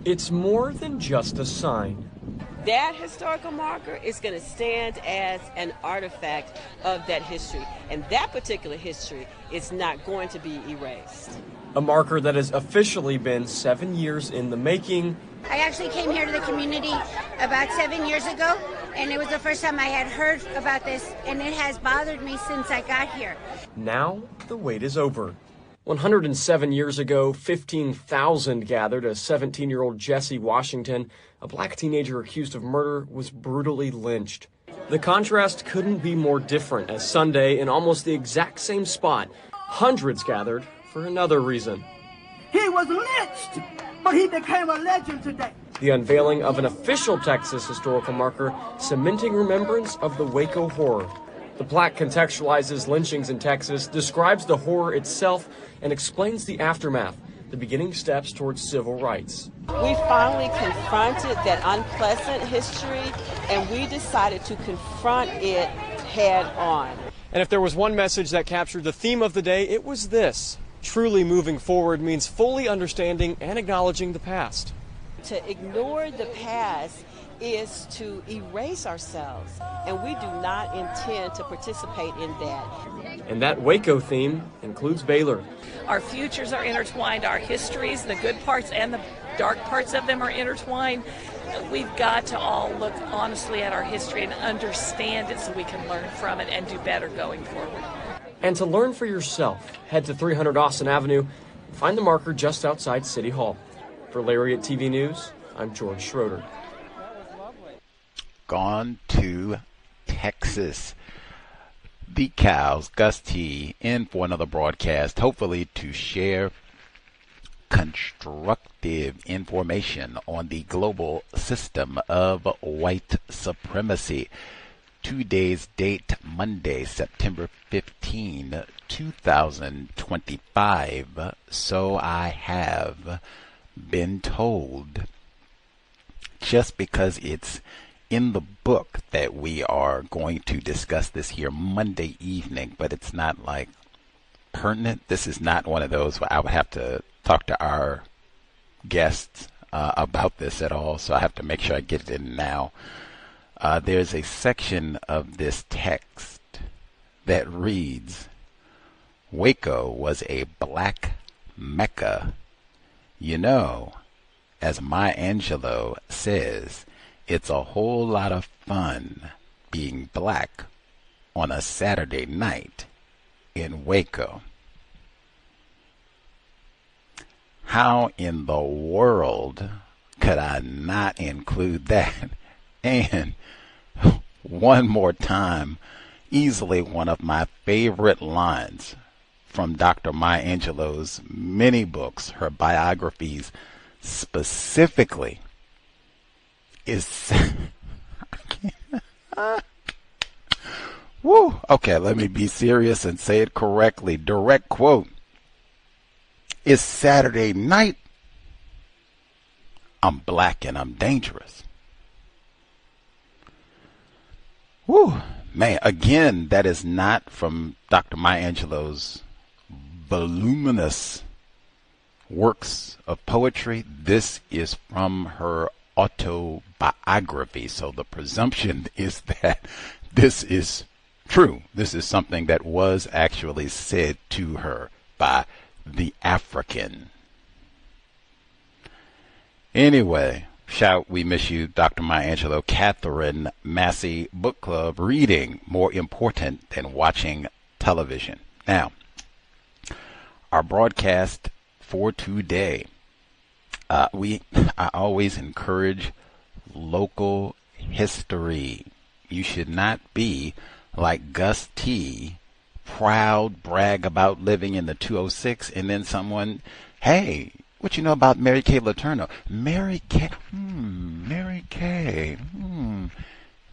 It's more than just a sign. That historical marker is going to stand as an artifact of that history, and that particular history is not going to be erased. A marker that has officially been 7 years in the making. I actually came here to the community about 7 years ago, and it was the first time I had heard about this, and it has bothered me since I got here. Now the wait is over. 107 years ago, 15,000 gathered as 17-year-old Jesse Washington, a black teenager accused of murder, was brutally lynched. The contrast couldn't be more different as Sunday, in almost the exact same spot, hundreds gathered for another reason. He was lynched, but he became a legend today. The unveiling of an official Texas historical marker cementing remembrance of the Waco horror. The plaque contextualizes lynchings in Texas, describes the horror itself, and explains the aftermath, the beginning steps towards civil rights. We finally confronted that unpleasant history, and we decided to confront it head on. And if there was one message that captured the theme of the day, it was this. Truly moving forward means fully understanding and acknowledging the past. To ignore the past is to erase ourselves, and we do not intend to participate in that. And that Waco theme includes Baylor. Our futures are intertwined, our histories, the good parts and the dark parts of them are intertwined. We've got to all look honestly at our history and understand it so we can learn from it and do better going forward. And to learn for yourself, head to 300 Austin Avenue and find the marker just outside City Hall. For Lariat TV News, I'm George Schroeder. Gone to Texas. The Cows, Gus T, in for another broadcast, hopefully to share constructive information on the global system of white supremacy. Today's date, Monday, September 15, 2025. So I have been told. Just because it's in the book that we are going to discuss this here Monday evening, but it's not like pertinent. This is not one of those where I would have to talk to our guests about this at all, so I have to make sure I get it in now. There's a section of this text that reads, Waco was a black Mecca. You know, as Maya Angelou says, it's a whole lot of fun being black on a Saturday night in Waco. How in the world could I not include that? And one more time, easily one of my favorite lines from Dr. Maya Angelou's many books, her biographies specifically, is woo. Okay, let me be serious and say it correctly. Direct quote. It's Saturday night. I'm black and I'm dangerous. Woo, man. Again, that is not from Dr. Maya Angelou's voluminous works of poetry. This is from her autobiography. So the presumption is that this is true. This is something that was actually said to her by the African. Anyway, shout, we miss you, Dr. Maya Angelou. Catherine Massey Book Club reading, more important than watching television. Now, our broadcast for today. I always encourage local history. You should not be like Gus T, proud, brag about living in the 206, and then someone, hey, what you know about Mary Kay Letourneau? Mary Kay,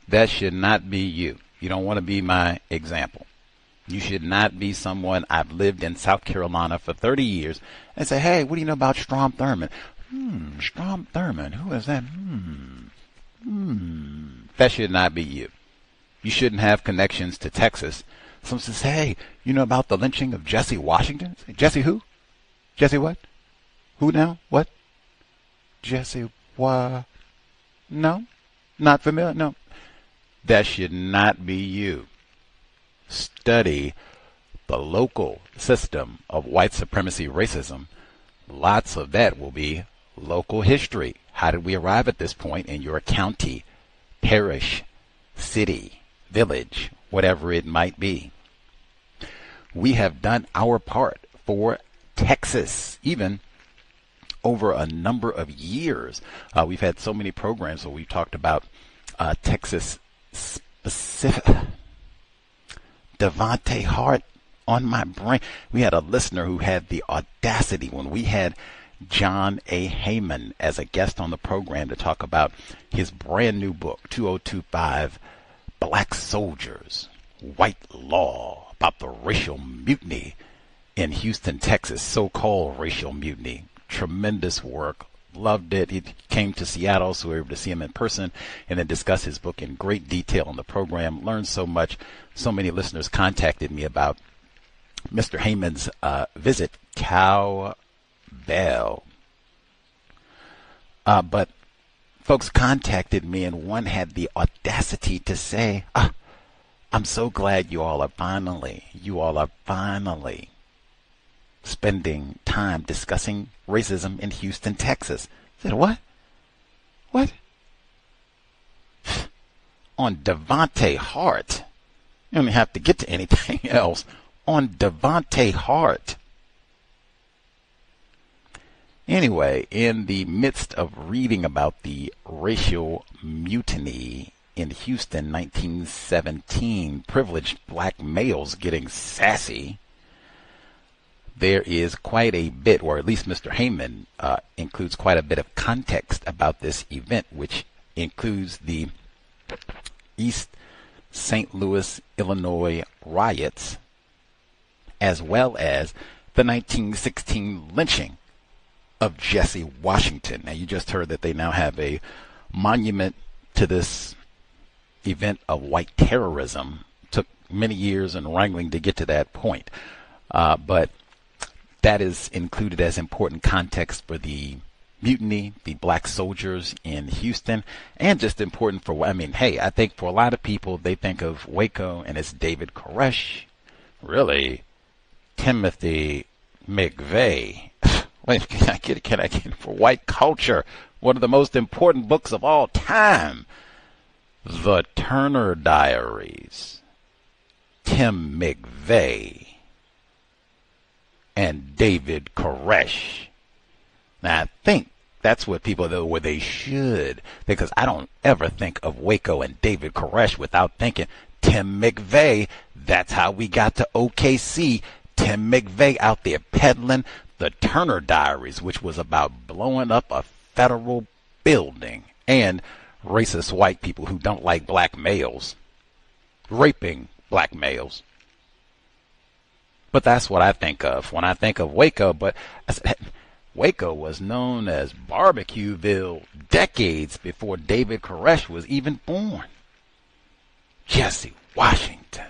That should not be you. You don't want to be my example. You should not be someone, I've lived in South Carolina for 30 years, and say, hey, what do you know about Strom Thurmond? Strom Thurmond, who is that? That should not be you. You shouldn't have connections to Texas. Someone says, hey, you know about the lynching of Jesse Washington? Say, Jesse who? Jesse what? Who now? What? Jesse, what? No? Not familiar? No. That should not be you. Study the local system of white supremacy racism. Lots of that will be local history. How did we arrive at this point in your county, parish, city, village, whatever it might be? We have done our part for Texas, even over a number of years. We've had so many programs where we've talked about Texas specific. Devontae Hart on my brain. We had a listener who had the audacity when we had John A. Haymond as a guest on the program to talk about his brand new book, 2025, Black Soldiers, White Law, about the racial mutiny in Houston, Texas, so-called racial mutiny. Tremendous work. Loved it. He came to Seattle, so we were able to see him in person and then discuss his book in great detail on the program. Learned so much. So many listeners contacted me about Mr. Haymond's visit. Cowbell. But folks contacted me, and one had the audacity to say, I'm so glad you all are finally spending time discussing racism in Houston, Texas. I said, what? What? On Devontae Hart. You don't have to get to anything else. On Devontae Hart. Anyway, in the midst of reading about the racial mutiny in Houston, 1917, privileged black males getting sassy, there is quite a bit, or at least Mr. Haymond includes quite a bit of context about this event, which includes the East St. Louis, Illinois riots, as well as the 1916 lynching of Jesse Washington. Now, you just heard that they now have a monument to this event of white terrorism. Took many years and wrangling to get to that point. But that is included as important context for the mutiny, the black soldiers in Houston, and just important for, I think for a lot of people, they think of Waco and it's David Koresh. Really? Timothy McVeigh. Wait, can I get for white culture? One of the most important books of all time. The Turner Diaries. Tim McVeigh. And David Koresh. Now, I think that's what people do, where they should, because I don't ever think of Waco and David Koresh without thinking Tim McVeigh. That's how we got to OKC. Tim McVeigh out there peddling the Turner Diaries, which was about blowing up a federal building, and racist white people who don't like black males, raping black males. But that's what I think of when I think of Waco. But Waco was known as Barbecueville decades before David Koresh was even born. Jesse Washington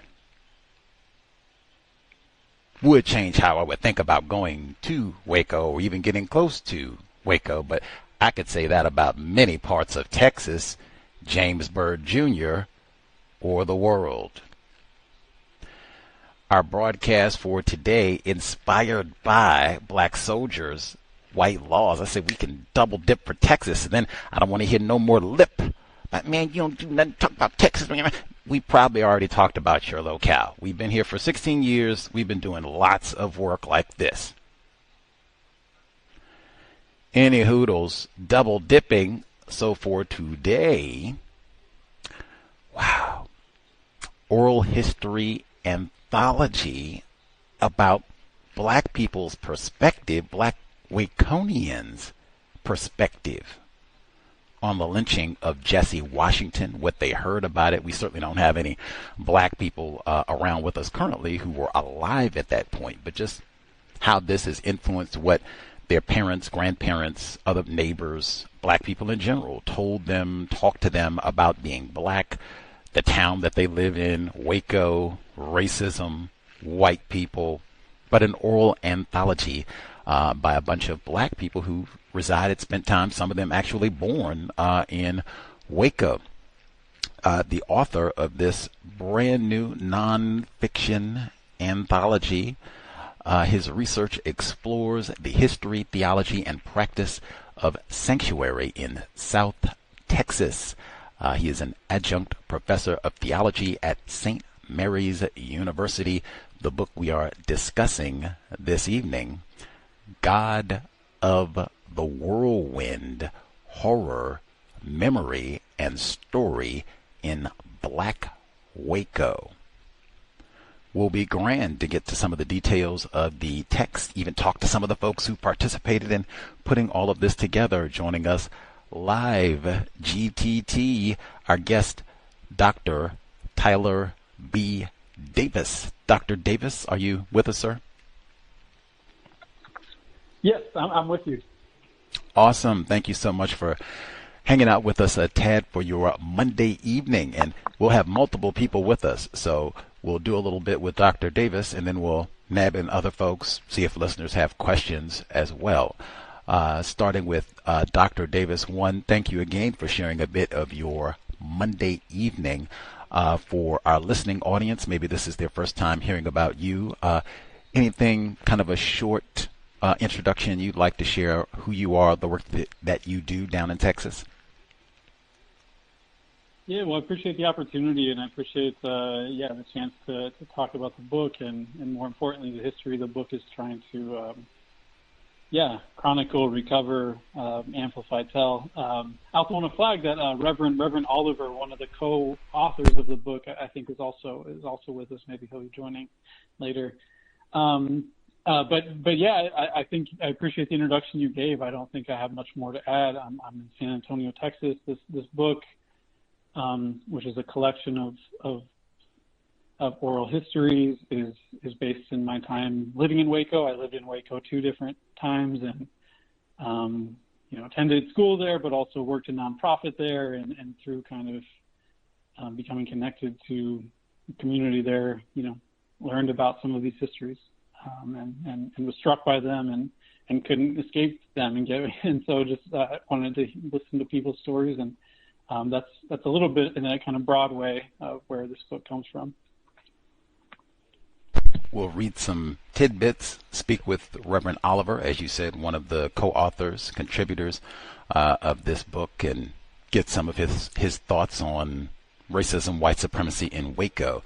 would change how I would think about going to Waco or even getting close to Waco. But I could say that about many parts of Texas, James Byrd Jr., or the world. Our broadcast for today, inspired by Black Soldiers, White Laws. I said we can double dip for Texas, and then I don't want to hear no more lip. But man, you don't do nothing to talk about Texas. We probably already talked about your locale. We've been here for 16 years. We've been doing lots of work like this. Any hoodles, double dipping. So for today, wow, oral history anthology about black people's perspective, black Waconians' perspective on the lynching of Jesse Washington, what they heard about it. We certainly don't have any black people around with us currently who were alive at that point, but just how this has influenced what their parents, grandparents, other neighbors, black people in general told them, talked to them about being black, the town that they live in, Waco, racism, white people, but an oral anthology by a bunch of black people who resided, spent time, some of them actually born in Waco. The author of this brand new nonfiction anthology. His research explores the history, theology, and practice of sanctuary in South Texas. He is an adjunct professor of theology at St. Mary's University. The book we are discussing this evening, God of the Whirlwind, Horror, Memory, and Story in Black Waco. Will be grand to get to some of the details of the text, even talk to some of the folks who participated in putting all of this together. Joining us live, GTT, our guest, Dr. Tyler B. Davis. Dr. Davis, are you with us, sir? Yes, I'm with you. Awesome. Thank you so much for hanging out with us, Tad, for your Monday evening. And we'll have multiple people with us. So we'll do a little bit with Dr. Davis, and then we'll nab in other folks, see if listeners have questions as well. Starting with Dr. Davis. One, thank you again for sharing a bit of your Monday evening. For our listening audience, maybe this is their first time hearing about you. Anything, kind of a short introduction you'd like to share, who you are, the work that you do down in Texas? Yeah, well, I appreciate the opportunity, and I appreciate the chance to talk about the book, and more importantly, the history the book is trying to chronicle, recover, amplify, tell. I also want to flag that Reverend Oliver, one of the co-authors of the book, I think is also with us. Maybe he'll be joining later. But yeah, I think I appreciate the introduction you gave. I don't think I have much more to add. I'm in San Antonio, Texas. This book, which is a collection of oral histories, is based in my time living in Waco. I lived in Waco 2 different times, and attended school there, but also worked in nonprofit there, and through kind of becoming connected to the community there, learned about some of these histories, and was struck by them and couldn't escape them, and so just wanted to listen to people's stories, and that's a little bit in that kind of broad way of where this book comes from. We'll read some tidbits, speak with Reverend Oliver, as you said, one of the co-authors, contributors of this book, and get some of his thoughts on racism, white supremacy in Waco.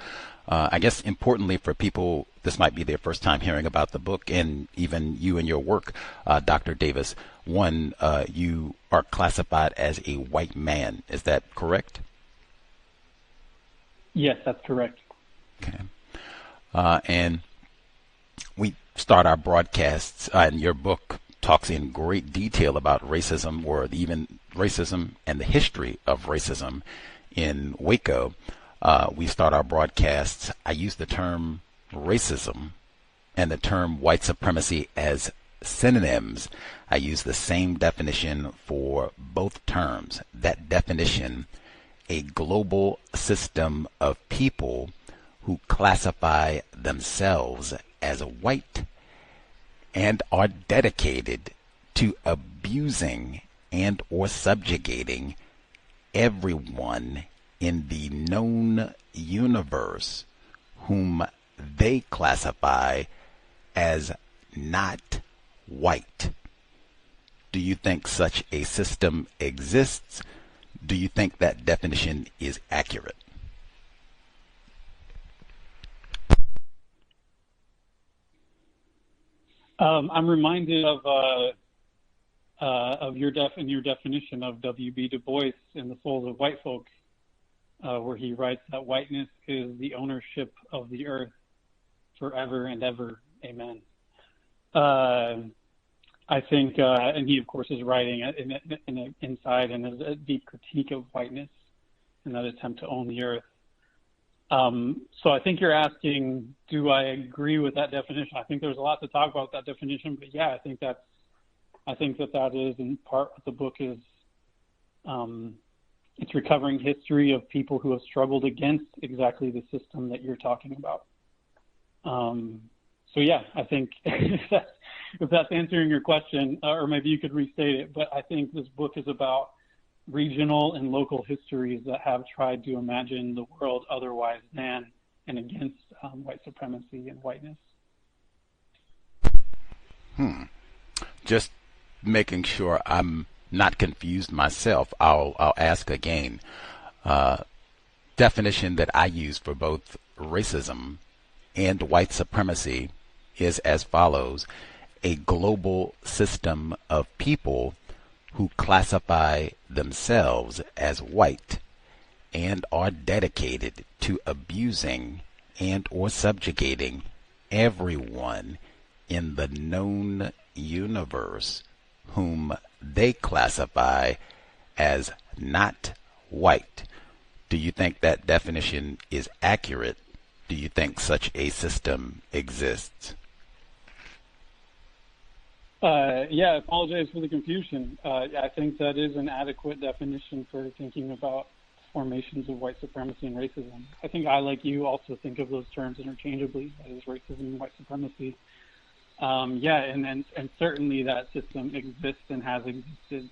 I guess importantly for people, this might be their first time hearing about the book, and even you and your work, Dr. Davis. One, you are classified as a white man. Is that correct? Yes, that's correct. Okay. And we start our broadcasts, and your book talks in great detail about racism, or even racism and the history of racism in Waco. We start our broadcasts. I use the term racism and the term white supremacy as synonyms. I use the same definition for both terms. That definition, a global system of people who classify themselves as white and are dedicated to abusing and or subjugating everyone in the known universe whom they classify as not white. Do you think such a system exists? Do you think that definition is accurate? I'm reminded of your definition of W.B. Du Bois in The Souls of White Folk, where he writes that whiteness is the ownership of the earth forever and ever. Amen. I think, and he of course is writing inside and is a deep critique of whiteness and that attempt to own the earth. So I think you're asking, do I agree with that definition? I think there's a lot to talk about that definition, but yeah, I think that is in part what the book is. It's recovering history of people who have struggled against exactly the system that you're talking about. So yeah, I think if that's answering your question, or maybe you could restate it. But I think this book is about regional and local histories that have tried to imagine the world otherwise than and against white supremacy and whiteness. Just making sure I'm not confused myself, I'll ask again. Definition that I use for both racism and white supremacy is as follows: a global system of people who classify themselves as white and are dedicated to abusing and or subjugating everyone in the known universe whom they classify as not white. Do you think that definition is accurate? Do you think such a system exists? Yeah, I apologize for the confusion. I think that is an adequate definition for thinking about formations of white supremacy and racism. I think I, like you, also think of those terms interchangeably, that is racism and white supremacy. And certainly that system exists and has existed.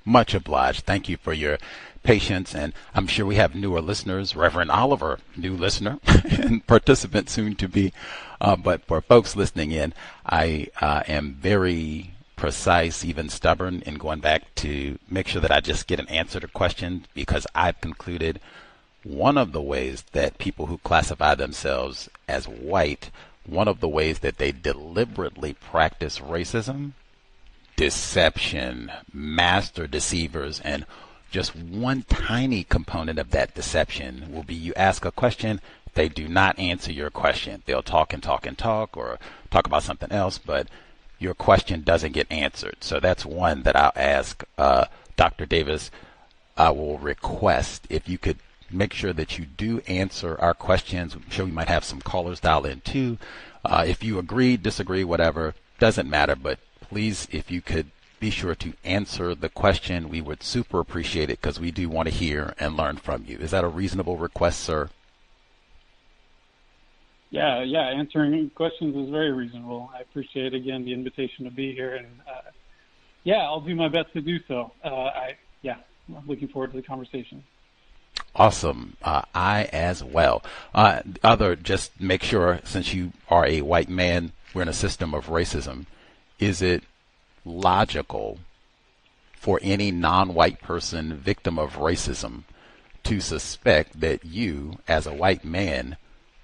Much obliged. Thank you for your patience, and I'm sure we have newer listeners. Reverend Oliver, new listener and participant soon to be. But for folks listening in, I am very precise, even stubborn, in going back to make sure that I just get an answer to questions, because I've concluded one of the ways that people who classify themselves as white, one of the ways that they deliberately practice racism, deception, master deceivers, and just one tiny component of that deception will be you ask a question, they do not answer your question. They'll talk and talk and talk or talk about something else, but your question doesn't get answered. So that's one that I'll ask Dr. Davis. I will request if you could make sure that you do answer our questions. I'm sure we might have some callers dial in too. If you agree, disagree, whatever, doesn't matter, but please, if you could be sure to answer the question, we would super appreciate it, because we do want to hear and learn from you. Is that a reasonable request, sir? Yeah, answering questions is very reasonable. I appreciate, again, the invitation to be here, and I'll do my best to do so. I'm looking forward to the conversation. Awesome. I as well. Just make sure, since you are a white man, we're in a system of racism. Is it logical for any non-white person victim of racism to suspect that you, as a white man,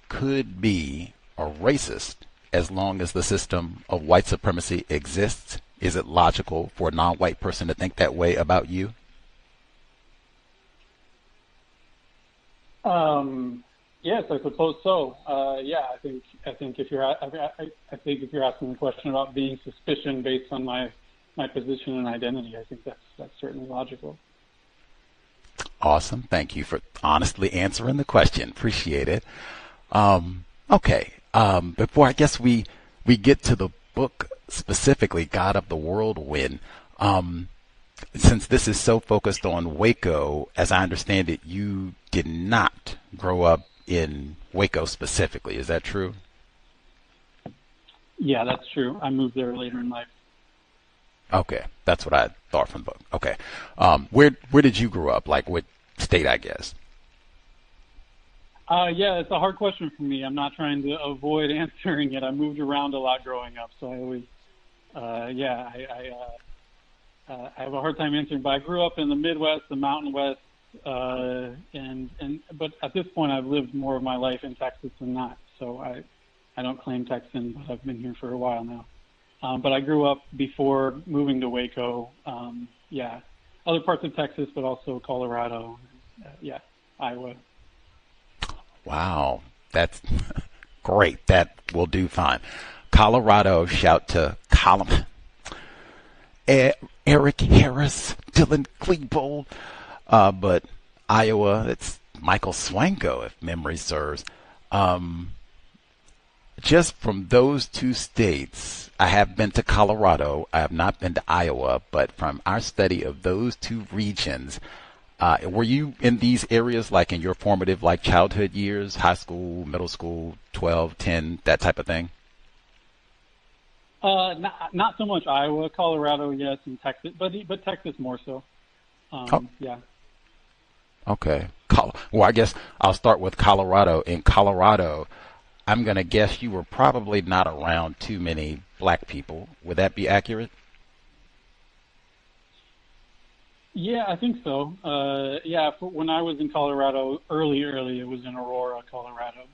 could be a racist as long as the system of white supremacy exists? Is it logical for a non-white person to think that way about you? Yes, I suppose so. I think if you're asking the question about being suspicion based on my position and identity, I think that's certainly logical. Awesome. Thank you for honestly answering the question. Appreciate it. Okay. Before I guess we get to the book specifically, God of the Whirlwind, since this is so focused on Waco, as I understand it, you did not grow up in Waco specifically. Is that true? Yeah, that's true. I moved there later in life. Okay. That's what I thought from the book. Okay. Where did you grow up? Like what state, I guess? It's a hard question for me. I'm not trying to avoid answering it. I moved around a lot growing up, so I always, I have a hard time answering. But I grew up in the Midwest, the Mountain West, but at this point, I've lived more of my life in Texas than not. So I don't claim Texan, but I've been here for a while now. But I grew up before moving to Waco. Other parts of Texas, but also Colorado. Iowa. Wow, that's great. That will do fine. Colorado, shout to Eric Harris, Dylan Klebold, but Iowa, it's Michael Swanko, if memory serves. Just from those two states, I have been to Colorado. I have not been to Iowa, but from our study of those two regions, Were you in these areas like in your formative, like childhood years, high school, middle school, 12, 10, that type of thing? Not so much Iowa, Colorado, yes, and Texas, but Texas more so. Yeah. Okay. Well, I guess I'll start with Colorado. In Colorado, I'm going to guess you were probably not around too many black people. Would that be accurate? Yeah, I think so. When I was in Colorado, early, it was in Aurora, Colorado.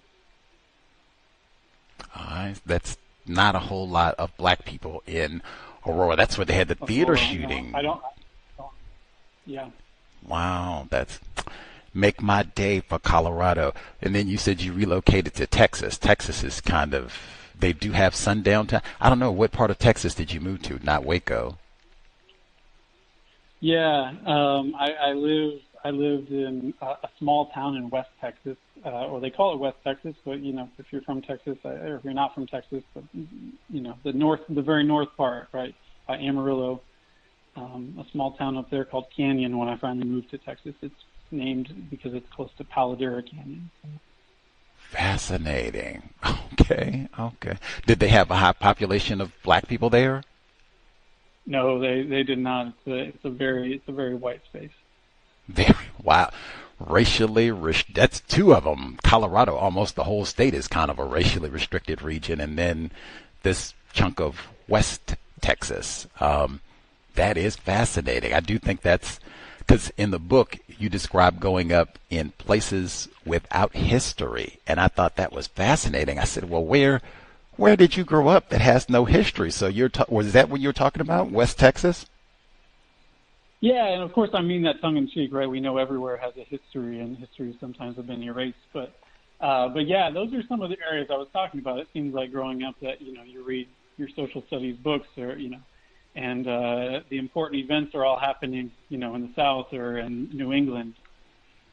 That's not a whole lot of black people in Aurora. That's where they had the theater shooting. No, I don't. Yeah. Wow, that's make my day for Colorado. And then you said you relocated to Texas. Texas is they do have sundown time. I don't know, what part of Texas did you move to? Not Waco. Yeah, I lived in a small town in West Texas, or they call it West Texas, but if you're from Texas, or if you're not from Texas, but the very north part, right, by Amarillo, a small town up there called Canyon. When I finally moved to Texas, it's named because it's close to Paladera Canyon. Fascinating. Okay. Did they have a high population of black people there? No, they did not. It's a very white space. Wow. Racially, that's two of them. Colorado, almost the whole state is kind of a racially restricted region. And then this chunk of West Texas. That is fascinating. I do think that's because in the book you describe going up in places without history. And I thought that was fascinating. I said, well, where did you grow up that has no history? So was that what you were talking about, West Texas? Yeah, and of course I mean that tongue-in-cheek, right? We know everywhere has a history, and histories sometimes have been erased. But yeah, those are some of the areas I was talking about. It seems like growing up that you read your social studies books, or and the important events are all happening, in the South or in New England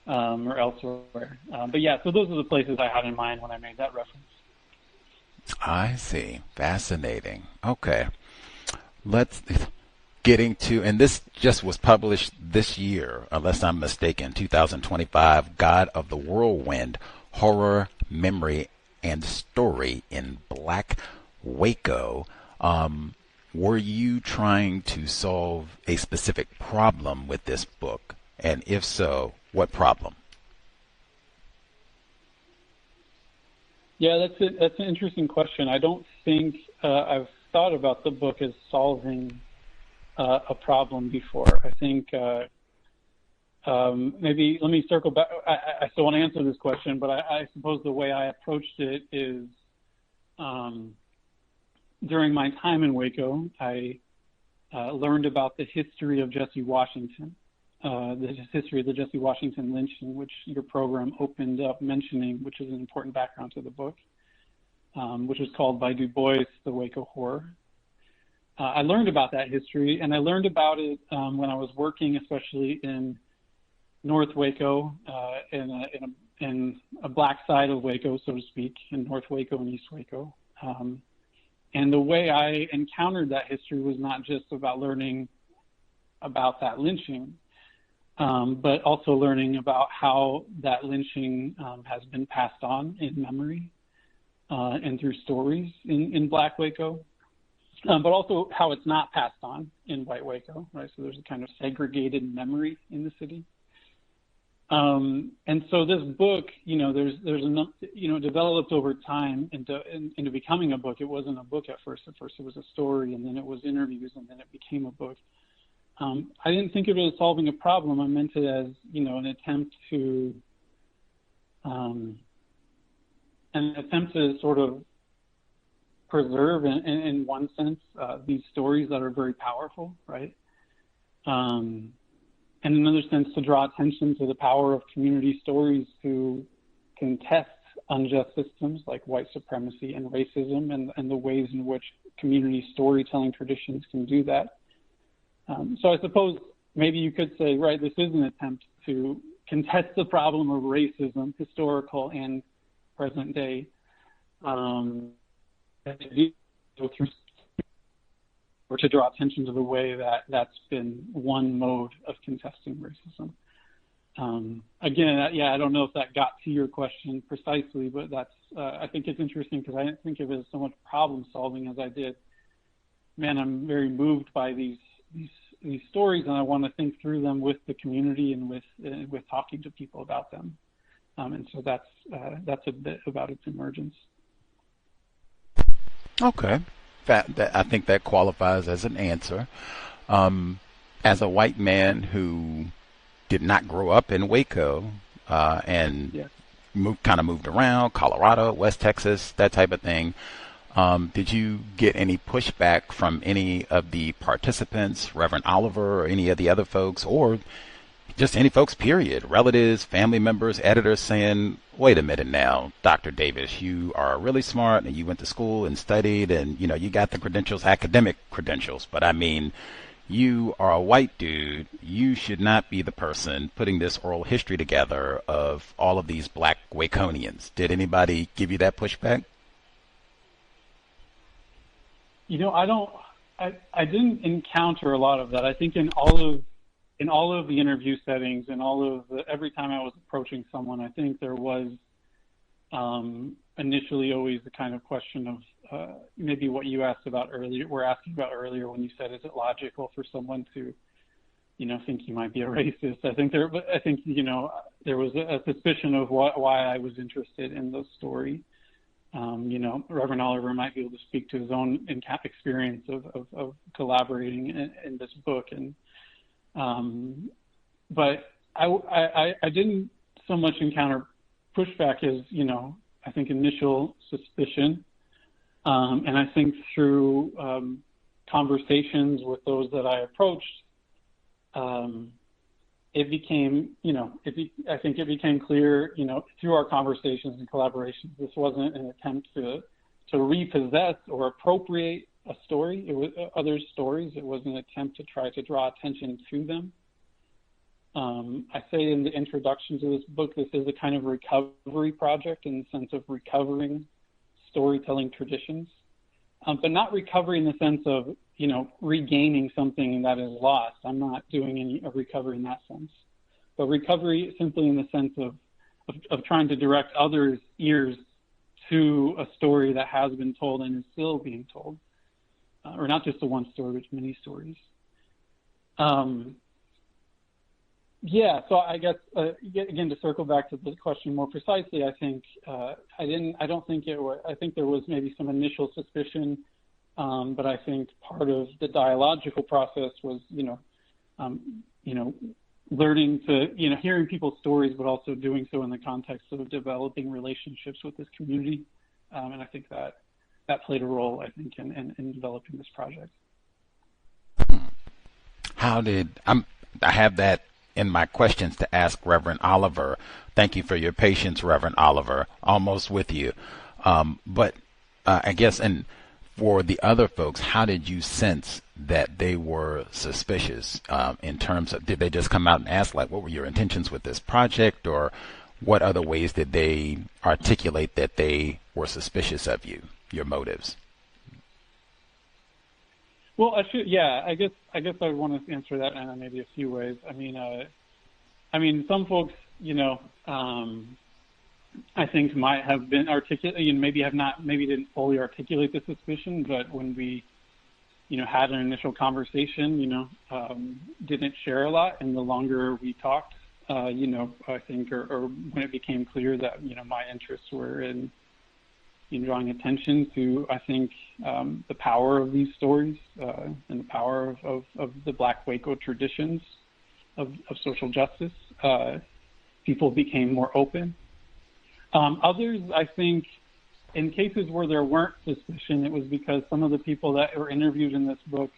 or elsewhere. But yeah, so those are the places I had in mind when I made that reference. I see. Fascinating. Okay. Let's getting to, and this just was published this year, unless I'm mistaken, 2025, God of the Whirlwind, Horror, Memory, and Story in Black Waco. Were you trying to solve a specific problem with this book? And if so, what problem? Yeah, that's an interesting question. I don't think I've thought about the book as solving a problem before. I think maybe let me circle back. I still want to answer this question, but I suppose the way I approached it is during my time in Waco, I learned about the history of Jesse Washington, the history of the Jesse Washington lynching, which your program opened up mentioning, which is an important background to the book, which was called by Du Bois, The Waco Horror. I learned about that history, and I learned about it when I was working, especially in North Waco, in a black side of Waco, so to speak, in North Waco and East Waco. And the way I encountered that history was not just about learning about that lynching, but also learning about how that lynching has been passed on in memory and through stories in Black Waco, but also how it's not passed on in White Waco, right? So there's a kind of segregated memory in the city. And so this book, there's enough, developed over time into becoming a book. It wasn't a book at first. At first it was a story, and then it was interviews, and then it became a book. I didn't think of it as solving a problem. I meant it as, an attempt to sort of preserve, in one sense, these stories that are very powerful, right? And in another sense, to draw attention to the power of community stories to contest unjust systems like white supremacy and racism, and the ways in which community storytelling traditions can do that. So I suppose maybe you could say, right, this is an attempt to contest the problem of racism, historical and present day, or to draw attention to the way that that's been one mode of contesting racism. Again, yeah, I don't know if that got to your question precisely, but that's I think it's interesting because I didn't think of it as so much problem solving as I did. Man, I'm very moved by these stories, and I want to think through them with the community and with talking to people about them. And so that's a bit about its emergence. Okay, I think that qualifies as an answer. As a white man who did not grow up in Waco and moved around, Colorado, West Texas, that type of thing, did you get any pushback from any of the participants, Reverend Oliver or any of the other folks, or just any folks, period, relatives, family members, editors saying, wait a minute now, Dr. Davis, you are really smart and you went to school and studied and, you know, you got the credentials, academic credentials, but I mean, you are a white dude. You should not be the person putting this oral history together of all of these Black Waconians. Did anybody give you that pushback? You know, I didn't encounter a lot of that. I think in all of the interview settings and every time I was approaching someone, I think there was initially always the kind of question of maybe what you asked about earlier. We're asking about earlier when you said, is it logical for someone to, you know, think you might be a racist? I think you know, there was a suspicion of why I was interested in the story. You know, Reverend Oliver might be able to speak to his own experience of collaborating in this book, and but I didn't so much encounter pushback as, you know, I think initial suspicion, and I think through conversations with those that I approached, it became, you know, I think it became clear, you know, through our conversations and collaborations, this wasn't an attempt to repossess or appropriate a story. It was other stories. It was an attempt to try to draw attention to them. I say in the introduction to this book, this is a kind of recovery project in the sense of recovering storytelling traditions, but not recovery in the sense of, you know, regaining something that is lost. I'm not doing any recovery in that sense, but recovery simply in the sense of trying to direct others' ears to a story that has been told and is still being told, or not just the one story, but many stories. Yeah, so I guess, again, to circle back to the question more precisely, I think I don't think it was, I think there was maybe some initial suspicion, but I think part of the dialogical process was, learning to, hearing people's stories, but also doing so in the context of developing relationships with this community. And I think that played a role, I think, in developing this project. I have that in my questions to ask Reverend Oliver. Thank you for your patience, Reverend Oliver. Almost with you. But I guess, and for the other folks, how did you sense that they were suspicious in terms of, did they just come out and ask, like, what were your intentions with this project, or what other ways did they articulate that they were suspicious of you, your motives? Well, I guess I want to answer that in maybe a few ways. I mean, some folks, I think might have been articulate, maybe didn't fully articulate the suspicion, but when we, had an initial conversation, didn't share a lot, and the longer we talked, I think, or when it became clear that, my interests were in drawing attention to, I think, the power of these stories and the power of the Black Waco traditions of social justice, people became more open. Others, I think, in cases where there weren't suspicion, it was because some of the people that were interviewed in this book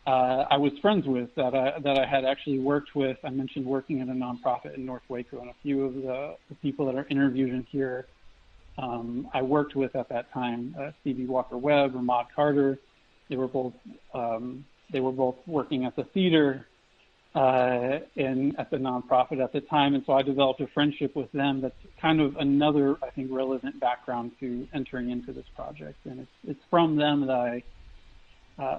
I was friends with, that I had actually worked with. I mentioned working at a nonprofit in North Waco, and a few of the people that are interviewed in here I worked with at that time, Stevie Walker-Webb or Maud Carter. They were both working at the theater and at the nonprofit at the time, and so I developed a friendship with them. That's kind of another, I think, relevant background to entering into this project, and it's from them that I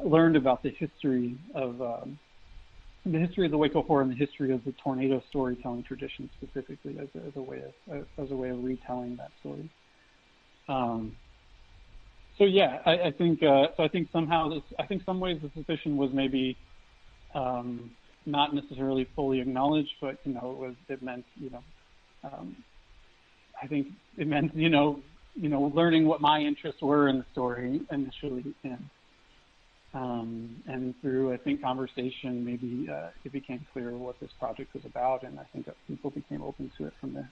learned about the history of the history of the Waco Four and the history of the tornado storytelling tradition specifically as a way of retelling that story. So yeah, I think somehow I think some ways the suspicion was maybe not necessarily fully acknowledged, but it meant I think it meant learning what my interests were in the story initially, and through, I think, conversation, maybe it became clear what this project was about, and I think that people became open to it from there.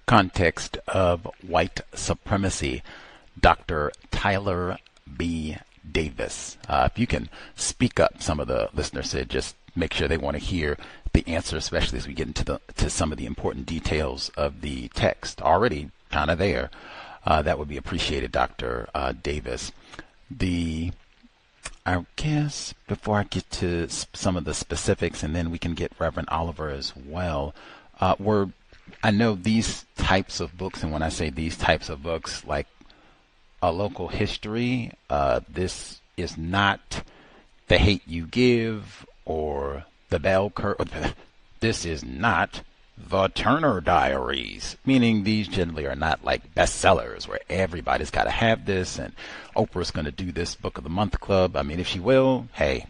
Context of White Supremacy, Dr. Tyler B. Davis. If you can speak up, some of the listeners said just make sure they want to hear the answer, especially as we get into some of the important details of the text. Already kind of there. That would be appreciated, Dr. Davis. I guess before I get to some of the specifics, and then we can get Reverend Oliver as well, I know these types of books, and when I say these types of books, like a local history, this is not The Hate You Give or The Bell Curve. This is not The Turner Diaries, meaning these generally are not like bestsellers where everybody's got to have this, and Oprah's going to do this Book of the Month club. I mean, if she will, hey,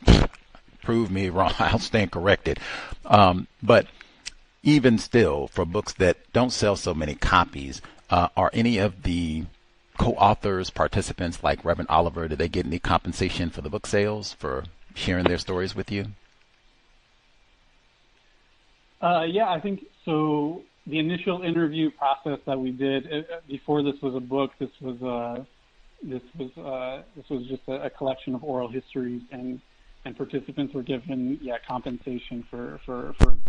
prove me wrong. I'll stand corrected. But even still, for books that don't sell so many copies, are any of the co-authors, participants like Reverend Oliver, do they get any compensation for the book sales for sharing their stories with you? Yeah, I think so. The initial interview process that we did before this was a book, this was just a collection of oral histories, and participants were given compensation for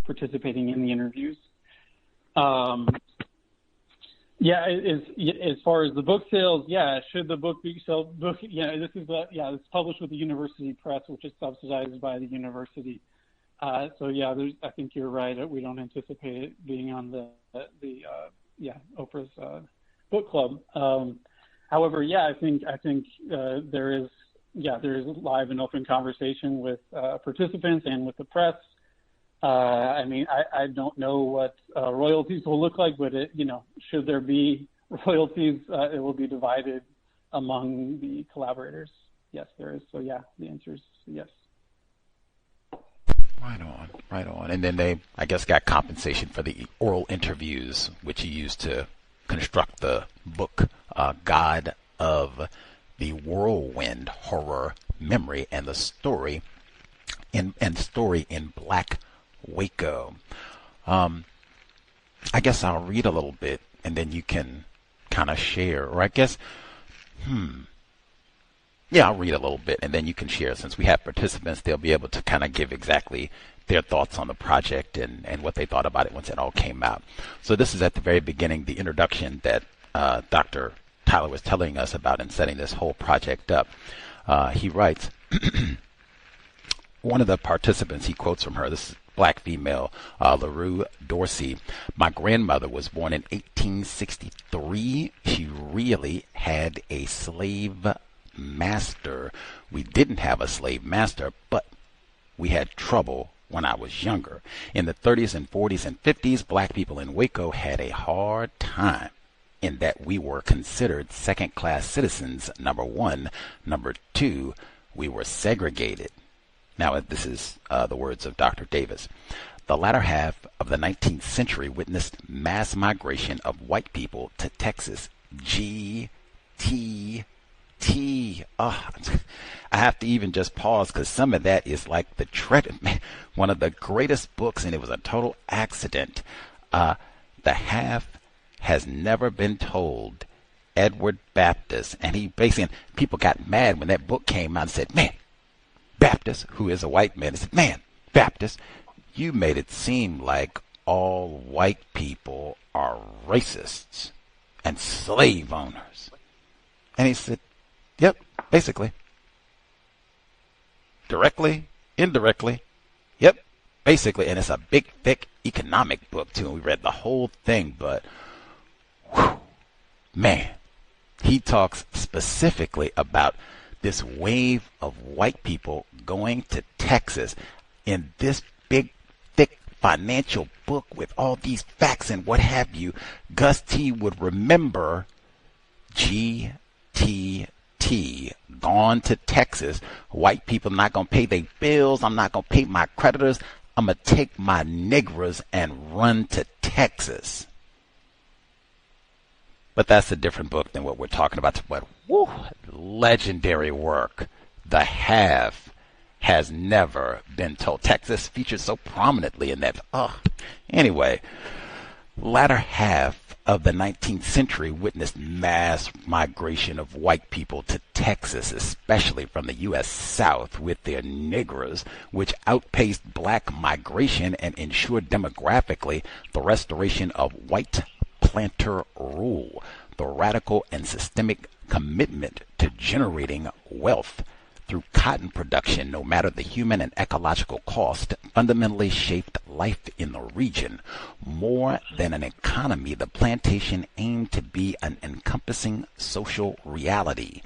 participating in the interviews. As far as the book sales, should the book be sold? It's published with the university press, which is subsidized by the university. I think you're right. We don't anticipate it being on the Oprah's book club. However, I think there is live and open conversation with participants and with the press. I don't know what royalties will look like, but should there be royalties, it will be divided among the collaborators. Yes, there is. So the answer is yes. Right on. And then they, I guess, got compensation for the oral interviews, which you used to construct the book, God of the Whirlwind, Horror, Memory, and the Story in Black Waco. I guess I'll read a little bit, and then you can kind of share, or I guess, I'll read a little bit, and then you can share. Since we have participants, they'll be able to kind of give exactly their thoughts on the project and what they thought about it once it all came out. So this is at the very beginning, the introduction that Dr. Tyler was telling us about in setting this whole project up. He writes, one of the participants, he quotes from her, this is Black female, LaRue Dorsey. My grandmother was born in 1863. She really had a slave master. We didn't have a slave master, but we had trouble when I was younger. In the 30s and 40s and 50s, black people in Waco had a hard time in that we were considered second-class citizens, number one. Number two, we were segregated. Now, this is the words of Dr. Davis. The latter half of the 19th century witnessed mass migration of white people to Texas. GTT. I have to even just pause because some of that is like one of the greatest books, and it was a total accident. The half has never been told. Edward Baptist, and he basically, people got mad when that book came out and said, man, Baptist, who is a white man, said, man, Baptist, you made it seem like all white people are racists and slave owners. And he said, yep, basically. Directly, indirectly, yep, basically. And it's a big, thick economic book, too. And we read the whole thing, but, whew, man, he talks specifically about this wave of white people going to Texas in this big, thick financial book with all these facts and what have you, Gus T would remember GTT, gone to Texas. White people not going to pay their bills. I'm not going to pay my creditors. I'm going to take my niggers and run to Texas. But that's a different book than what we're talking about. But woo, legendary work. The Half Has Never Been Told. Texas features so prominently in that. Anyway, latter half of the 19th century witnessed mass migration of white people to Texas, especially from the U.S. South with their niggers, which outpaced black migration and ensured demographically the restoration of white planter rule, the radical and systemic commitment to generating wealth through cotton production, no matter the human and ecological cost, fundamentally shaped life in the region. More than an economy, the plantation aimed to be an encompassing social reality.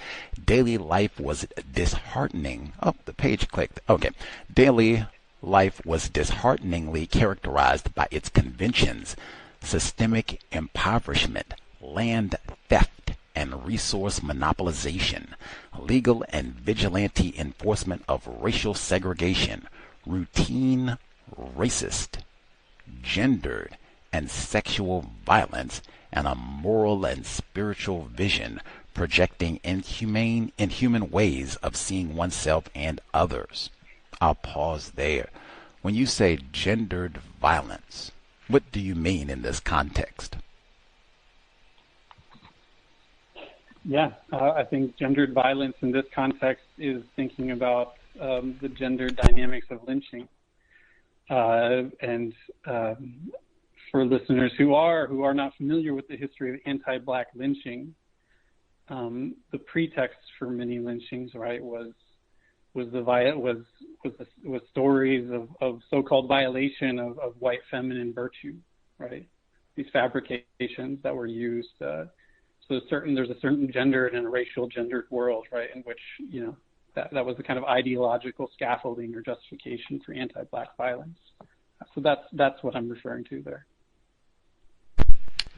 Daily life was disheartening. Oh, the page clicked. Okay. Daily life was dishearteningly characterized by its conventions: systemic impoverishment, land theft, and resource monopolization, legal and vigilante enforcement of racial segregation, routine racist, gendered, and sexual violence, and a moral and spiritual vision projecting inhuman ways of seeing oneself and others. I'll pause there. When you say gendered violence, what do you mean in this context? Yeah, I think gendered violence in this context is thinking about the gender dynamics of lynching. And for listeners who are not familiar with the history of anti-black lynching, the pretext for many lynchings, right, was stories of so-called violation of white feminine virtue, right? These fabrications that were used. So there's a certain gendered and a racial gendered world, right, in which, that was the kind of ideological scaffolding or justification for anti-black violence. So that's what I'm referring to there.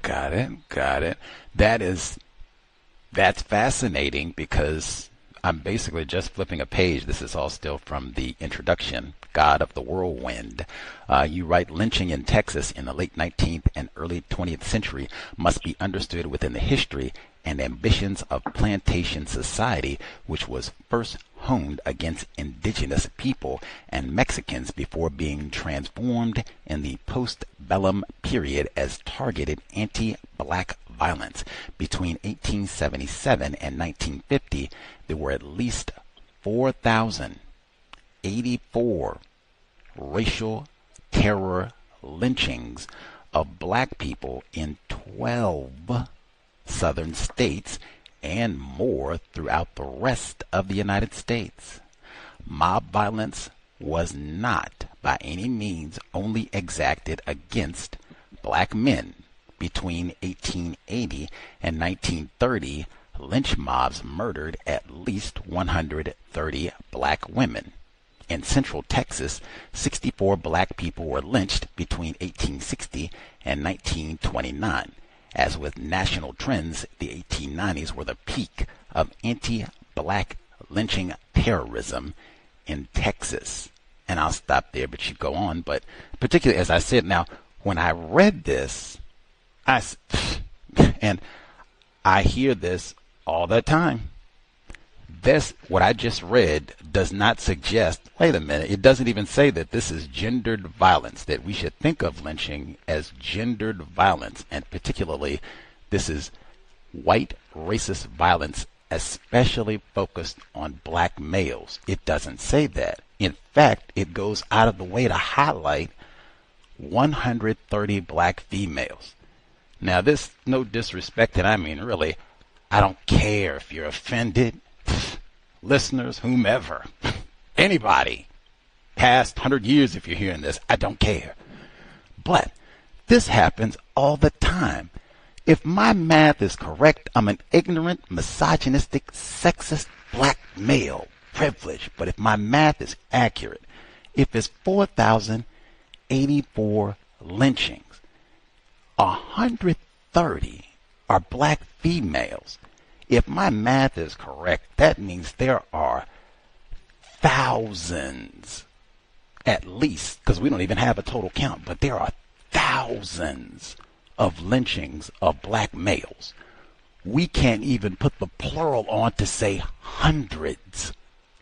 Got it. That's fascinating, because I'm basically just flipping a page. This is all still from the introduction, God of the Whirlwind. You write, lynching in Texas in the late 19th and early 20th century must be understood within the history and ambitions of plantation society, which was first honed against indigenous people and Mexicans before being transformed in the post-bellum period as targeted anti-black violence. Between 1877 and 1950, there were at least 4,084 racial terror lynchings of black people in 12 southern states and more throughout the rest of the United States. Mob violence was not by any means only exacted against black men. Between 1880 and 1930, lynch mobs murdered at least 130 black women. In Central Texas, 64 black people were lynched between 1860 and 1929. As with national trends, the 1890s were the peak of anti-black lynching terrorism in Texas. And I'll stop there, but you go on. But particularly, as I said, now, when I read this, I hear this all the time. This, what I just read, does not suggest, wait a minute, it doesn't even say that this is gendered violence, that we should think of lynching as gendered violence, and particularly this is white racist violence, especially focused on black males. It doesn't say that. In fact, it goes out of the way to highlight 130 black females. Now, this, no disrespect, and I mean really, I don't care if you're offended. Listeners, whomever, anybody, past 100 years if you're hearing this, I don't care. But this happens all the time. If my math is correct, I'm an ignorant, misogynistic, sexist black male. privilege, but if my math is accurate, if it's 4,084 lynchings, 130 are black females. If my math is correct, that means there are thousands, at least, because we don't even have a total count, but there are thousands of lynchings of black males. We can't even put the plural on to say hundreds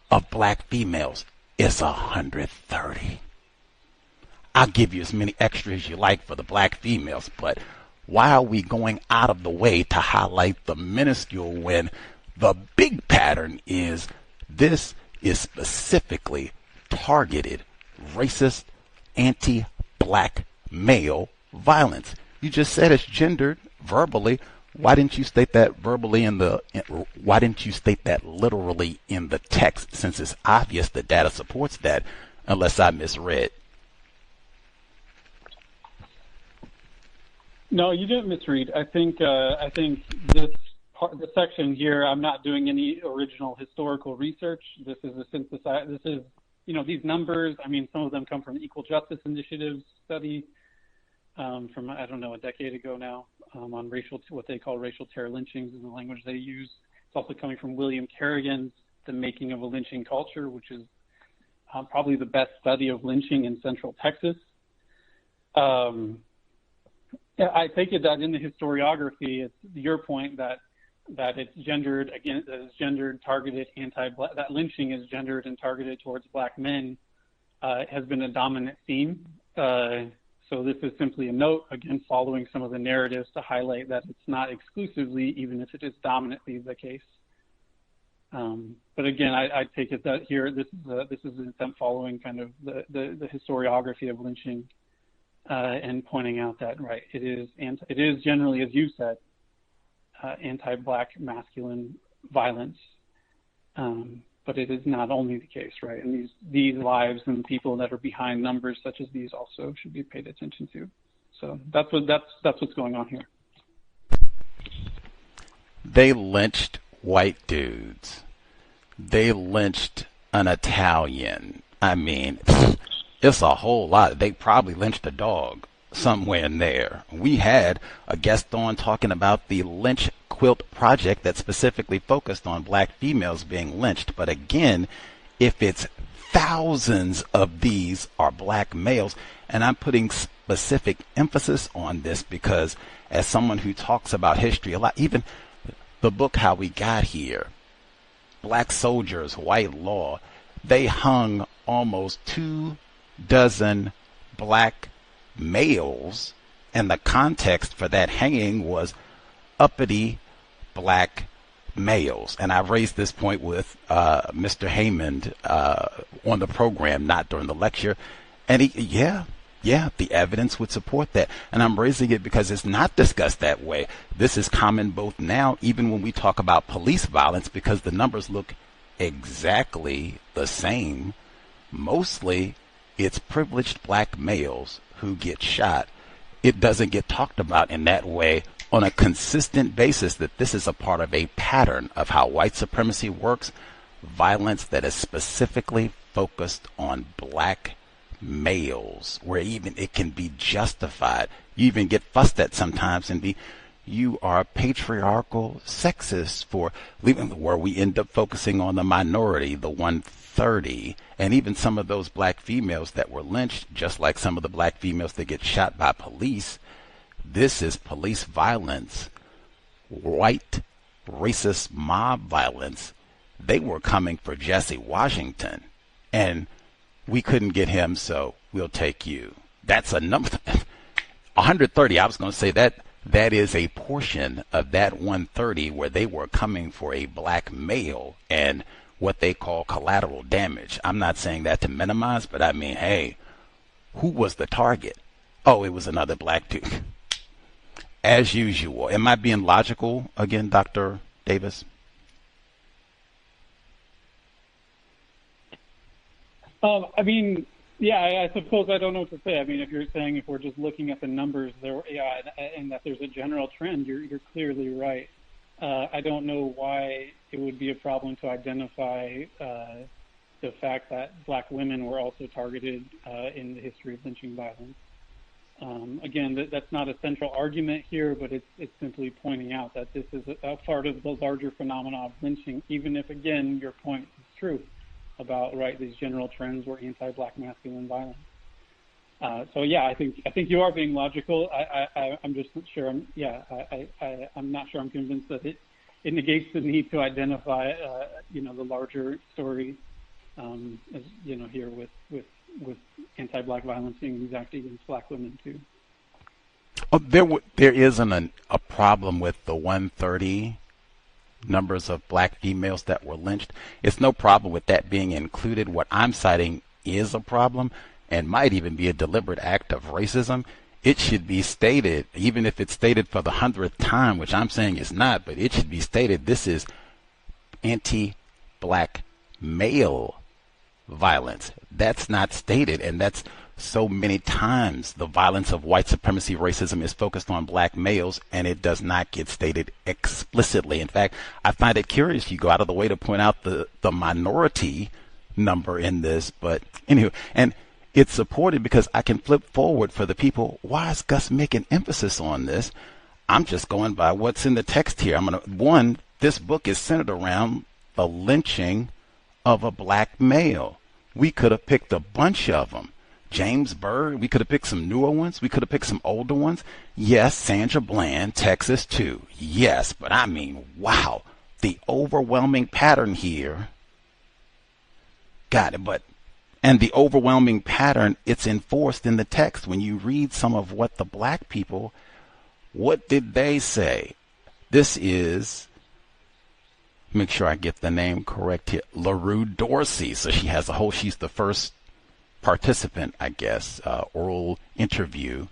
of black females. It's 130. I'll give you as many extras as you like for the black females, but why are we going out of the way to highlight the minuscule when the big pattern is this is specifically targeted racist, anti-black male violence? You just said it's gendered verbally. Why didn't you state that verbally why didn't you state that literally in the text, since it's obvious the data supports that, unless I misread? No, you didn't misread. I think this section here, I'm not doing any original historical research. This is a synthesize. This is, these numbers. I mean, some of them come from Equal Justice Initiative study from, I don't know, a decade ago now, on what they call racial terror lynchings is the language they use. It's also coming from William Kerrigan's The Making of a Lynching Culture, which is probably the best study of lynching in Central Texas. I take it that in the historiography, it's your point that it's gendered, again, that it's gendered, targeted, anti-black, that lynching is gendered and targeted towards black men has been a dominant theme. So this is simply a note, again, following some of the narratives to highlight that it's not exclusively, even if it is dominantly the case. But again, I take it that here, this is an attempt following kind of the historiography of lynching and pointing out that, right, it is generally, as you said, anti-black masculine violence. But it is not only the case, right? And these lives and people that are behind numbers such as these also should be paid attention to. So that's what's going on here. They lynched white dudes. They lynched an Italian. I mean, it's a whole lot. They probably lynched a dog somewhere in there. We had a guest on talking about the Lynch Quilt project that specifically focused on black females being lynched. But again, if it's thousands of these are black males, and I'm putting specific emphasis on this because as someone who talks about history a lot, even the book How We Got Here, Black Soldiers, White Law, they hung almost 24 black males, and the context for that hanging was uppity black males. And I've raised this point with Mr. Haymond on the program, not during the lecture, and the evidence would support that. And I'm raising it because it's not discussed that way. This is common both now, even when we talk about police violence, because the numbers look exactly the same. Mostly it's privileged black males who get shot. It doesn't get talked about in that way on a consistent basis, that this is a part of a pattern of how white supremacy works, violence that is specifically focused on black males, where even it can be justified. You even get fussed at sometimes and you are patriarchal, sexist for leaving, where we end up focusing on the minority, the 130, and even some of those black females that were lynched, just like some of the black females that get shot by police. This is police violence, white racist mob violence. They were coming for Jesse Washington, and we couldn't get him, so we'll take you. That's a number. 130, I was going to say that is a portion of that 130 where they were coming for a black male and what they call collateral damage. I'm not saying that to minimize, but I mean, hey, who was the target? Oh, it was another black dude. As usual. Am I being logical again, Dr. Davis? I mean, yeah, I suppose I don't know what to say. I mean, if you're saying if we're just looking at the numbers there, yeah, and that there's a general trend, you're clearly right. I don't know why it would be a problem to identify the fact that Black women were also targeted in the history of lynching violence. Again, that's not a central argument here, but it's simply pointing out that this is a part of the larger phenomena of lynching, even if, again, your point is true about, right, these general trends were anti-Black masculine violence. So yeah, I think you are being logical. I'm just not sure. I'm not sure I'm convinced that it negates the need to identify, the larger story, as here with anti-Black violence being exacted against Black women too. Oh, there isn't a problem with the 130 numbers of Black females that were lynched. It's no problem with that being included. What I'm citing is a problem, and might even be a deliberate act of racism. It should be stated, even if it's stated for the 100th time, which I'm saying is not, but it should be stated this is anti-Black male violence. That's not stated, and that's so many times the violence of white supremacy racism is focused on Black males, and it does not get stated explicitly. In fact, I find it curious you go out of the way to point out the minority number in this, but anyway, and it's supported because I can flip forward for the people. Why is Gus making emphasis on this? I'm just going by what's in the text here. This book is centered around the lynching of a Black male. We could have picked a bunch of them. James Byrd, we could have picked some newer ones. We could have picked some older ones. Yes, Sandra Bland, Texas too. Yes, but I mean, wow, the overwhelming pattern here. Got it, and the overwhelming pattern, it's enforced in the text. When you read some of what the Black people, what did they say? This is, make sure I get the name correct here, LaRue Dorsey. So she's the first participant, I guess, oral interview,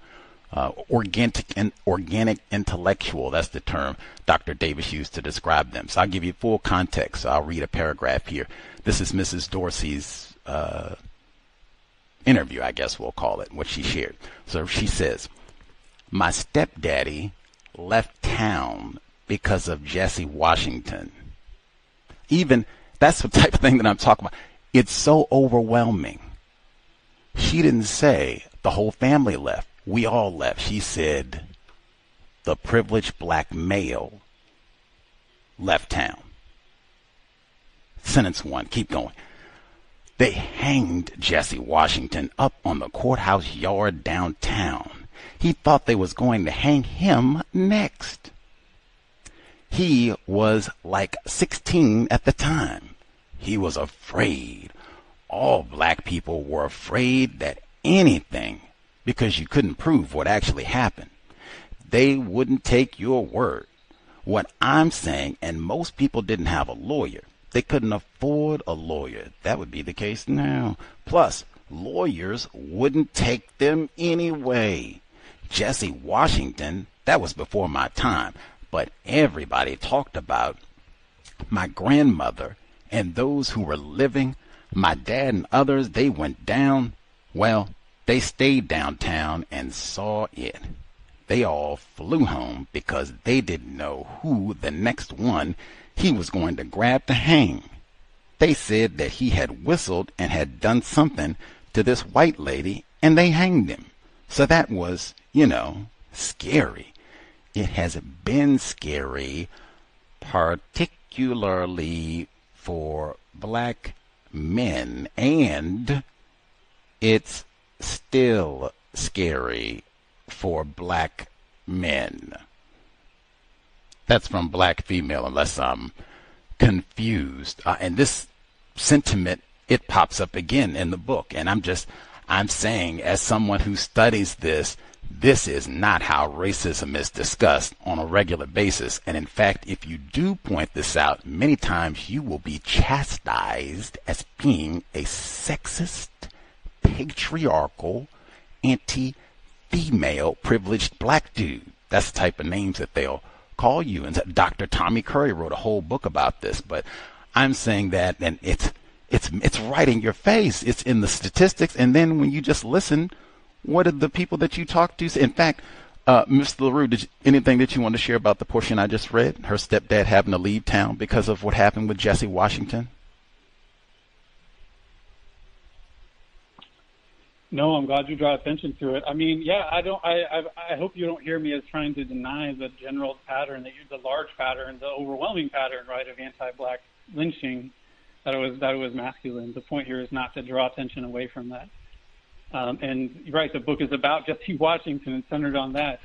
organic intellectual, that's the term Dr. Davis used to describe them. So I'll give you full context. So I'll read a paragraph here. This is Mrs. Dorsey's interview, I guess we'll call it, what she shared. So she says, "My stepdaddy left town because of Jesse Washington." Even that's the type of thing that I'm talking about. It's so overwhelming. She didn't say the whole family left. We all left. She said the privileged Black male left town. Sentence 1, keep going. They hanged Jesse Washington up on the courthouse yard downtown. He thought they was going to hang him next. He was like 16 at the time. He was afraid. All Black people were afraid that anything, because you couldn't prove what actually happened. They wouldn't take your word. What I'm saying, and most people didn't have a lawyer. They couldn't afford a lawyer. That would be the case now. Plus, lawyers wouldn't take them anyway. Jesse Washington, that was before my time, but everybody talked about my grandmother and those who were living. My dad and others, they went down. Well, they stayed downtown and saw it. They all flew home because they didn't know who the next one he was going to grab to hang. They said that he had whistled and had done something to this white lady, and they hanged him. So that was, scary. It has been scary, particularly for Black men, and it's still scary for Black men. That's from Black female, unless I'm confused. And this sentiment, it pops up again in the book. And I'm saying, as someone who studies this is not how racism is discussed on a regular basis. And in fact, if you do point this out, many times you will be chastised as being a sexist, patriarchal, anti-female, privileged Black dude. That's the type of names that they'll call you. And Dr. Tommy Curry wrote a whole book about this, but I'm saying that, and it's right in your face. It's in the statistics. And then when you just listen, what did the people that you talk to say? In fact, Mr. LaRue, anything that you want to share about the portion I just read? Her stepdad having to leave town because of what happened with Jesse Washington? No, I'm glad you draw attention to it. I mean, yeah, I hope you don't hear me as trying to deny the general pattern, the large pattern, the overwhelming pattern, right, of anti-Black lynching, that it was masculine. The point here is not to draw attention away from that. And you're right, the book is about Jesse Washington and centered on that.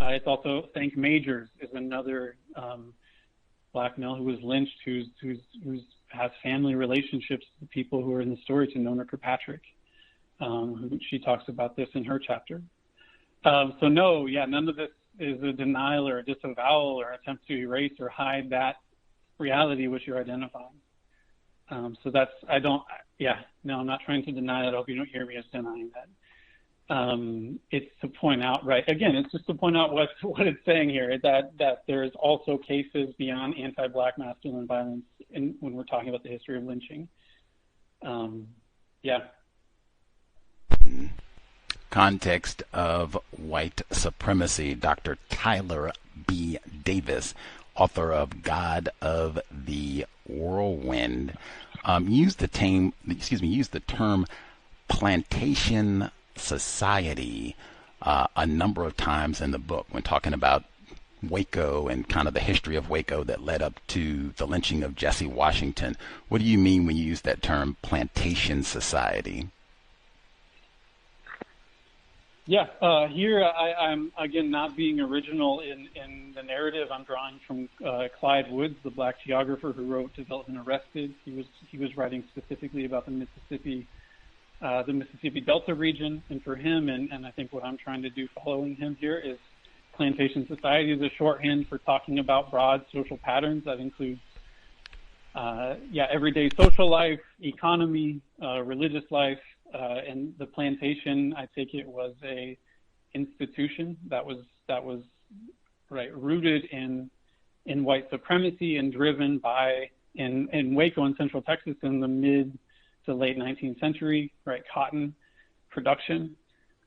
It's also Thank Majors is another Black male who was lynched, who has family relationships with people who are in the story to Nona Kirkpatrick. She talks about this in her chapter. So no, yeah, none of this is a denial or a disavowal or attempt to erase or hide that reality which you're identifying. So that's, I'm not trying to deny that. I hope you don't hear me as denying that. It's to point out, right, again, it's just to point out what it's saying here, that there's also cases beyond anti-Black masculine violence when we're talking about the history of lynching. Context of White Supremacy, Dr. Tyler B. Davis, author of God of the Whirlwind, used the term Plantation Society a number of times in the book when talking about Waco and kind of the history of Waco that led up to the lynching of Jesse Washington. What do you mean when you use that term Plantation Society? Yeah, here I'm, again, not being original in the narrative. I'm drawing from Clyde Woods, the Black geographer who wrote Development Arrested. He was writing specifically about the Mississippi Delta region, and for him, and I think what I'm trying to do following him here is Plantation Society is a shorthand for talking about broad social patterns that includes everyday social life, economy, religious life, and the plantation, I take it, was a institution that was right rooted in white supremacy and driven by in Waco in Central Texas in the mid to late 19th century, right, cotton production,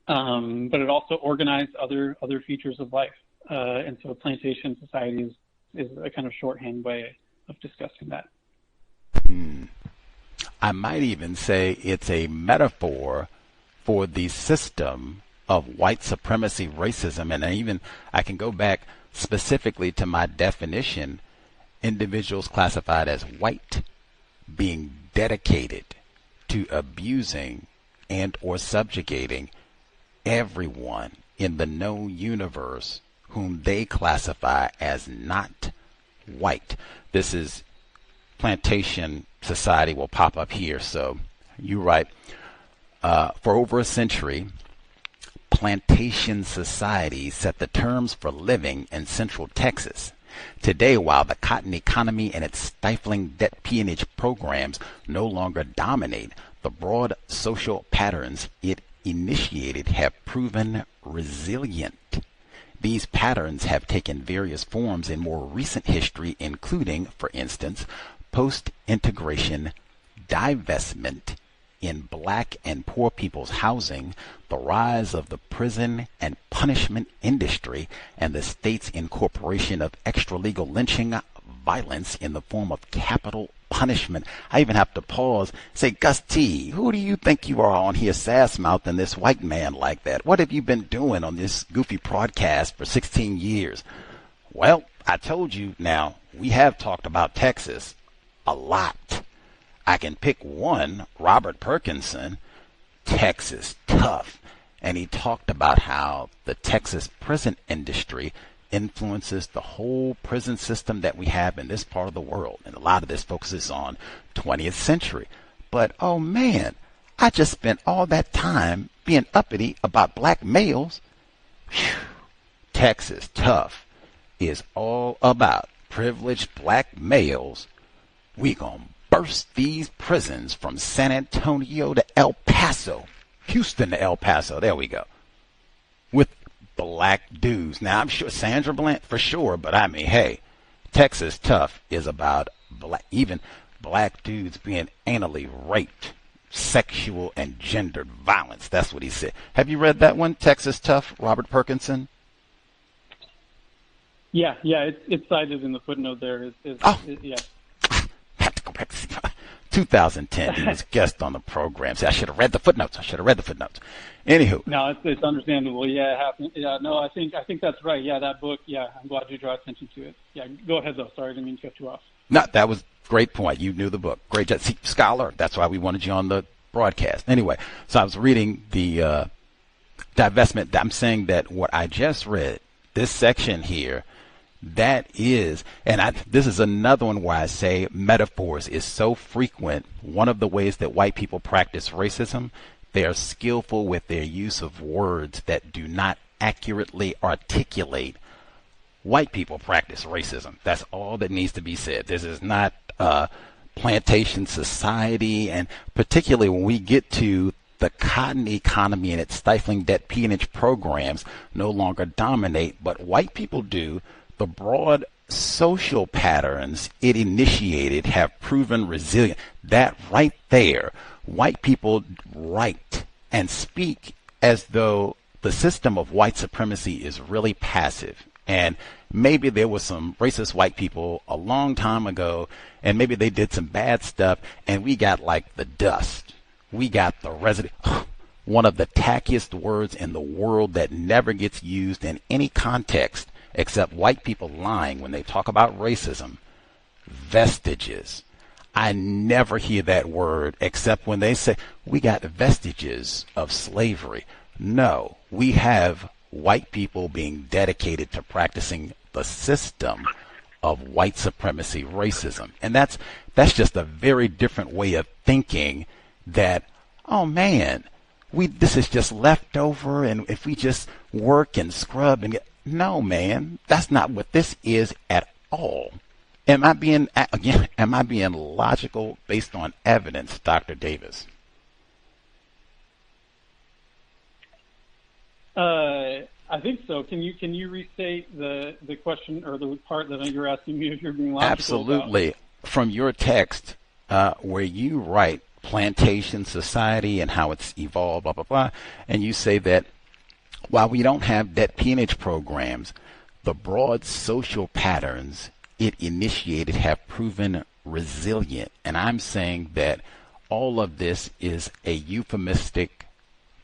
but it also organized other features of life, and so a plantation society is a kind of shorthand way of discussing that. I might even say it's a metaphor for the system of white supremacy, racism, and I can go back specifically to my definition, individuals classified as white being dedicated to abusing and or subjugating everyone in the known universe whom they classify as not white. This is Plantation Society will pop up here. So you're right. For over a century, plantation society set the terms for living in Central Texas. Today, while the cotton economy and its stifling debt peonage programs no longer dominate, the broad social patterns it initiated have proven resilient. These patterns have taken various forms in more recent history, including, for instance, post-integration divestment in Black and poor people's housing, the rise of the prison and punishment industry, and the state's incorporation of extralegal lynching violence in the form of capital punishment. I even have to pause, say, Gus T., who do you think you are on here sass-mouthing this white man like that? What have you been doing on this goofy broadcast for 16 years? Well, I told you now, we have talked about Texas a lot. I can pick one, Robert Perkinson, Texas tough. And he talked about how the Texas prison industry influences the whole prison system that we have in this part of the world. And a lot of this focuses on 20th century. But, oh man, I just spent all that time being uppity about black males. Whew. Texas tough is all about privileged black males. We gonna burst these prisons from San Antonio to El Paso, Houston to El Paso, there we go, with black dudes. Now, I'm sure Sandra Bland for sure, but I mean, hey, Texas tough is about even black dudes being anally raped, sexual and gendered violence. That's what he said. Have you read that one, Texas Tough, Robert Perkinson? Yeah, it's cited in the footnote there. Yeah. Have to go back. 2010, he was guest on the program. See, I should have read the footnotes. Anywho. No, it's understandable. Yeah, it happened. Yeah, no, I think that's right. Yeah, that book. Yeah, I'm glad you draw attention to it. Yeah, go ahead though. Sorry, I didn't mean to cut you off. No, that was a great point. You knew the book. Great job. See, scholar. That's why we wanted you on the broadcast. Anyway, so I was reading the divestment. I'm saying that what I just read, this section here, that is, this is another one where I say metaphors is so frequent. One of the ways that white people practice racism, they are skillful with their use of words that do not accurately articulate. White people practice racism. That's all that needs to be said. This is not plantation society, and particularly when we get to the cotton economy and its stifling debt peonage programs no longer dominate, but white people do. The broad social patterns it initiated have proven resilient. That right there, white people write and speak as though the system of white supremacy is really passive. And maybe there was some racist white people a long time ago, and maybe they did some bad stuff, and we got like the dust. We got the resident. One of the tackiest words in the world that never gets used in any context except white people lying when they talk about racism. Vestiges. I never hear that word except when they say, we got vestiges of slavery. No, we have white people being dedicated to practicing the system of white supremacy racism. And that's just a very different way of thinking that, oh man, this is just leftover, and if we just work and scrub and get, no, man, that's not what this is at all. Am I being logical based on evidence, Dr. Davis? I think so. Can you restate the question or the part that you're asking me if you're being logical? Absolutely. About? From your text, where you write plantation society and how it's evolved, blah, blah, blah, and you say that while we don't have debt peonage programs, the broad social patterns it initiated have proven resilient. And I'm saying that all of this is a euphemistic,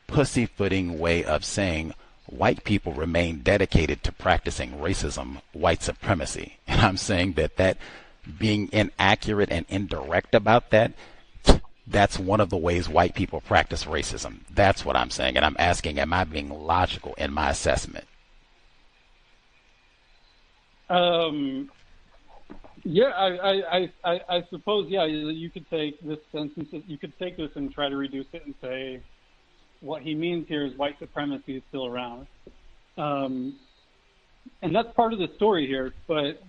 pussyfooting way of saying white people remain dedicated to practicing racism, white supremacy. And I'm saying that being inaccurate and indirect about that's one of the ways white people practice racism. That's what I'm saying. And I'm asking, am I being logical in my assessment? Yeah, I suppose, yeah, you could take this sentence, you could take this and try to reduce it and say, what he means here is white supremacy is still around. And that's part of the story here, but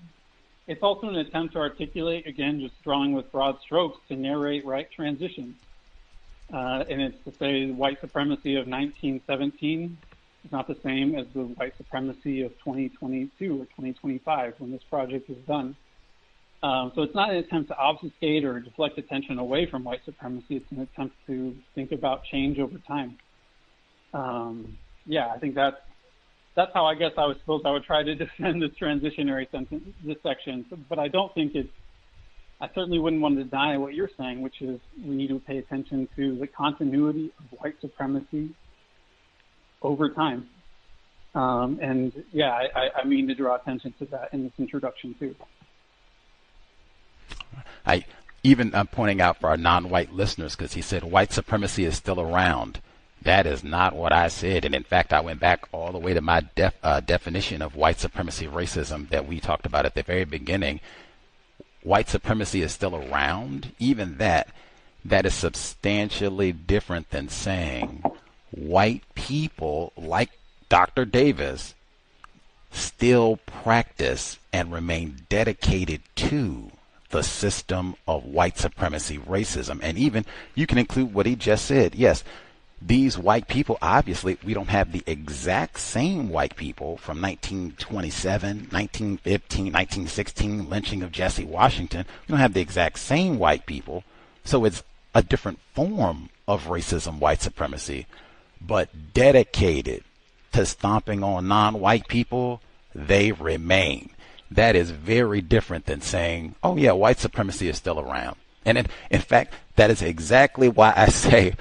it's also an attempt to articulate, again, just drawing with broad strokes, to narrate right transitions. And it's to say white supremacy of 1917 is not the same as the white supremacy of 2022 or 2025 when this project is done. So it's not an attempt to obfuscate or deflect attention away from white supremacy. It's an attempt to think about change over time. Yeah, I think that's how I guess I would try to defend this transitionary sentence, this section. But I don't think I certainly wouldn't want to deny what you're saying, which is we need to pay attention to the continuity of white supremacy over time. And yeah, I mean to draw attention to that in this introduction too. I'm pointing out for our non-white listeners, because he said white supremacy is still around. That is not what I said. And in fact, I went back all the way to my definition of white supremacy racism that we talked about at the very beginning. White supremacy is still around. Even that is substantially different than saying white people like Dr. Davis still practice and remain dedicated to the system of white supremacy racism. And even you can include what he just said. Yes, these white people, obviously, we don't have the exact same white people from 1927, 1915, 1916, lynching of Jesse Washington. We don't have the exact same white people. So it's a different form of racism, white supremacy, but dedicated to stomping on non-white people. they remain. That is very different than saying, oh yeah, white supremacy is still around. And in fact, that is exactly why I say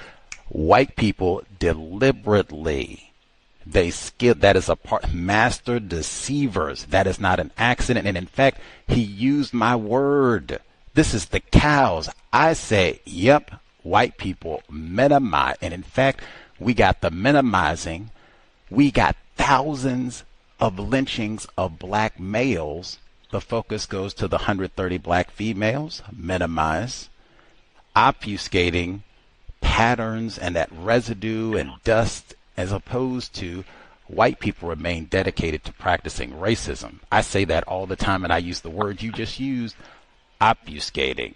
white people deliberately, that is a part, master deceivers. That is not an accident. And in fact, he used my word. This is the cows. I say, yep, white people minimize. And in fact, we got the minimizing. We got thousands of lynchings of black males. The focus goes to the 130 black females, minimize, obfuscating patterns and that residue and dust, as opposed to white people remain dedicated to practicing racism. I say that all the time, and I use the word you just used, obfuscating.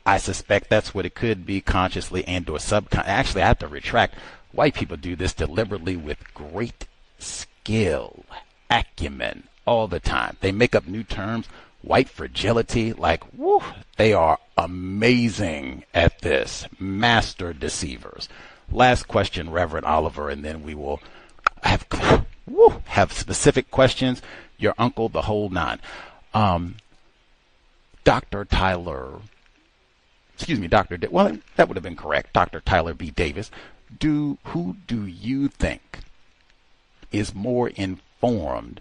I suspect that's what it could be, consciously and or subconsciously. Actually, I have to retract. White people do this deliberately with great skill, acumen, all the time. They make up new terms, white fragility, like, woo, they are amazing at this. Master deceivers. Last question, Reverend Oliver, and then we will have specific questions. Your uncle, the whole nine. Dr. Tyler, well, that would have been correct. Dr. Tyler B. Davis. Who do you think is more informed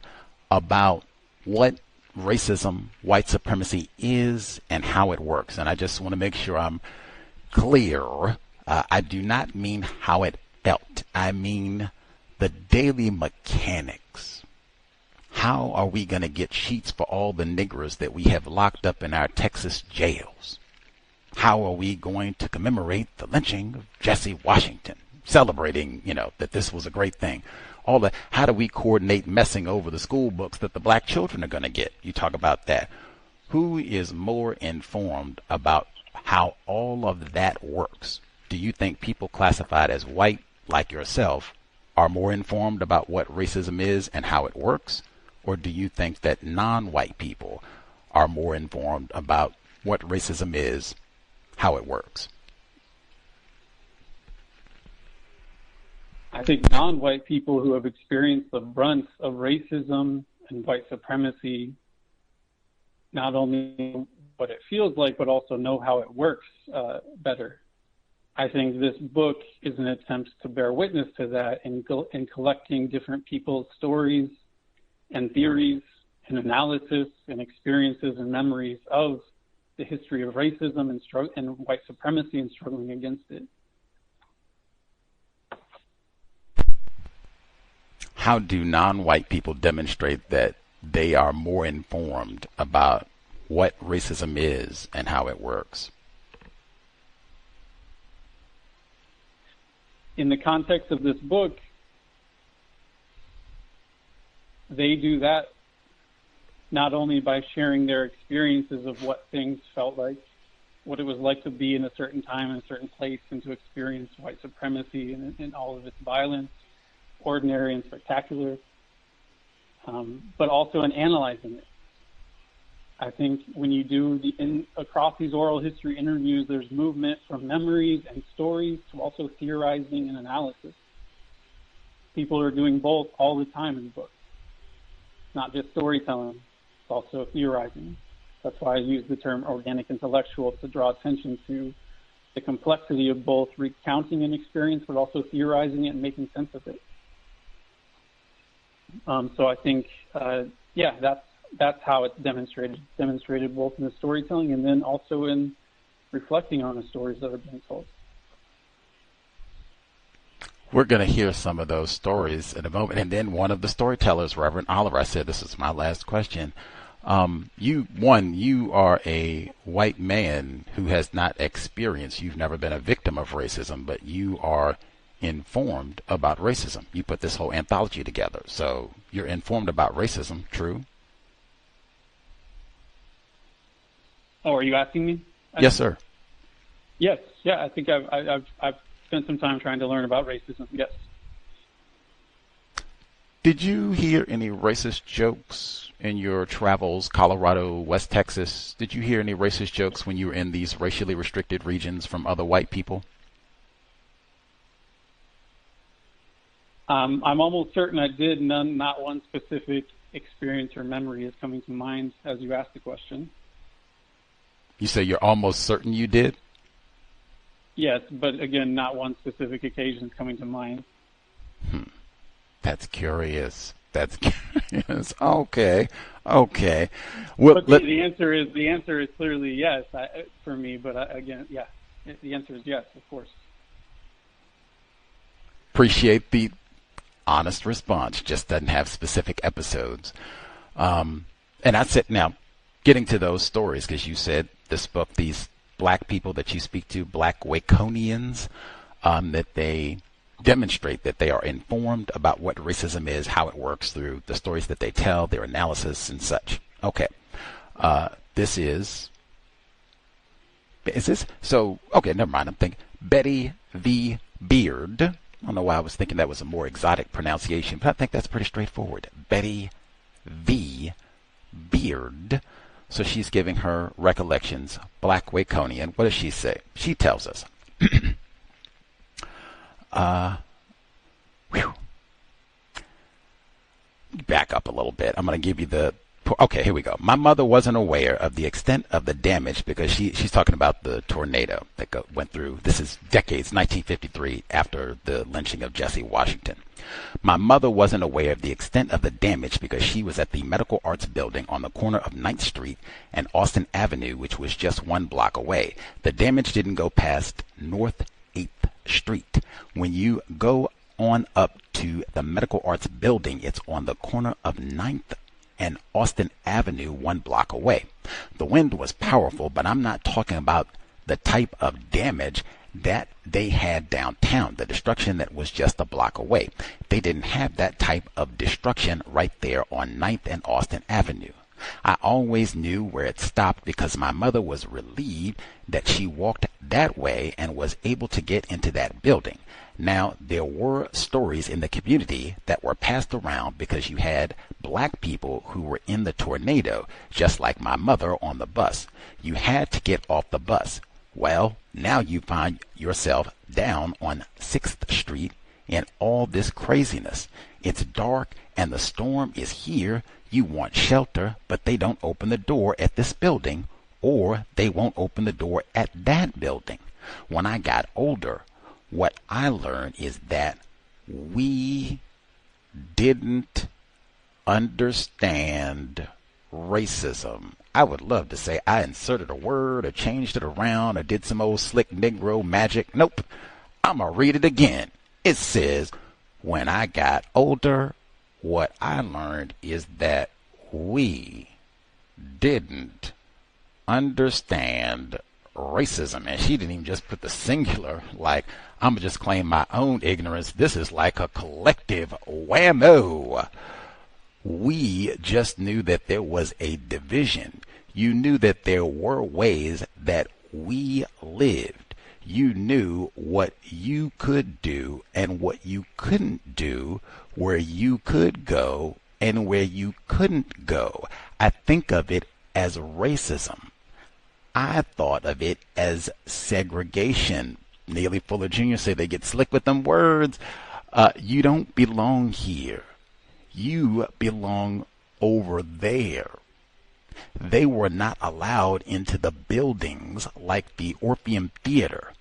about what racism, white supremacy is and how it works? And I just want to make sure I'm clear. I do not mean how it felt. I mean the daily mechanics. How are we going to get sheets for all the niggers that we have locked up in our Texas jails? How are we going to commemorate the lynching of Jesse Washington, celebrating, that this was a great thing? All that. How do we coordinate messing over the school books that the black children are going to get? You talk about that. Who is more informed about how all of that works? Do you think people classified as white, like yourself, are more informed about what racism is and how it works? Or do you think that non-white people are more informed about what racism is, how it works? I think non-white people who have experienced the brunt of racism and white supremacy not only know what it feels like, but also know how it works better. I think this book is an attempt to bear witness to that in collecting different people's stories and theories and analysis and experiences and memories of the history of racism and white supremacy and struggling against it. How do non-white people demonstrate that they are more informed about what racism is and how it works? In the context of this book, they do that not only by sharing their experiences of what things felt like, what it was like to be in a certain time in a certain place and to experience white supremacy and all of its violence, ordinary and spectacular, but also in analyzing it. I think when you do across these oral history interviews, there's movement from memories and stories to also theorizing and analysis. People are doing both all the time in the book. Not just storytelling, it's also theorizing. That's why I use the term organic intellectual, to draw attention to the complexity of both recounting an experience, but also theorizing it and making sense of it. So I think, that's how it's demonstrated both in the storytelling and then also in reflecting on the stories that are being told. We're going to hear some of those stories in a moment. And then one of the storytellers, Reverend Oliver, I said this is my last question. You are a white man who has not experienced, you've never been a victim of racism, but you are informed about racism. You put this whole anthology together. So you're informed about racism, true? Oh, are you asking me? Yes, sir. Yes. Yeah, I think I've spent some time trying to learn about racism. Yes. Did you hear any racist jokes in your travels, Colorado, West Texas? Did you hear any racist jokes when you were in these racially restricted regions from other white people? I'm almost certain I did. Not one specific experience or memory is coming to mind as you ask the question. You say you're almost certain you did? Yes, but again, not one specific occasion is coming to mind. That's curious. That's curious. Okay. Well, but the answer is clearly yes for me. But again, yeah, the answer is yes, of course. Appreciate the honest response. Just doesn't have specific episodes. And I said, now, getting to those stories, because you said this book, these black people that you speak to, Black Waconians, that they demonstrate that they are informed about what racism is, how it works through the stories that they tell, their analysis and such. Okay. This is this? So, okay, never mind. I'm thinking Betty V. Beard. I don't know why I was thinking that was a more exotic pronunciation, but I think that's pretty straightforward. Betty V. Beard. So she's giving her recollections, Black Waconian. What does she say? She tells us. Back up a little bit. I'm going to give you the... Okay, here we go. My mother wasn't aware of the extent of the damage because she's talking about the tornado that went through. This is decades, 1953, after the lynching of Jesse Washington. My mother wasn't aware of the extent of the damage because she was at the Medical Arts Building on the corner of 9th Street and Austin Avenue, which was just 1 block away. The damage didn't go past North 8th Street. When you go on up to the Medical Arts Building, it's on the corner of 9th and Austin Avenue, 1 block away. The wind was powerful, but I'm not talking about the type of damage that they had downtown, the destruction that was just a block away. They didn't have that type of destruction right there on 9th and Austin Avenue. I always knew where it stopped because my mother was relieved that she walked that way and was able to get into that building. Now, there were stories in the community that were passed around because you had black people who were in the tornado, just like my mother on the bus. You had to get off the bus. Well, now you find yourself down on 6th Street in all this craziness. It's dark and the storm is here. You want shelter, but they don't open the door at this building, or they won't open the door at that building. When I got older, what I learned is that we didn't understand racism. I would love to say I inserted a word or changed it around or did some old slick Negro magic. Nope. I'm going to read it again. It says, when I got older, what I learned is that we didn't understand racism. And she didn't even just put the singular, like, I'm going to just claim my own ignorance. This is like a collective whammo. We just knew that there was a division. You knew that there were ways that we lived. You knew what you could do and what you couldn't do, where you could go and where you couldn't go. I think of it as racism. I thought of it as segregation. Neely Fuller Jr. said they get slick with them words. You don't belong here. You belong over there. They were not allowed into the buildings like the Orpheum Theater.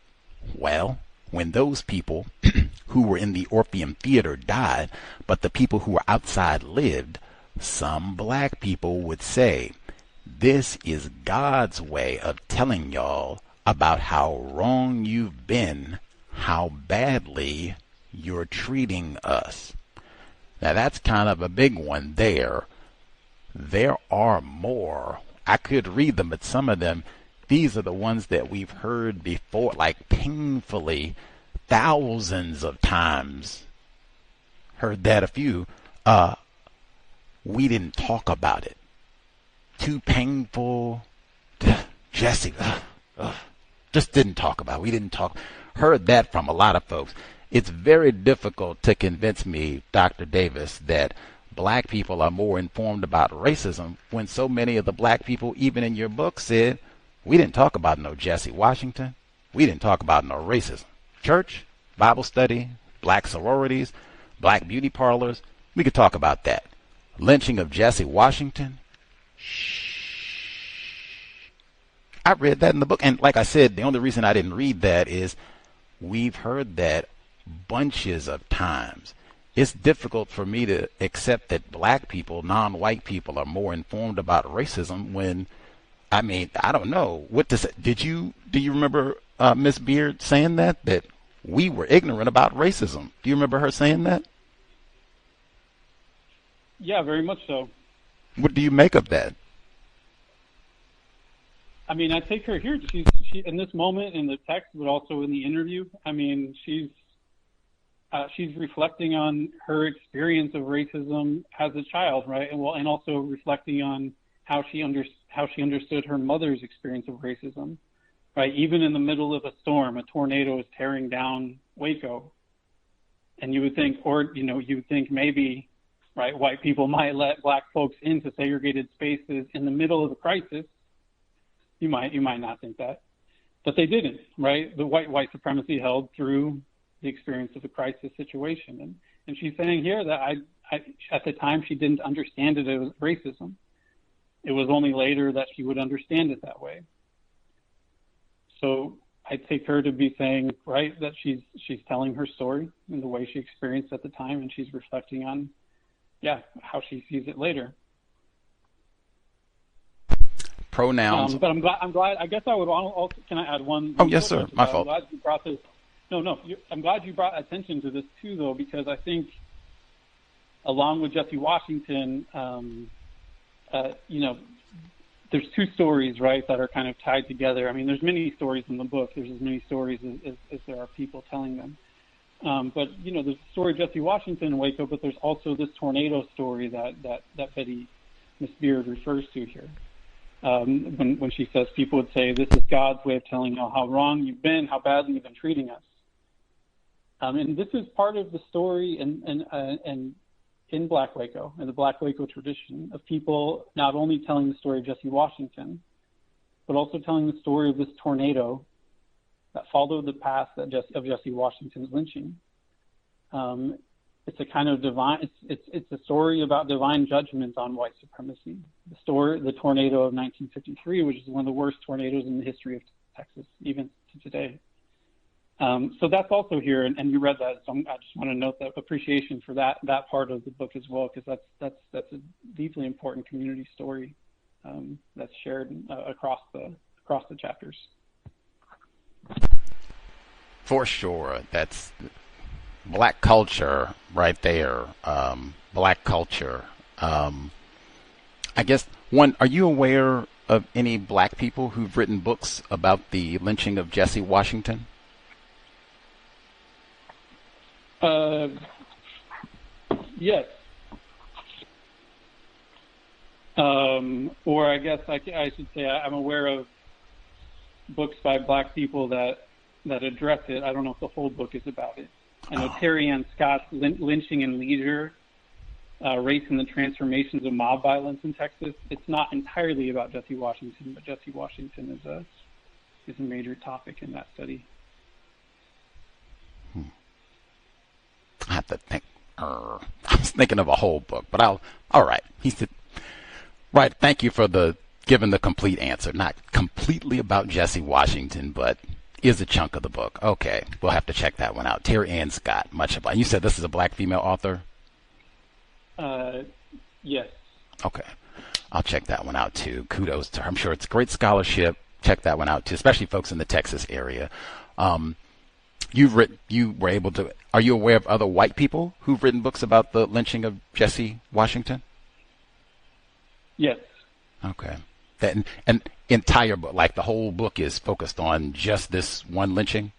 Well, when those people who were in the Orpheum Theater died, but the people who were outside lived, some black people would say, this is God's way of telling y'all about how wrong you've been, how badly you're treating us. Now that's kind of a big one there. There are more. I could read them, but some of them, these are the ones that we've heard before, like painfully, thousands of times. Heard that a few. We didn't talk about it. Too painful. Jesse, just didn't talk about it. We didn't talk. Heard that from a lot of folks. It's very difficult to convince me, Dr. Davis, that black people are more informed about racism when so many of the black people, even in your book, said, we didn't talk about no Jesse Washington. We didn't talk about no racism. Church, Bible study, black sororities, black beauty parlors, we could talk about that. Lynching of Jesse Washington. I read that in the book, and like I said, the only reason I didn't read that is we've heard that bunches of times. It's difficult for me to accept that black people, non-white people, are more informed about racism when, I mean, I don't know what to say. Do you remember Miss Beard saying that we were ignorant about racism? Do you remember her saying that? Yeah, very much so. What do you make of that? I mean, I take her here. She in this moment in the text, but also in the interview. I mean, she's reflecting on her experience of racism as a child, right? And also reflecting on how she understood her mother's experience of racism, right? Even in the middle of a storm, a tornado is tearing down Waco, and you would think maybe, right, white people might let black folks into segregated spaces in the middle of a crisis. You might not think that, but they didn't, right? The white supremacy held through the experience of a crisis situation, and she's saying here that I at the time she didn't understand it as racism. It was only later that she would understand it that way. So I take her to be saying, right, that she's telling her story in the way she experienced at the time, and she's reflecting on, how she sees it later. Pronouns. But I'm glad. I guess I would also. Can I add one? Oh, yes, sir. My fault. I'm glad you brought this. I'm glad you brought attention to this too, though, because I think, along with Jesse Washington, there's two stories, right, that are kind of tied together. I mean, there's many stories in the book. There's as many stories as there are people telling them. But there's the story of Jesse Washington in Waco, but there's also this tornado story that Betty Miss Beard refers to here. When she says people would say, this is God's way of telling you how wrong you've been, how badly you've been treating us. And this is part of the story in Black Waco, in the Black Waco tradition, of people not only telling the story of Jesse Washington, but also telling the story of this tornado that followed the path of Jesse Washington's lynching. It's a kind of divine. It's a story about divine judgment on white supremacy. The tornado of 1953, which is one of the worst tornadoes in the history of Texas, even to today. So that's also here, and you read that. So I just want to note that appreciation for that part of the book as well, because that's a deeply important community story that's shared across the chapters. For sure, that's Black culture right there. Black culture. I guess, are you aware of any black people who've written books about the lynching of Jesse Washington? Yes. Or I guess I should say I'm aware of books by black people that address it. I don't know if the whole book is about it. I know Terry Ann Scott's Lynching and Leisure, Race and the Transformations of Mob Violence in Texas. It's not entirely about Jesse Washington, but Jesse Washington is a major topic in that study. I have to think. I was thinking of a whole book, but all right. He said, right. Thank you for giving the complete answer. Not completely about Jesse Washington, but is a chunk of the book. Okay, we'll have to check that one out. Terry Ann Scott, much about. You said this is a black female author? Yes. Okay, I'll check that one out too. Kudos to her. I'm sure it's great scholarship. Check that one out too, especially folks in the Texas area. Are you aware of other white people who've written books about the lynching of Jesse Washington? Yes. Okay. An entire book, like the whole book, is focused on just this one lynching?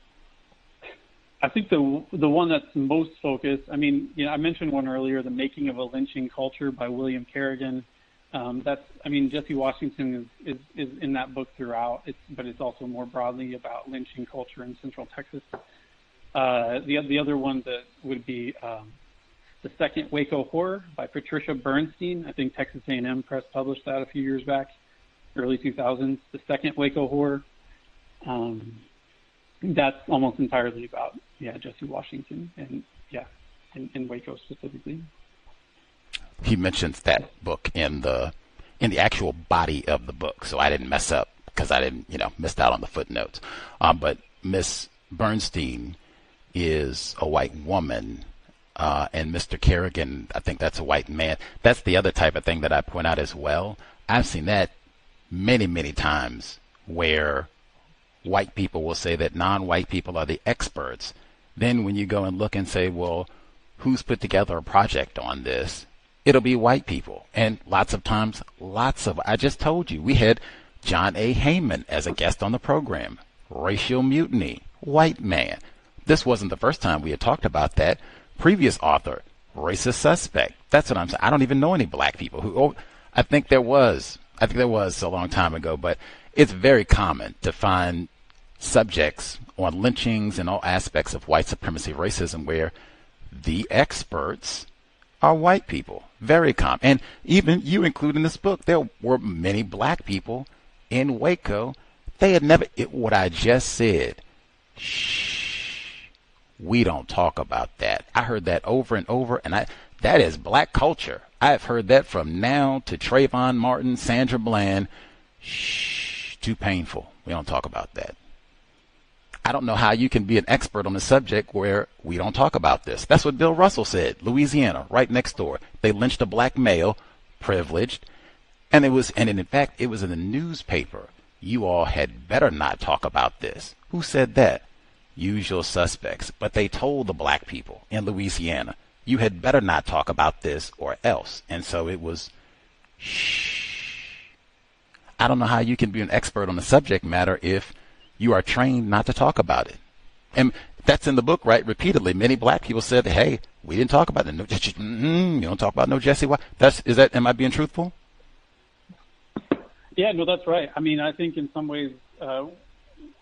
I think the one that's most focused, I I mentioned one earlier, The Making of a Lynching Culture by William Kerrigan. Jesse Washington is in that book throughout, but it's also more broadly about lynching culture in Central Texas. The other one that would be The Second Waco Horror by Patricia Bernstein. I think Texas A&M Press published that a few years back, early 2000s. The Second Waco Horror. That's almost entirely about Jesse Washington and in Waco specifically. he mentions that book in the actual body of the book. So I didn't mess up because I didn't, missed out on the footnotes. But Miss Bernstein is a white woman, and Mr. Kerrigan, I think that's a white man. That's the other type of thing that I point out as well. I've seen that many, many times where white people will say that non-white people are the experts. Then when you go and look and say, well, who's put together a project on this? It'll be white people. And lots of times, I just told you, we had John A. Haymond as a guest on the program. Racial mutiny, white man. This wasn't the first time we had talked about that. Previous author, racist suspect. That's what I'm saying. I don't even know any black people who, I think there was a long time ago, but it's very common to find subjects on lynchings and all aspects of white supremacy, racism, where the experts are white people. Very common. And even you include in this book, there were many black people in Waco. They had never, what I just said, shh, we don't talk about that. I heard that over and over, and that is black culture. I've heard that from now to Trayvon Martin, Sandra Bland. Shh, too painful. We don't talk about that. I don't know how you can be an expert on a subject where we don't talk about this. That's what Bill Russell said. Louisiana, right next door. They lynched a black male, privileged, and in fact, it was in the newspaper. You all had better not talk about this. Who said that? Usual suspects. But they told the black people in Louisiana, you had better not talk about this or else. And so it was, shh. I don't know how you can be an expert on the subject matter if you are trained not to talk about it. And that's in the book, right? Repeatedly, many black people said, hey, we didn't talk about it. No, you don't talk about no Jesse White. Am I being truthful? Yeah, no, that's right. I mean, I think in some ways,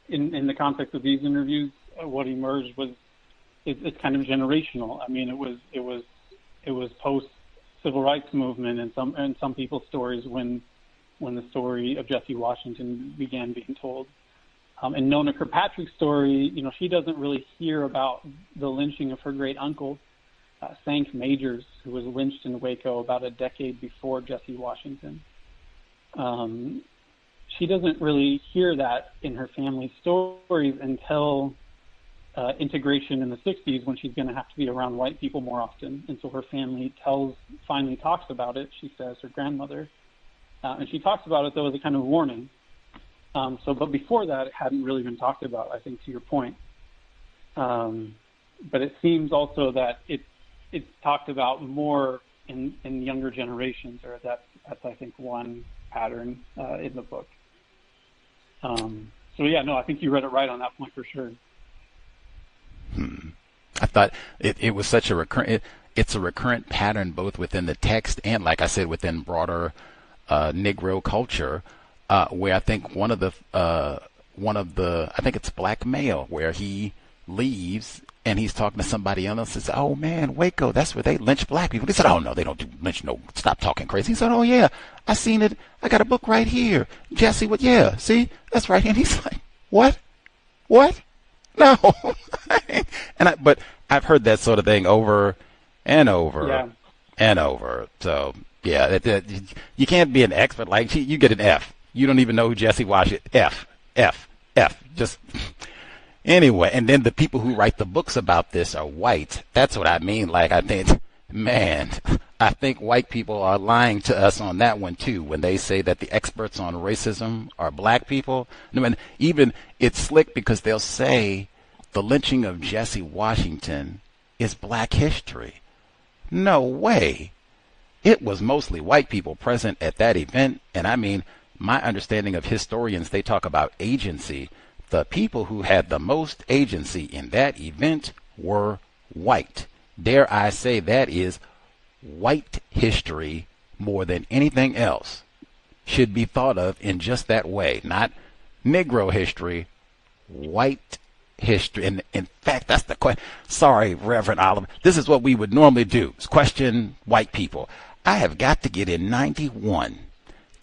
in the context of these interviews, what emerged was it's kind of generational. I mean, it was post civil rights movement and some people's stories when the story of Jesse Washington began being told. And Nona Kirkpatrick's story, she doesn't really hear about the lynching of her great uncle, Sank Majors, who was lynched in Waco about a decade before Jesse Washington. She doesn't really hear that in her family stories until integration in the 60s, when she's going to have to be around white people more often. And so her family finally talks about it, she says, her grandmother. And she talks about it, though, as a kind of warning. But before that, it hadn't really been talked about, I think, to your point. But it seems also that it's talked about more in younger generations, or that's I think one pattern in the book. I think you read it right on that point for sure. I thought it was such a recurrent. It's a recurrent pattern both within the text and, like I said, within broader Negro culture. Where I think one of the I think it's black male, where he leaves and he's talking to somebody else and says, oh man, Waco, that's where they lynch black people. They said, oh no, they don't do lynch. No, stop talking crazy. He said, oh yeah, I seen it. I got a book right here. Jesse, what? Yeah, see, that's right. And he's like, what? No. But I've heard that sort of thing over and over and over. So yeah, you can't be an expert. Like, you get an F. You don't even know who Jesse Washington. F. Just anyway. And then the people who write the books about this are white. That's what I mean. Like, I think white people are lying to us on that one too, when they say that the experts on racism are black people. And even it's slick because they'll say the lynching of Jesse Washington is black history. No way. It was mostly white people present at that event. And I mean, my understanding of historians, they talk about agency. The people who had the most agency in that event were white. Dare I say that is white history more than anything else should be thought of in just that way. Not Negro history, white history. And in fact, that's the question. Sorry, Reverend Oliver. This is what we would normally do, is question white people. I have got to get in 91.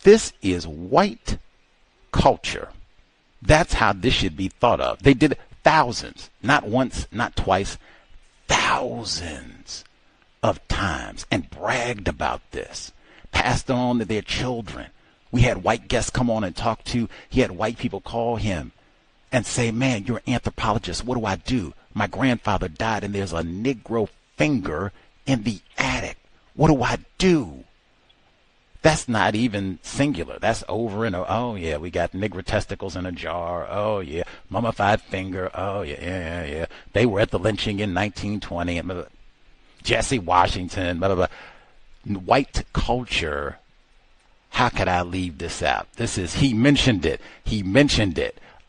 This is white culture. That's how this should be thought of. They did thousands, not once, not twice, thousands of times and bragged about this, passed on to their children. We had white guests come on and talk to. He had white people call him and say, man, you're an anthropologist. What do I do? My grandfather died and there's a Negro finger in the attic. What do I do? That's not even singular. That's over and over. Oh, yeah, we got Negro testicles in a jar. Oh, yeah, mummified finger. Oh, yeah. They were at the lynching in 1920. And blah, blah. Jesse Washington, blah, blah, blah. White culture. How could I leave this out? He mentioned it.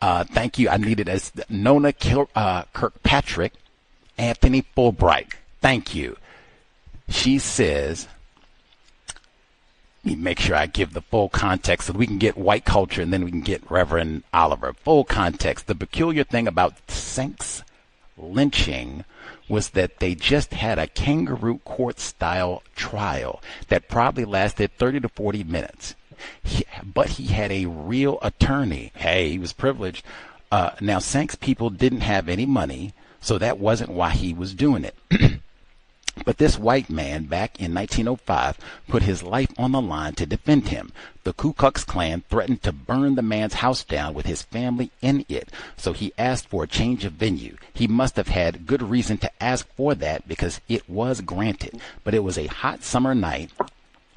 Thank you. I need it as Nona Kirkpatrick, Anthony Fulbright. Thank you. She says, let me make sure I give the full context so we can get white culture and then we can get Reverend Oliver. Full context. The peculiar thing about Sank's lynching was that they just had a kangaroo court style trial that probably lasted 30 to 40 minutes. But he had a real attorney. Hey, he was privileged. Now, Sank's people didn't have any money, so that wasn't why he was doing it. But this white man back in 1905 put his life on the line to defend him. The Ku Klux Klan threatened to burn the man's house down with his family in it, so he asked for a change of venue. He must have had good reason to ask for that because it was granted. But it was a hot summer night,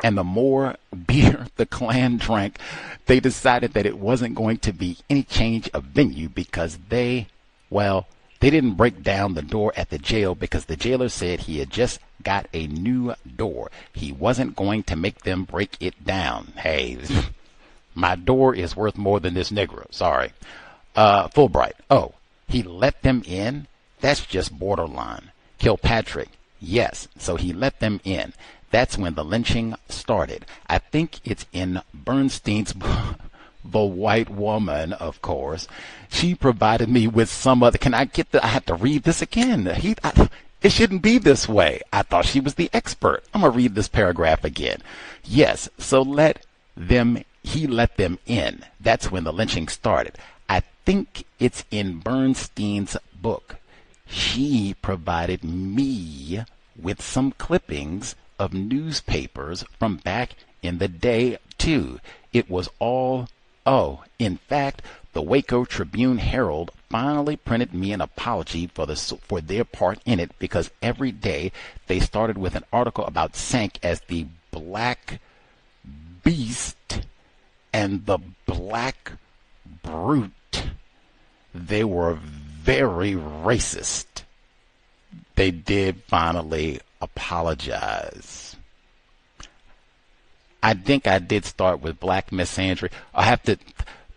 and the more beer the Klan drank, they decided that it wasn't going to be any change of venue because they didn't break down the door at the jail because the jailer said he had just got a new door. He wasn't going to make them break it down. Hey, my door is worth more than this Negro. Sorry. Fulbright. Oh, he let them in? That's just borderline. Kilpatrick. Yes, so he let them in. That's when the lynching started. I think it's in Bernstein's The White Woman, of course. She provided me with some other. I have to read this again. It shouldn't be this way. I thought she was the expert. I'm going to read this paragraph again. Yes, so he let them in. That's when the lynching started. I think it's in Bernstein's book. She provided me with some clippings of newspapers from back in the day, too. It was all. Oh, in fact, the Waco Tribune Herald finally printed me an apology for their part in it because every day they started with an article about Sank as the Black Beast and the Black Brute. They were very racist. They did finally apologize. I think I did start with Black Misandry.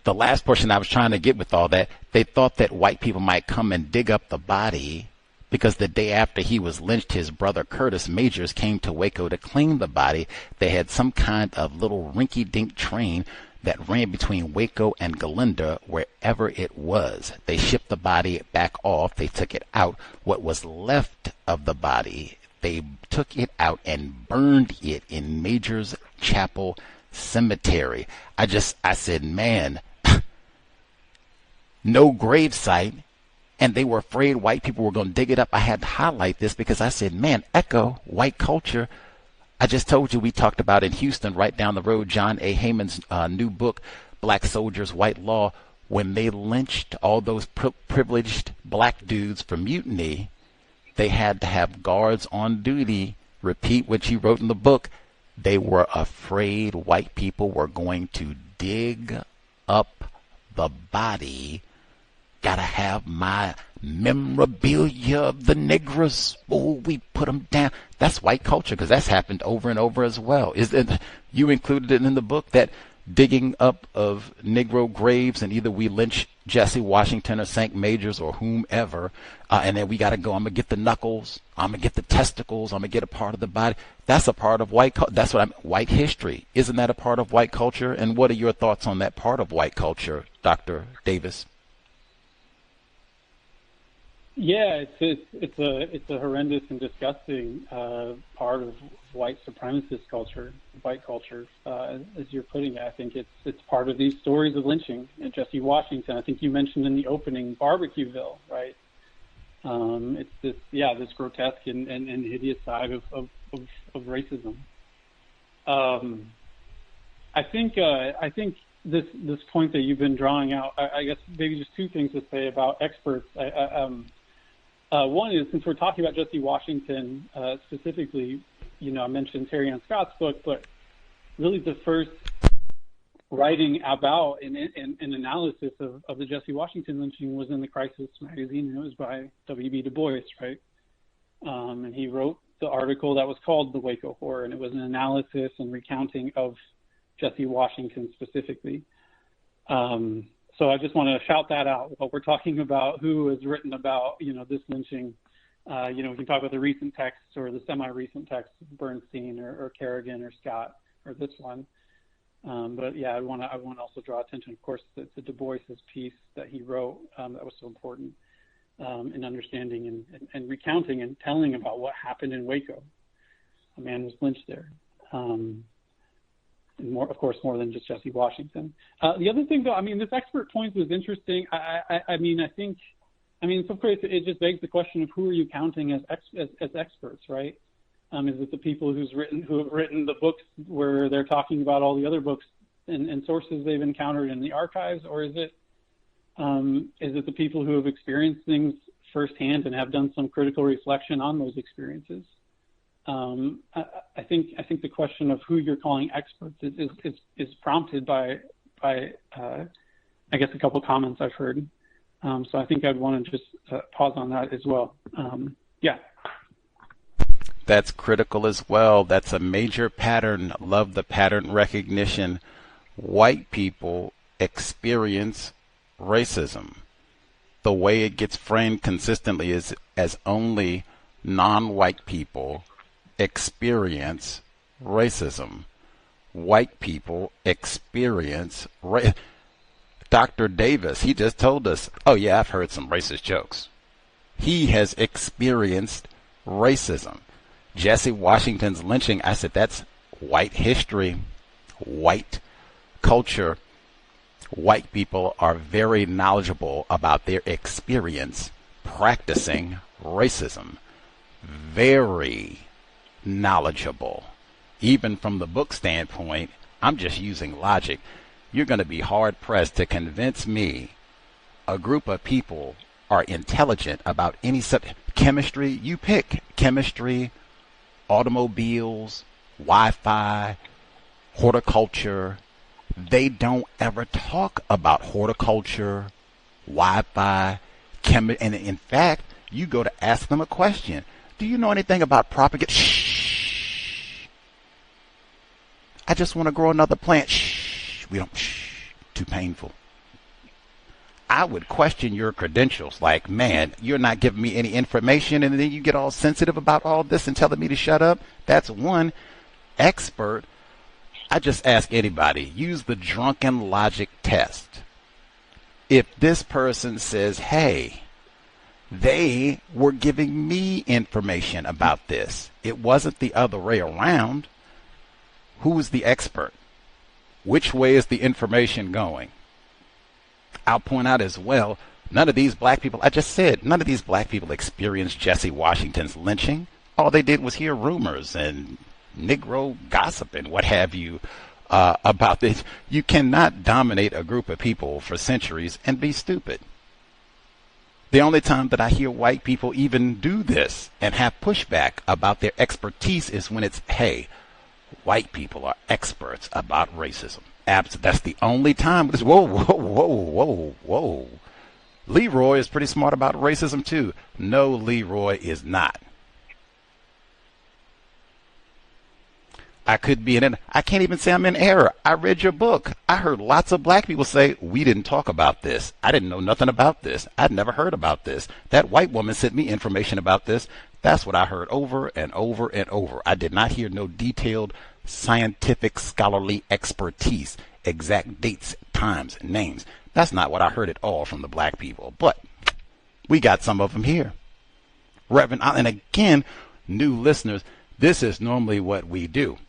The last portion I was trying to get with all that, they thought that white people might come and dig up the body because the day after he was lynched, his brother Curtis Majors came to Waco to clean the body. They had some kind of little rinky-dink train that ran between Waco and Galinda, wherever it was. They shipped the body back off. They took it out. What was left of the body, they took it out and burned it in Major's Chapel Cemetery. I said, man, no gravesite, and they were afraid white people were going to dig it up. I had to highlight this because I said, man, echo white culture. I just told you we talked about in Houston, right down the road, John A. Haymond's new book, Black Soldiers, White Law. When they lynched all those privileged black dudes for mutiny, they had to have guards on duty. Repeat what you wrote in the book. They were afraid white people were going to dig up the body. Gotta have my memorabilia of the Negroes. Oh, we put them down. That's white culture because that's happened over and over as well. You included it in the book, that digging up of Negro graves, and either we lynch Jesse Washington or St. Majors or whomever, and then we got to go, I'm going to get the knuckles, I'm going to get the testicles, I'm going to get a part of the body. That's a part of white culture. That's what white history. Isn't that a part of white culture? And what are your thoughts on that part of white culture, Dr. Davis? Yeah, it's a horrendous and disgusting part of white supremacist culture, white culture, as you're putting it. I think it's part of these stories of lynching. And Jesse Washington, I think you mentioned in the opening Barbecueville, right? It's this grotesque and hideous side of racism. I think this point that you've been drawing out, I guess maybe just two things to say about experts. One is, since we're talking about Jesse Washington specifically, I mentioned Terry Ann Scott's book, but really the first writing about an analysis of the Jesse Washington lynching was in the Crisis magazine, and it was by W.B. Du Bois, right? And he wrote the article that was called The Waco Horror, and it was an analysis and recounting of Jesse Washington specifically. So I just want to shout that out while we're talking about who has written about, this lynching. We can talk about the recent texts or the semi-recent texts of Bernstein or Kerrigan or Scott or this one. But yeah, I want to also draw attention, of course, to Du Bois's piece that he wrote that was so important in understanding and recounting and telling about what happened in Waco. A man was lynched there. And more, of course, more than just Jesse Washington. The other thing, though, this expert point was interesting. I think, of course, it just begs the question of who are you counting as experts, right? Is it the people who have written the books where they're talking about all the other books and sources they've encountered in the archives, or is it the people who have experienced things firsthand and have done some critical reflection on those experiences? I think the question of who you're calling experts is prompted by I guess a couple comments I've heard. So I think I'd want to just pause on that as well. Yeah. That's critical as well. That's a major pattern. Love the pattern recognition. White people experience racism. The way it gets framed consistently is as only non-white people experience racism. White people experience Dr. Davis, he just told us, oh yeah, I've heard some racist jokes. He has experienced racism. Jesse Washington's lynching, I said, that's white history, white culture. White people are very knowledgeable about their experience practicing racism. Very knowledgeable. Even from the book standpoint, I'm just using logic. You're going to be hard pressed to convince me a group of people are intelligent about any subject. Chemistry, you pick. Chemistry, automobiles, Wi-Fi, horticulture. They don't ever talk about horticulture, Wi-Fi, and in fact, you go to ask them a question. Do you know anything about propagation? Shh. I just want to grow another plant. Shh. We don't. Shh. Too painful. I would question your credentials. Like, man, you're not giving me any information, and then you get all sensitive about all this and telling me to shut up. That's one. Expert. I just ask anybody, use the drunken logic test. If this person says, hey, they were giving me information about this, it wasn't the other way around, who is the expert? Which way is the information going? I'll point out as well, none of these black people, I just said, none of these black people experienced Jesse Washington's lynching. All they did was hear rumors and Negro gossip and what have you about this. You cannot dominate a group of people for centuries and be stupid. The only time that I hear white people even do this and have pushback about their expertise is when it's, hey, white people are experts about racism. That's the only time. Whoa, whoa, whoa, whoa, whoa. Leroy is pretty smart about racism too. No, Leroy is not. I could be I can't even say I'm in error. I read your book. I heard lots of black people say, we didn't talk about this. I didn't know nothing about this. I'd never heard about this. That white woman sent me information about this. That's what I heard over and over and over. I did not hear no detailed scientific scholarly expertise, exact dates, times, names. That's not what I heard at all from the black people. But we got some of them here. Reverend, and again, new listeners, this is normally what we do.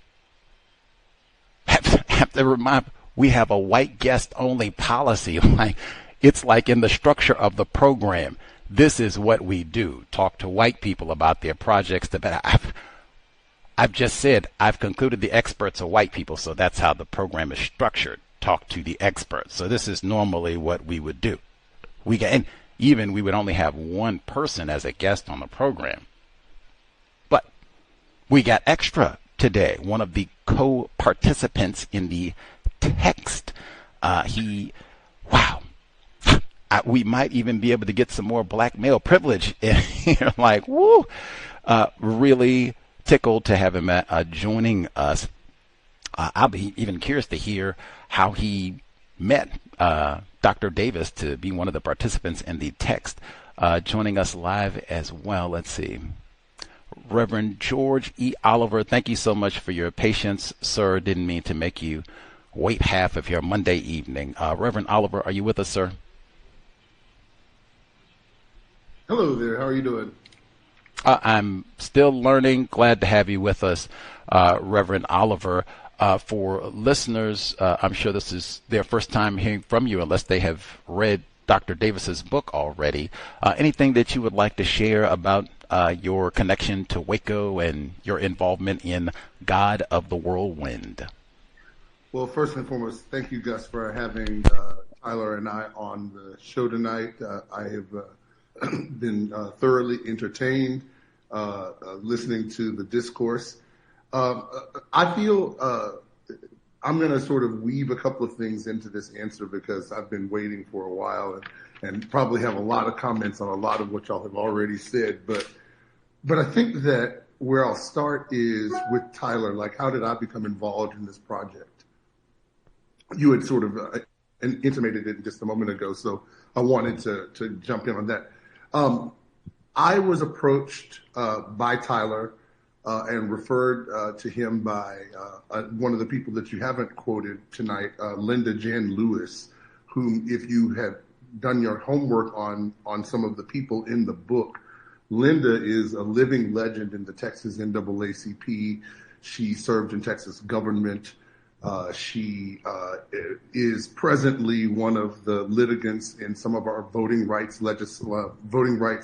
Have to remind, we have a white guest only policy. Like, it's like in the structure of the program. this is what we do. Talk to white people about their projects. I've just said I've concluded the experts are white people, so that's how the program is structured. Talk to the experts. So this is normally what we would do. And even we would only have one person as a guest on the program. But we got extra today. One of the co-participants in the text. We might even be able to get some more black male privilege in here. Like, woo! Really tickled to have him joining us. I'll be even curious to hear how he met Dr. Davis to be one of the participants in the text. Joining us live as well. Let's see. Reverend George E. Oliver, thank you so much for your patience, sir. Didn't mean to make you wait half of your Monday evening. Reverend Oliver, are you with us, sir? Hello there. How are you doing? I'm still learning. Glad to have you with us, Reverend Oliver. For listeners, I'm sure this is their first time hearing from you unless they have read Dr. Davis's book already. Anything that you would like to share about your connection to Waco and your involvement in God of the Whirlwind? Well, first and foremost, thank you, Gus, for having Tyler and I on the show tonight. I have been thoroughly entertained listening to the discourse. I feel I'm going to sort of weave a couple of things into this answer because I've been waiting for a while and probably have a lot of comments on a lot of what y'all have already said. But I think that where I'll start is with Tyler. Like, how did I become involved in this project? You had sort of intimated it just a moment ago, so I wanted to jump in on that. I was approached by Tyler and referred to him by one of the people that you haven't quoted tonight, Linda Jan Lewis, whom, if you have done your homework on some of the people in the book, Linda is a living legend in the Texas NAACP. She served in Texas government. She is presently one of the litigants in some of our voting rights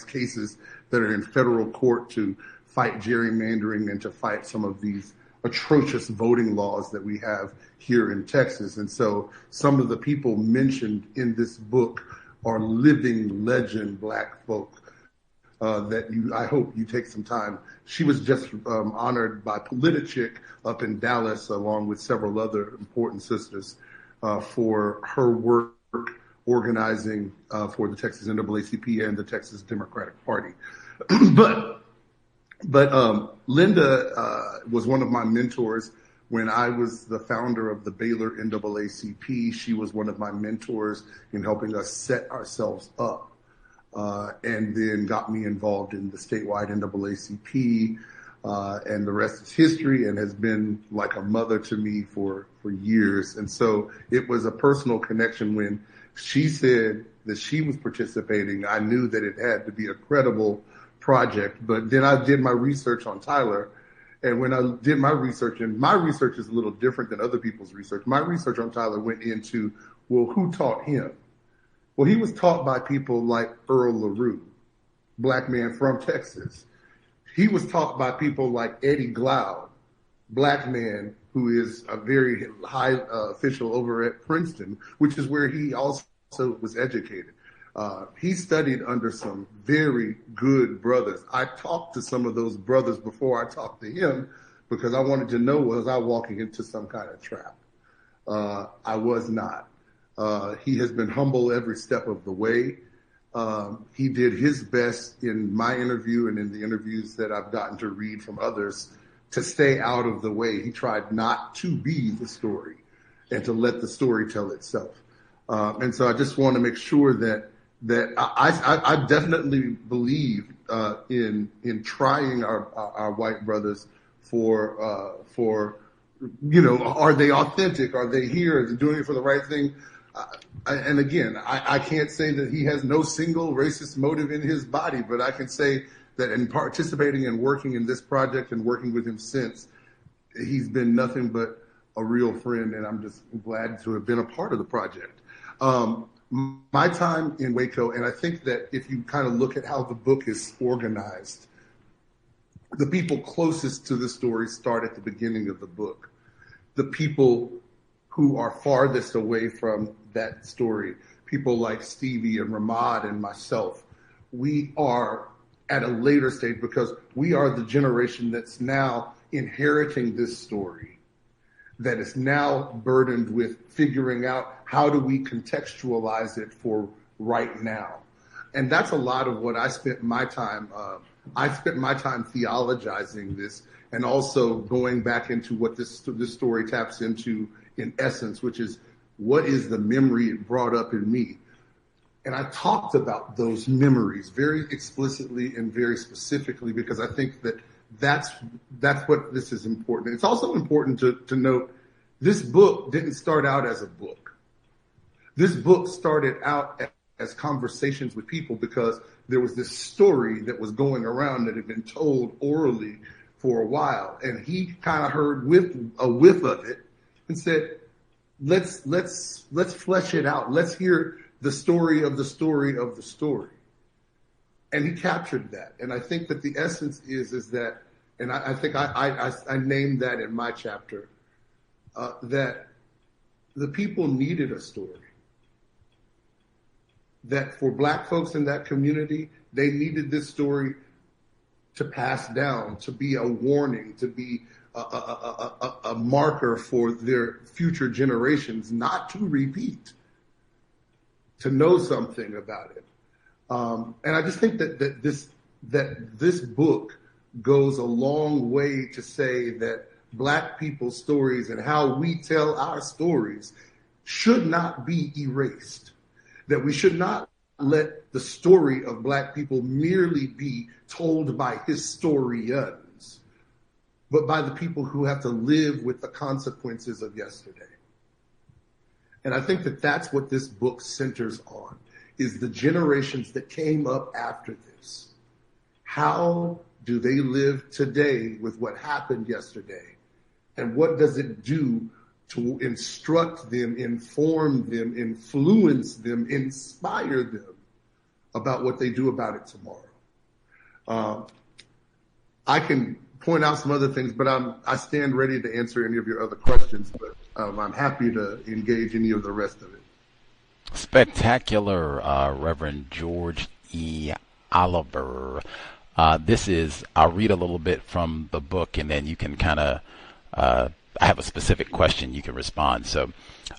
cases that are in federal court to fight gerrymandering and to fight some of these atrocious voting laws that we have here in Texas. And so some of the people mentioned in this book are living legend Black folk that I hope you take some time. She was just honored by Politichick up in Dallas, along with several other important sisters, for her work organizing for the Texas NAACP and the Texas Democratic Party. But Linda was one of my mentors when I was the founder of the Baylor NAACP. She was one of my mentors in helping us set ourselves up. And then got me involved in the statewide NAACP, and the rest is history, and has been like a mother to me for years. And so it was a personal connection. When she said that she was participating, I knew that it had to be a credible project. But then I did my research on Tyler, and when I did my research, and my research is a little different than other people's research, my research on Tyler went into, well, who taught him? Well, he was taught by people like Earl LaRue, Black man from Texas. He was taught by people like Eddie Glaude, Black man who is a very high official over at Princeton, which is where he also was educated. He studied under some very good brothers. I talked to some of those brothers before I talked to him because I wanted to know, was I walking into some kind of trap? I was not. He has been humble every step of the way. He did his best in my interview and in the interviews that I've gotten to read from others to stay out of the way. He tried not to be the story and to let the story tell itself. And so I just want to make sure that I definitely believe in trying our white brothers for you know, are they authentic? Are they here? Are they doing it for the right thing? And again, I can't say that he has no single racist motive in his body, but I can say that in participating and working in this project and working with him since, he's been nothing but a real friend, and I'm just glad to have been a part of the project. my time in Waco, and I think that if you kind of look at how the book is organized, the people closest to the story start at the beginning of the book. The people who are farthest away from that story, people like Stevie and Ramad and myself, we are at a later stage because we are the generation that's now inheriting this story, that is now burdened with figuring out how do we contextualize it for right now. And that's a lot of what I spent my time, theologizing this, and also going back into what this story taps into in essence, which is what is the memory it brought up in me. And I talked about those memories very explicitly and very specifically because I think that that's what this is important. It's also important to note this book didn't start out as a book. This book started out as conversations with people because there was this story that was going around that had been told orally for a while. And he kind of heard a whiff of it and said, let's flesh it out. Let's hear the story of the story of the story. And he captured that. And I think that the essence is that, and I think I named that in my chapter, that the people needed a story. That for Black folks in that community, they needed this story to pass down, to be a warning, to be a marker for their future generations, not to repeat, to know something about it. And I just think that this book goes a long way to say that Black people's stories and how we tell our stories should not be erased. That we should not let the story of Black people merely be told by historians, but by the people who have to live with the consequences of yesterday. And I think that that's what this book centers on, is the generations that came up after this. How do they live today with what happened yesterday? And what does it do to instruct them, inform them, influence them, inspire them about what they do about it tomorrow? I can point out some other things, but I stand ready to answer any of your other questions, but I'm happy to engage any of the rest of it. Spectacular, Reverend George E. Oliver. I'll read a little bit from the book, and then you can kind of, I have a specific question you can respond. So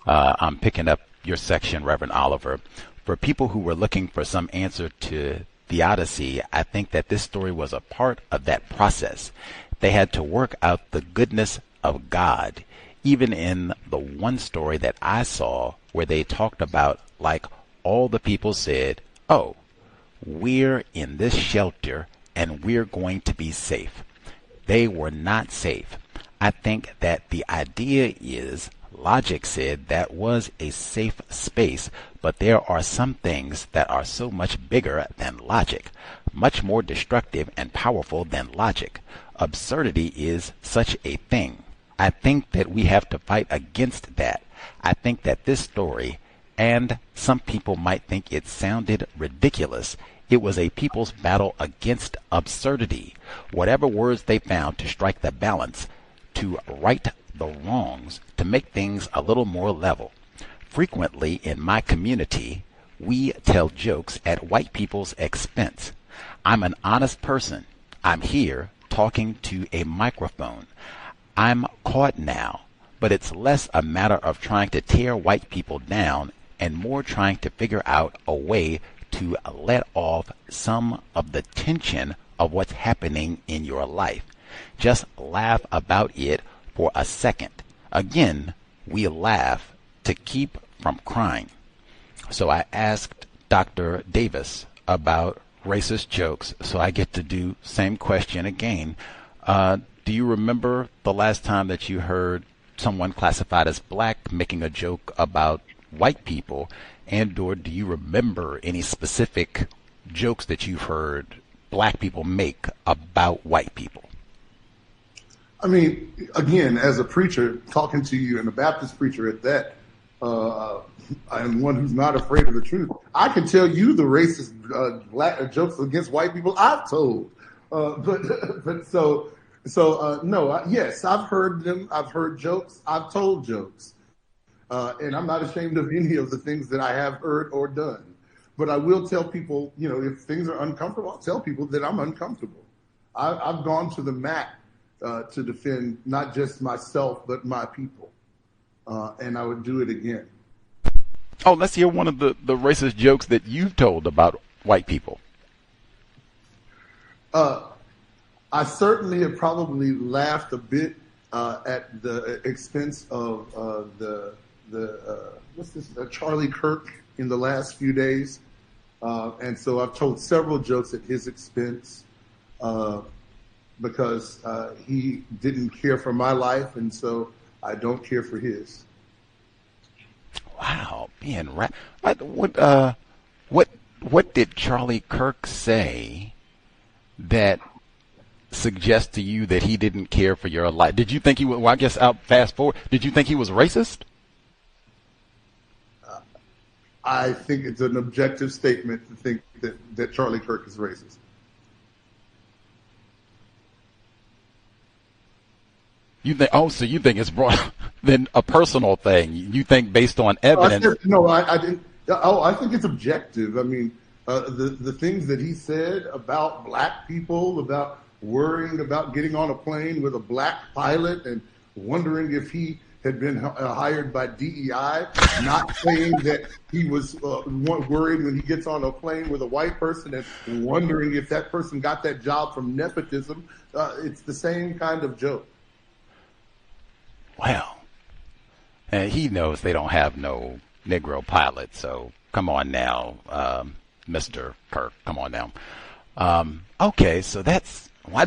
I'm picking up your section, Reverend Oliver. For people who were looking for some answer to theodicy, I think that this story was a part of that process. They had to work out the goodness of God, even in the one story that I saw where they talked about, like, all the people said, oh, we're in this shelter and we're going to be safe. They were not safe. I think that the idea is logic said that was a safe space, but there are some things that are so much bigger than logic, much more destructive and powerful than logic. Absurdity is such a thing. I think that we have to fight against that. I think that this story, and some people might think it sounded ridiculous, it was a people's battle against absurdity. Whatever words they found to strike the balance, to right the wrongs, to make things a little more level. Frequently in my community, we tell jokes at white people's expense. I'm an honest person. I'm here talking to a microphone. I'm caught now, but it's less a matter of trying to tear white people down and more trying to figure out a way to let off some of the tension of what's happening in your life. Just laugh about it for a second. Again, we laugh to keep from crying. So I asked Dr. Davis about racist jokes, so I get to do same question again. Do you remember the last time that you heard someone classified as Black making a joke about white people, and or do you remember any specific jokes that you've heard Black people make about white people? I mean, again, as a preacher, talking to you, and a Baptist preacher at that, I'm one who's not afraid of the truth. I can tell you the racist black jokes against white people I've told. Yes, I've heard them. I've heard jokes. I've told jokes. And I'm not ashamed of any of the things that I have heard or done. But I will tell people, if things are uncomfortable, I'll tell people that I'm uncomfortable. I've gone to the mat to defend not just myself, but my people. And I would do it again. Oh, let's hear one of the racist jokes that you've told about white people. I certainly have probably laughed a bit at the expense of Charlie Kirk in the last few days. And so I've told several jokes at his expense because he didn't care for my life, and so I don't care for his. Wow, being right. What did Charlie Kirk say that suggests to you that he didn't care for your life? Did you think he was? Well, I guess I'll fast forward. Did you think he was racist? I think it's an objective statement to think that Charlie Kirk is racist. You think? Oh, so you think it's broad than a personal thing? You think based on evidence? I didn't. Oh, I think it's objective. I mean, the things that he said about black people, about worrying about getting on a plane with a black pilot and wondering if he had been hired by DEI, not saying that he was worried when he gets on a plane with a white person and wondering if that person got that job from nepotism. It's the same kind of joke. Well, and he knows they don't have no Negro pilot, so come on now, Mr. Kirk, come on now. Okay, so that's why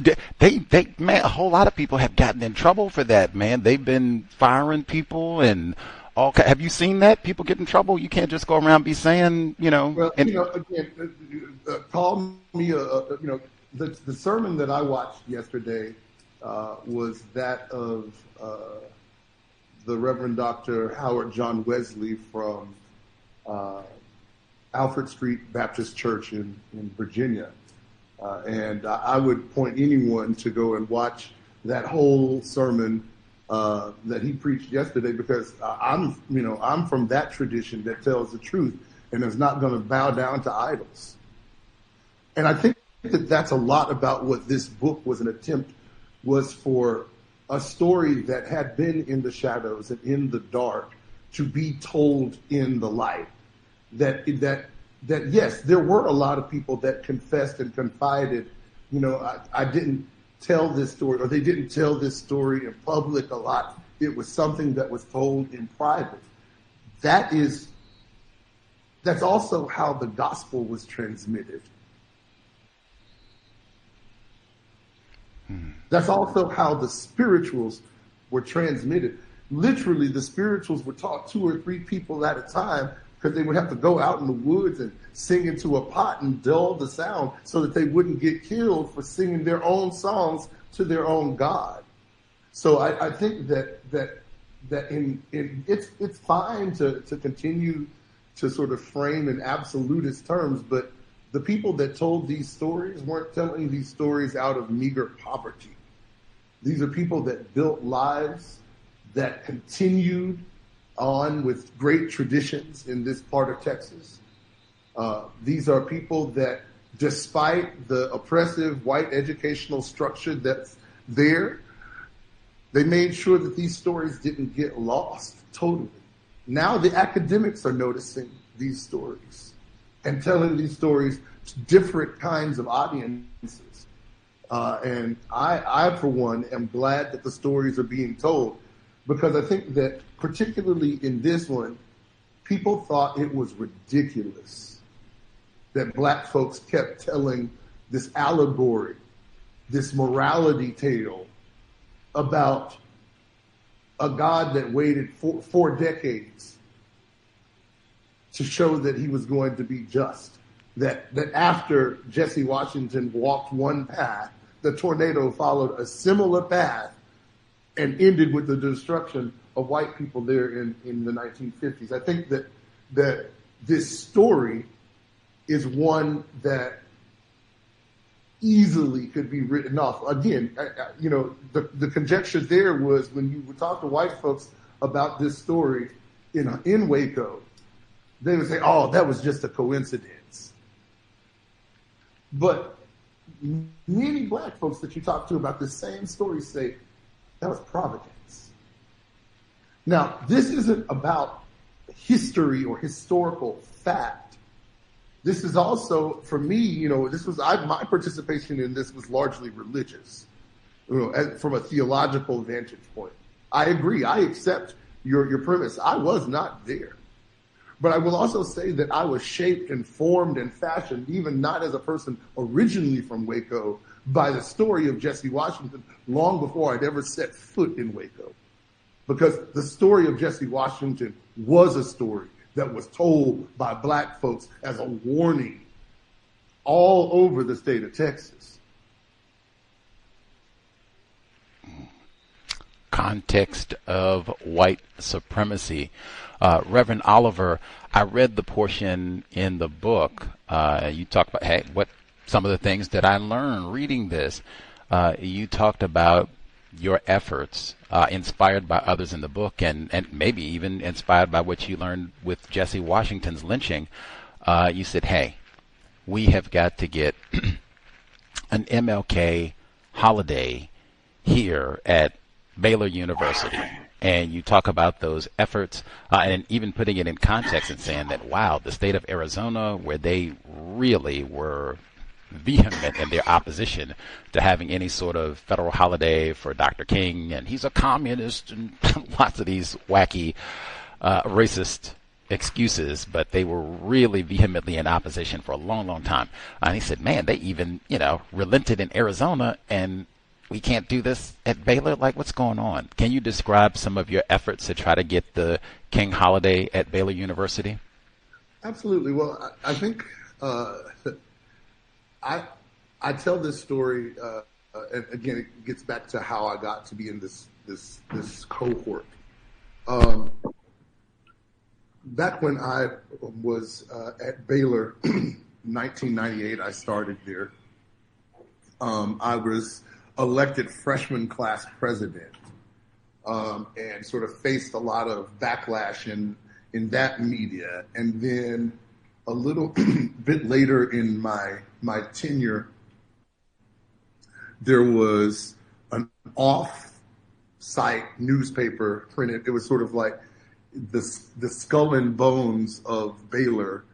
man, a whole lot of people have gotten in trouble for that, man. They've been firing people and all. Have you seen that? People get in trouble. You can't just go around be saying, Well, again, call me the sermon that I watched yesterday was that of the Reverend Dr. Howard John Wesley from Alfred Street Baptist Church in Virginia. And I would point anyone to go and watch that whole sermon that he preached yesterday, because I'm from that tradition that tells the truth and is not going to bow down to idols. And I think that that's a lot about what this book was an attempt was for a story that had been in the shadows and in the dark to be told in the light. That yes, there were a lot of people that confessed and confided, I didn't tell this story, or they didn't tell this story in public a lot. It was something that was told in private. That's also how the gospel was transmitted. That's also how the spirituals were transmitted. Literally, the spirituals were taught 2 or 3 people at a time, because they would have to go out in the woods and sing into a pot and dull the sound so that they wouldn't get killed for singing their own songs to their own God. So I think that it's fine to continue to sort of frame in absolutist terms, but the people that told these stories weren't telling these stories out of meager poverty. These are people that built lives that continued on with great traditions in this part of Texas. These are people that, despite the oppressive white educational structure that's there, they made sure that these stories didn't get lost totally. Now the academics are noticing these stories and telling these stories to different kinds of audiences. And I, for one, am glad that the stories are being told, because I think that particularly in this one, people thought it was ridiculous that black folks kept telling this allegory, this morality tale about a God that waited 4 decades to show that he was going to be just. That after Jesse Washington walked one path, the tornado followed a similar path and ended with the destruction of white people there in the 1950s. I think that this story is one that easily could be written off. Again, the conjecture there was when you would talk to white folks about this story in Waco, they would say, "Oh, that was just a coincidence." But many black folks that you talk to about the same story say that was providence. Now, this isn't about history or historical fact. This is also, for me, my participation in this was largely religious, from a theological vantage point. I agree. I accept your premise. I was not there. But I will also say that I was shaped and formed and fashioned, even not as a person originally from Waco, by the story of Jesse Washington long before I'd ever set foot in Waco. Because the story of Jesse Washington was a story that was told by black folks as a warning all over the state of Texas. Context of White Supremacy. Reverend Oliver, I read the portion in the book. You talked about what some of the things that I learned reading this. You talked about your efforts, inspired by others in the book, and maybe even inspired by what you learned with Jesse Washington's lynching. You said, hey, we have got to get an MLK holiday here at Baylor University. And you talk about those efforts, and even putting it in context and saying that, wow, the state of Arizona, where they really were vehement in their opposition to having any sort of federal holiday for Dr. King, and he's a communist, and lots of these wacky racist excuses, but they were really vehemently in opposition for a long, long time. And he said, man, they even, relented in Arizona, and we can't do this at Baylor? Like, what's going on? Can you describe some of your efforts to try to get the King holiday at Baylor University? Absolutely. Well, I think I tell this story, and again, it gets back to how I got to be in this cohort. Back when I was at Baylor, 1998, I started there. I was elected freshman class president, and sort of faced a lot of backlash in that media. And then a little bit later in my tenure, there was an off-site newspaper printed. It was sort of like the skull and bones of Baylor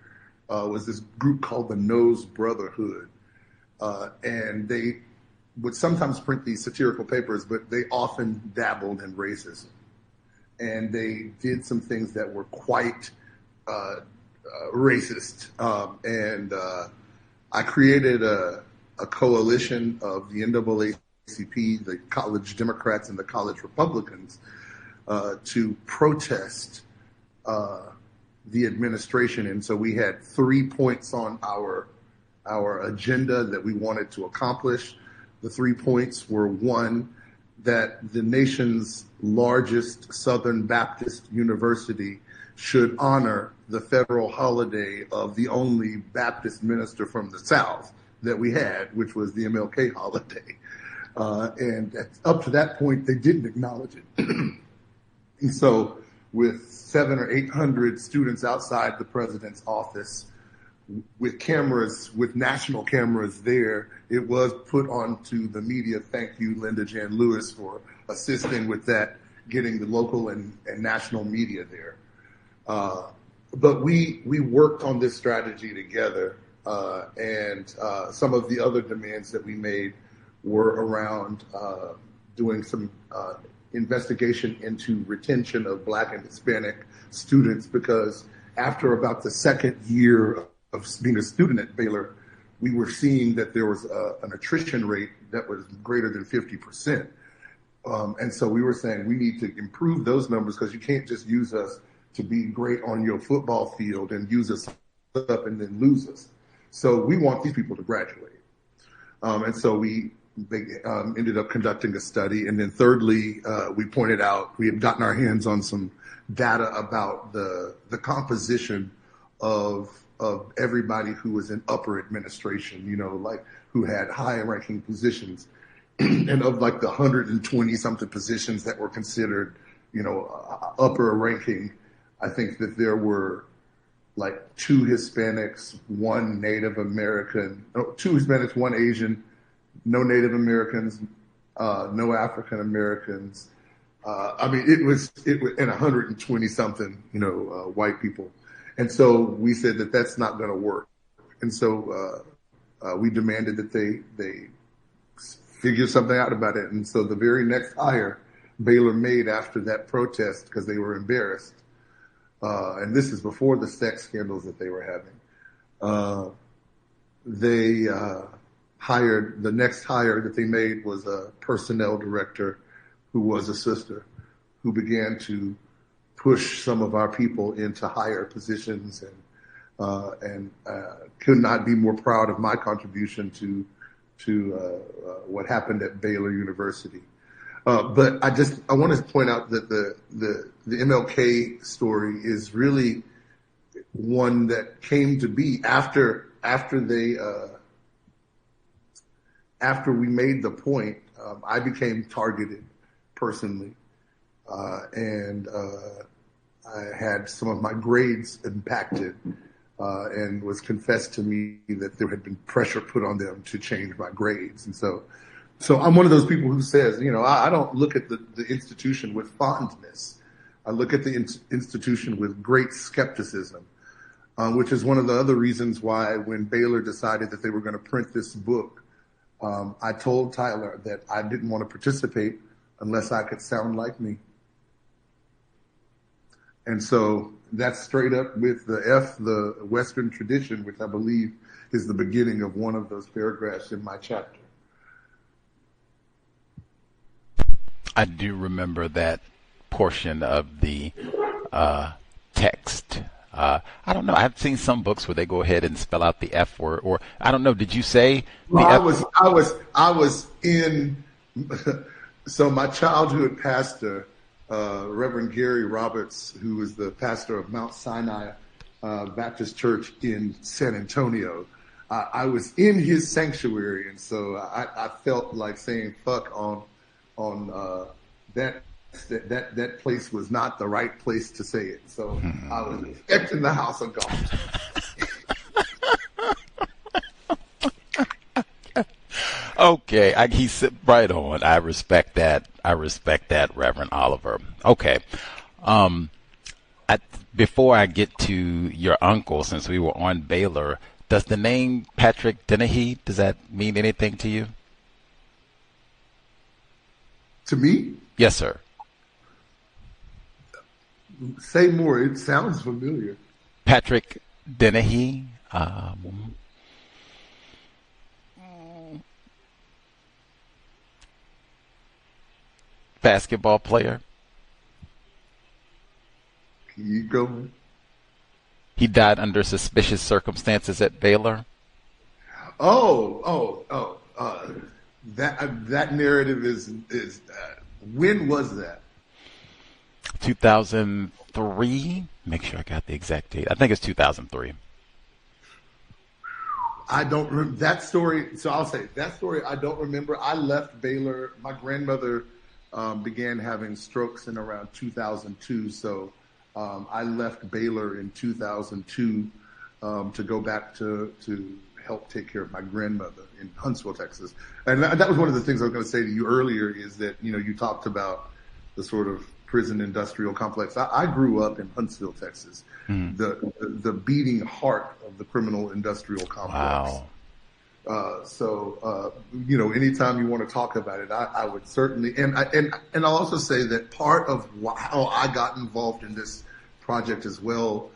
was this group called the Nose Brotherhood, and they would sometimes print these satirical papers, but they often dabbled in racism. And they did some things that were quite racist. And I created a coalition of the NAACP, the college Democrats, and the college Republicans to protest the administration. And so we had 3 points on our agenda that we wanted to accomplish. The 3 points were: one, that the nation's largest Southern Baptist university should honor the federal holiday of the only Baptist minister from the South that we had, which was the MLK holiday. And up to that point, they didn't acknowledge it. And so with 700 or 800 students outside the president's office, with cameras, with national cameras there, it was put onto the media. Thank you, Linda Jan Lewis, for assisting with that, getting the local and national media there. But we worked on this strategy together, and some of the other demands that we made were around doing some investigation into retention of Black and Hispanic students, because after about the second year of being a student at Baylor, we were seeing that there was an attrition rate that was greater than 50%. And so we were saying we need to improve those numbers, because you can't just use us to be great on your football field and use us up and then lose us. So we want these people to graduate. And so we they ended up conducting a study. And then thirdly, we pointed out, we had gotten our hands on some data about the composition of everybody who was in upper administration, like who had high ranking positions. And of like the 120 something positions that were considered, upper ranking, I think that there were like 2 Hispanics, 1 Native American, 2 Hispanics, 1 Asian, no Native Americans, no African Americans. It was and 120 something, white people. And so we said that that's not going to work. And so we demanded that they figure something out about it. And so the very next hire Baylor made after that protest, because they were embarrassed, and this is before the sex scandals that they were having, they hired, the next hire that they made was a personnel director who was a sister, who began to push some of our people into higher positions, and could not be more proud of my contribution to what happened at Baylor University. But I want to point out that the MLK story is really one that came to be after we made the point. I became targeted personally, and I had some of my grades impacted, and was confessed to me that there had been pressure put on them to change my grades. And so I'm one of those people who says, I don't look at the institution with fondness. I look at the institution with great skepticism, which is one of the other reasons why when Baylor decided that they were going to print this book, I told Tyler that I didn't want to participate unless I could sound like me. And so that's straight up with the Western tradition, which I believe is the beginning of one of those paragraphs in my chapter. I do remember that portion of the text. I don't know. I've seen some books where they go ahead and spell out the F word, or I don't know. Did you say? Well, I was in. So my childhood pastor, Reverend Gary Roberts, who was the pastor of Mount Sinai Baptist Church in San Antonio, I was in his sanctuary, and so I felt like saying "fuck" on that place was not the right place to say it. So I was expecting the house of God. Okay, he said right on. I respect that. Reverend Oliver. Okay. Before I get to your uncle, since we were on Baylor, does the name Patrick Dennehy, does that mean anything to you? To me? Yes, sir. Say more. It sounds familiar. Patrick Dennehy. Basketball player. Keep going. He died under suspicious circumstances at Baylor. That narrative is when was that? 2003. Make sure I got the exact date. I think it's 2003. I don't remember that story. So I'll say that story I don't remember. I left Baylor. My grandmother began having strokes in around 2002. So I left Baylor in 2002 to go back to help take care of my grandmother in Huntsville, Texas. And that was one of the things I was going to say to you earlier, is that, you talked about the sort of prison industrial complex. I grew up in Huntsville, Texas, the beating heart of the criminal industrial complex. Wow. So anytime you want to talk about it, I would certainly, and I'll also say that part of how I got involved in this project as well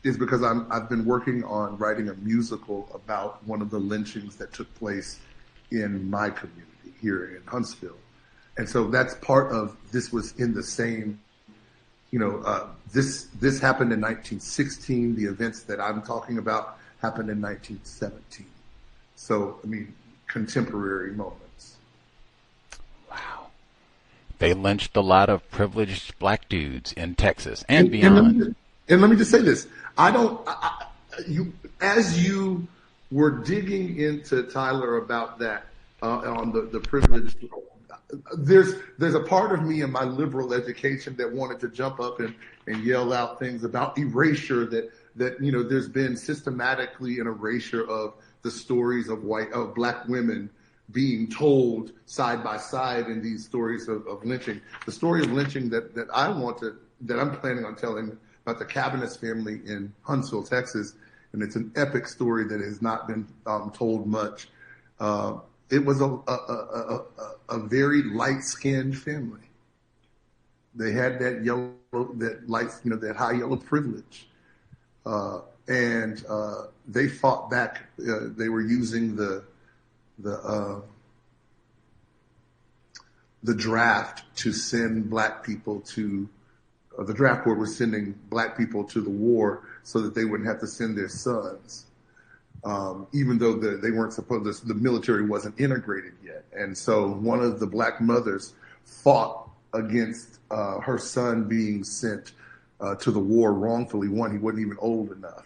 is because I've been working on writing a musical about one of the lynchings that took place in my community here in Huntsville. And so that's part of, this was in the same, this happened in 1916. The events that I'm talking about happened in 1917. So, contemporary moments. They lynched a lot of privileged black dudes in Texas and beyond. And let me just say this. As you were digging into Tyler about that, on the privilege, there's a part of me in my liberal education that wanted to jump up and yell out things about erasure, that there's been systematically an erasure of the stories of black women being told side by side in these stories of lynching. The story of lynching that I'm planning on telling about the Cabinets family in Huntsville, Texas, and it's an epic story that has not been told much. It was a very light-skinned family. They had that high yellow privilege, and they fought back. They were using the draft to send black people to. The draft board was sending black people to the war so that they wouldn't have to send their sons, even though they weren't supposed. The military wasn't integrated yet, and so one of the black mothers fought against her son being sent to the war wrongfully. One, he wasn't even old enough,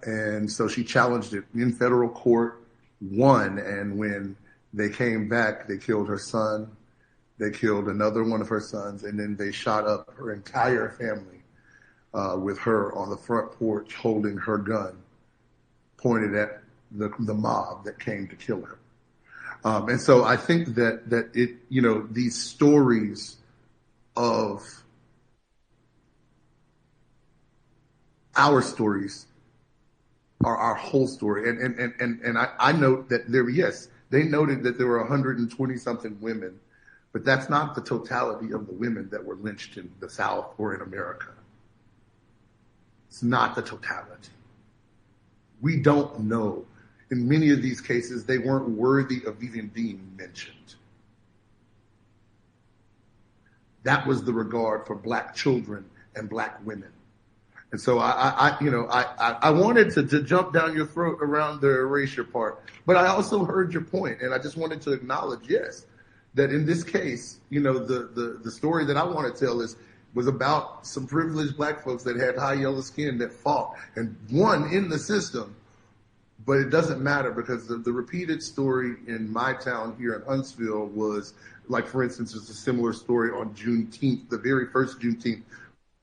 and so she challenged it in federal court, won, and when they came back, they killed her son. They killed another one of her sons, and then they shot up her entire family with her on the front porch holding her gun pointed at the mob that came to kill her. And so I think that it, these stories of our stories are our whole story. And I note that they noted that there were 120 something women, but that's not the totality of the women that were lynched in the South or in America. It's not the totality. We don't know. In many of these cases, they weren't worthy of even being mentioned. That was the regard for black children and black women. And so I wanted to jump down your throat around the erasure part, but I also heard your point, and I just wanted to acknowledge, yes, that in this case, the story that I want to tell was about some privileged black folks that had high yellow skin that fought and won in the system. But it doesn't matter, because the repeated story in my town here in Huntsville was, like, for instance, it's a similar story on Juneteenth, the very first Juneteenth,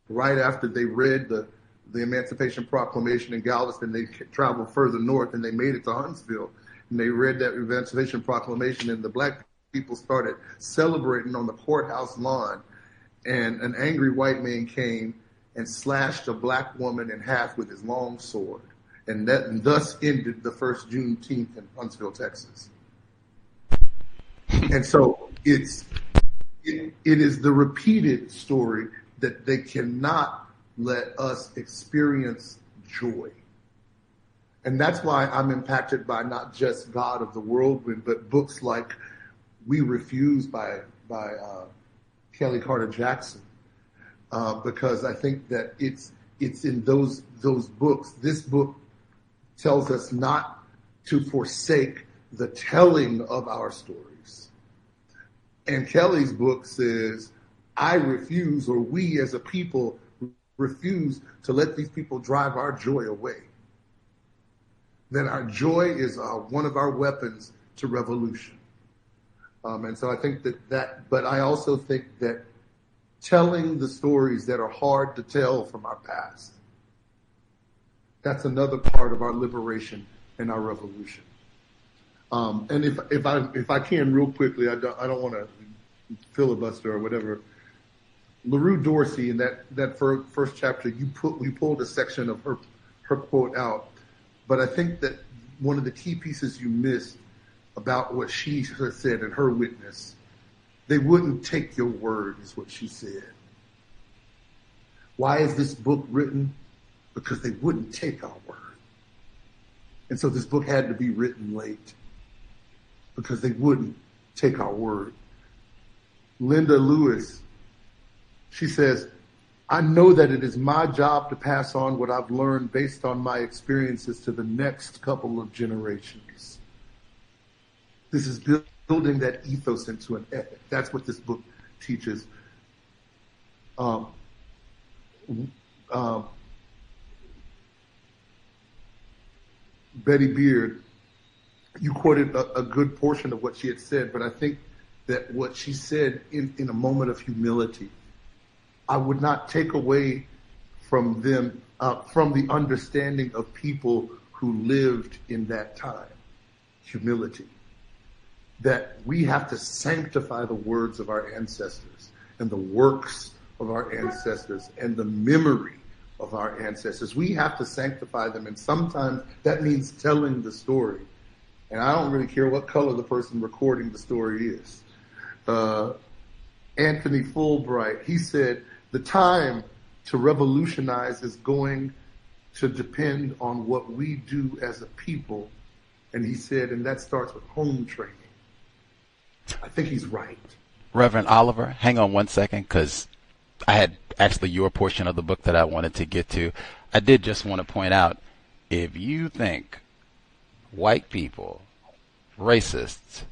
right after they read the Emancipation Proclamation in Galveston. They traveled further north and they made it to Huntsville, and they read that Emancipation Proclamation, and the black people started celebrating on the courthouse lawn, and an angry white man came and slashed a black woman in half with his long sword, and thus ended the first Juneteenth in Huntsville, Texas. And so it is the repeated story that they cannot let us experience joy. And that's why I'm impacted by not just God of the Whirlwind, but books like We Refuse by Kelly Carter Jackson, because I think that it's in those books. This book tells us not to forsake the telling of our stories. And Kelly's book says, I refuse, or we as a people refuse to let these people drive our joy away. Then our joy is one of our weapons to revolution. And so I think but I also think that telling the stories that are hard to tell from our past, that's another part of our liberation and our revolution. And if I can, real quickly, I don't want to filibuster or whatever. LaRue Dorsey, in that first chapter, we pulled a section of her quote out, but I think that one of the key pieces you missed about what she said in her witness, they wouldn't take your word, is what she said. Why is this book written? Because they wouldn't take our word. And so this book had to be written late, because they wouldn't take our word. Linda Lewis, she says, I know that it is my job to pass on what I've learned based on my experiences to the next couple of generations. This is building that ethos into an ethic. That's what this book teaches. Betty Beard, you quoted a good portion of what she had said, but I think that what she said in a moment of humility, I would not take away from them, from the understanding of people who lived in that time, humility. That we have to sanctify the words of our ancestors and the works of our ancestors and the memory of our ancestors. We have to sanctify them, and sometimes that means telling the story. And I don't really care what color the person recording the story is. Anthony Fulbright, he said, the time to revolutionize is going to depend on what we do as a people. And he said, and that starts with home training. I think he's right. Reverend Oliver, hang on one second, because I had actually your portion of the book that I wanted to get to. I did just want to point out, if you think white people, racists,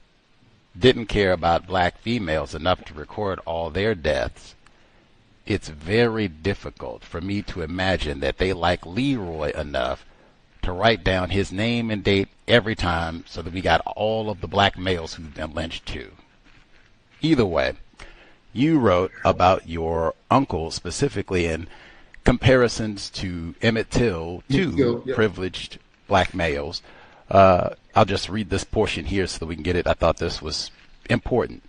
didn't care about black females enough to record all their deaths, it's very difficult for me to imagine that they like Leroy enough to write down his name and date every time so that we got all of the black males who've been lynched too. Either way, you wrote about your uncle specifically in comparisons to Emmett Till, two privileged black males. I'll just read this portion here so that we can get it. I thought this was important.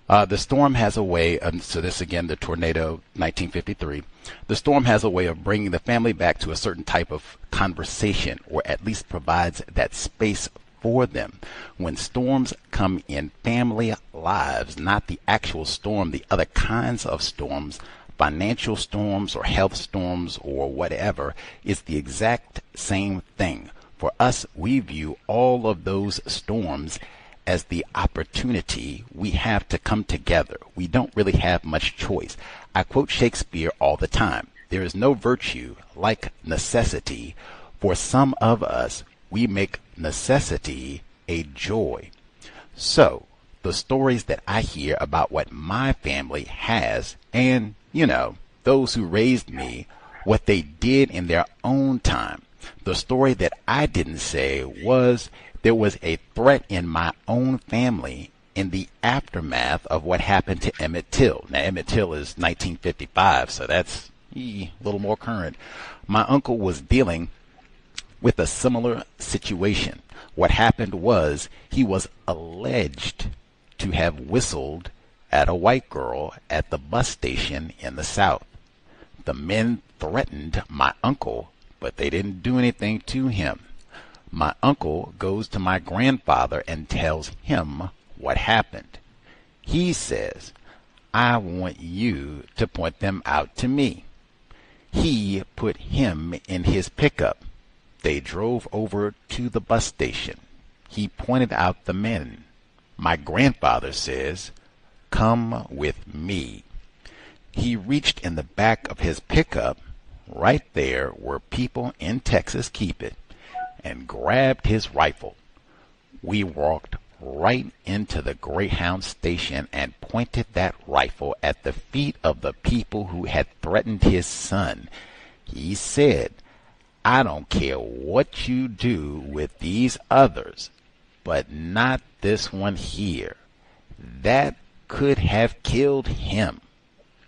The storm has a way, so this again, the tornado, 1953. The storm has a way of bringing the family back to a certain type of conversation, or at least provides that space for them. When storms come in family lives, not the actual storm, the other kinds of storms, financial storms or health storms or whatever, is the exact same thing. For us, we view all of those storms as the opportunity we have to come together. We don't really have much choice. I quote Shakespeare all the time. There is no virtue like necessity. For some of us, we make necessity a joy. So, the stories that I hear about what my family has, and, those who raised me, what they did in their own time. The story that I didn't say was there was a threat in my own family in the aftermath of what happened to Emmett Till. Now, Emmett Till is 1955, so that's a little more current. My uncle was dealing with a similar situation. What happened was he was alleged to have whistled at a white girl at the bus station in the South. The men threatened my uncle, but they didn't do anything to him. My uncle goes to my grandfather and tells him what happened. He says, I want you to point them out to me. He put him in his pickup. They drove over to the bus station. He pointed out the men. My grandfather says, come with me. He reached in the back of his pickup, right there where people in Texas keep it, and grabbed his rifle. We walked right into the Greyhound station and pointed that rifle at the feet of the people who had threatened his son. He said, I don't care what you do with these others, but not this one here. That could have killed him.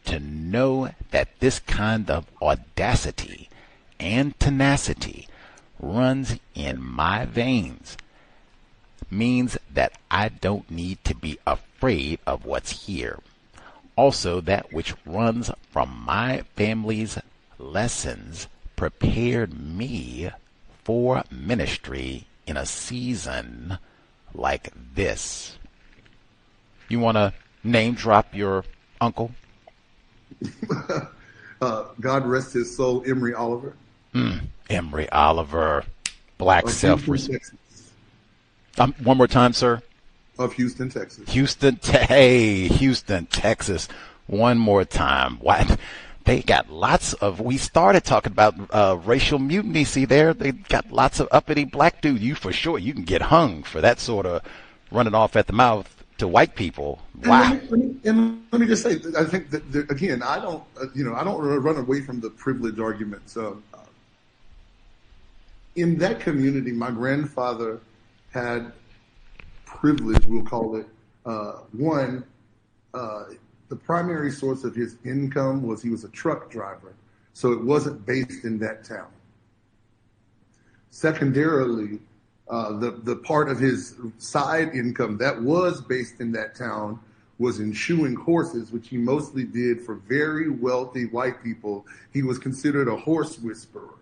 To know that this kind of audacity and tenacity runs in my veins means that I don't need to be afraid of what's here. Also, that which runs from my family's lessons prepared me for ministry in a season like this. You want to name drop your uncle? God rest his soul, Emory Oliver. Emory Oliver, black self-respect. One more time, sir. Of Houston, Texas. Houston, Texas. One more time. What? They got lots of. We started talking about racial mutiny. See there, they got lots of uppity black dude. You for sure, you can get hung for that sort of running off at the mouth to white people. And Wow. let me just say, I think that again, I don't run away from the privilege arguments. In that community, my grandfather had privilege, we'll call it. One, the primary source of his income was he was a truck driver, so it wasn't based in that town. Secondarily, the part of his side income that was based in that town was in shoeing horses, which he mostly did for very wealthy white people. He was considered a horse whisperer.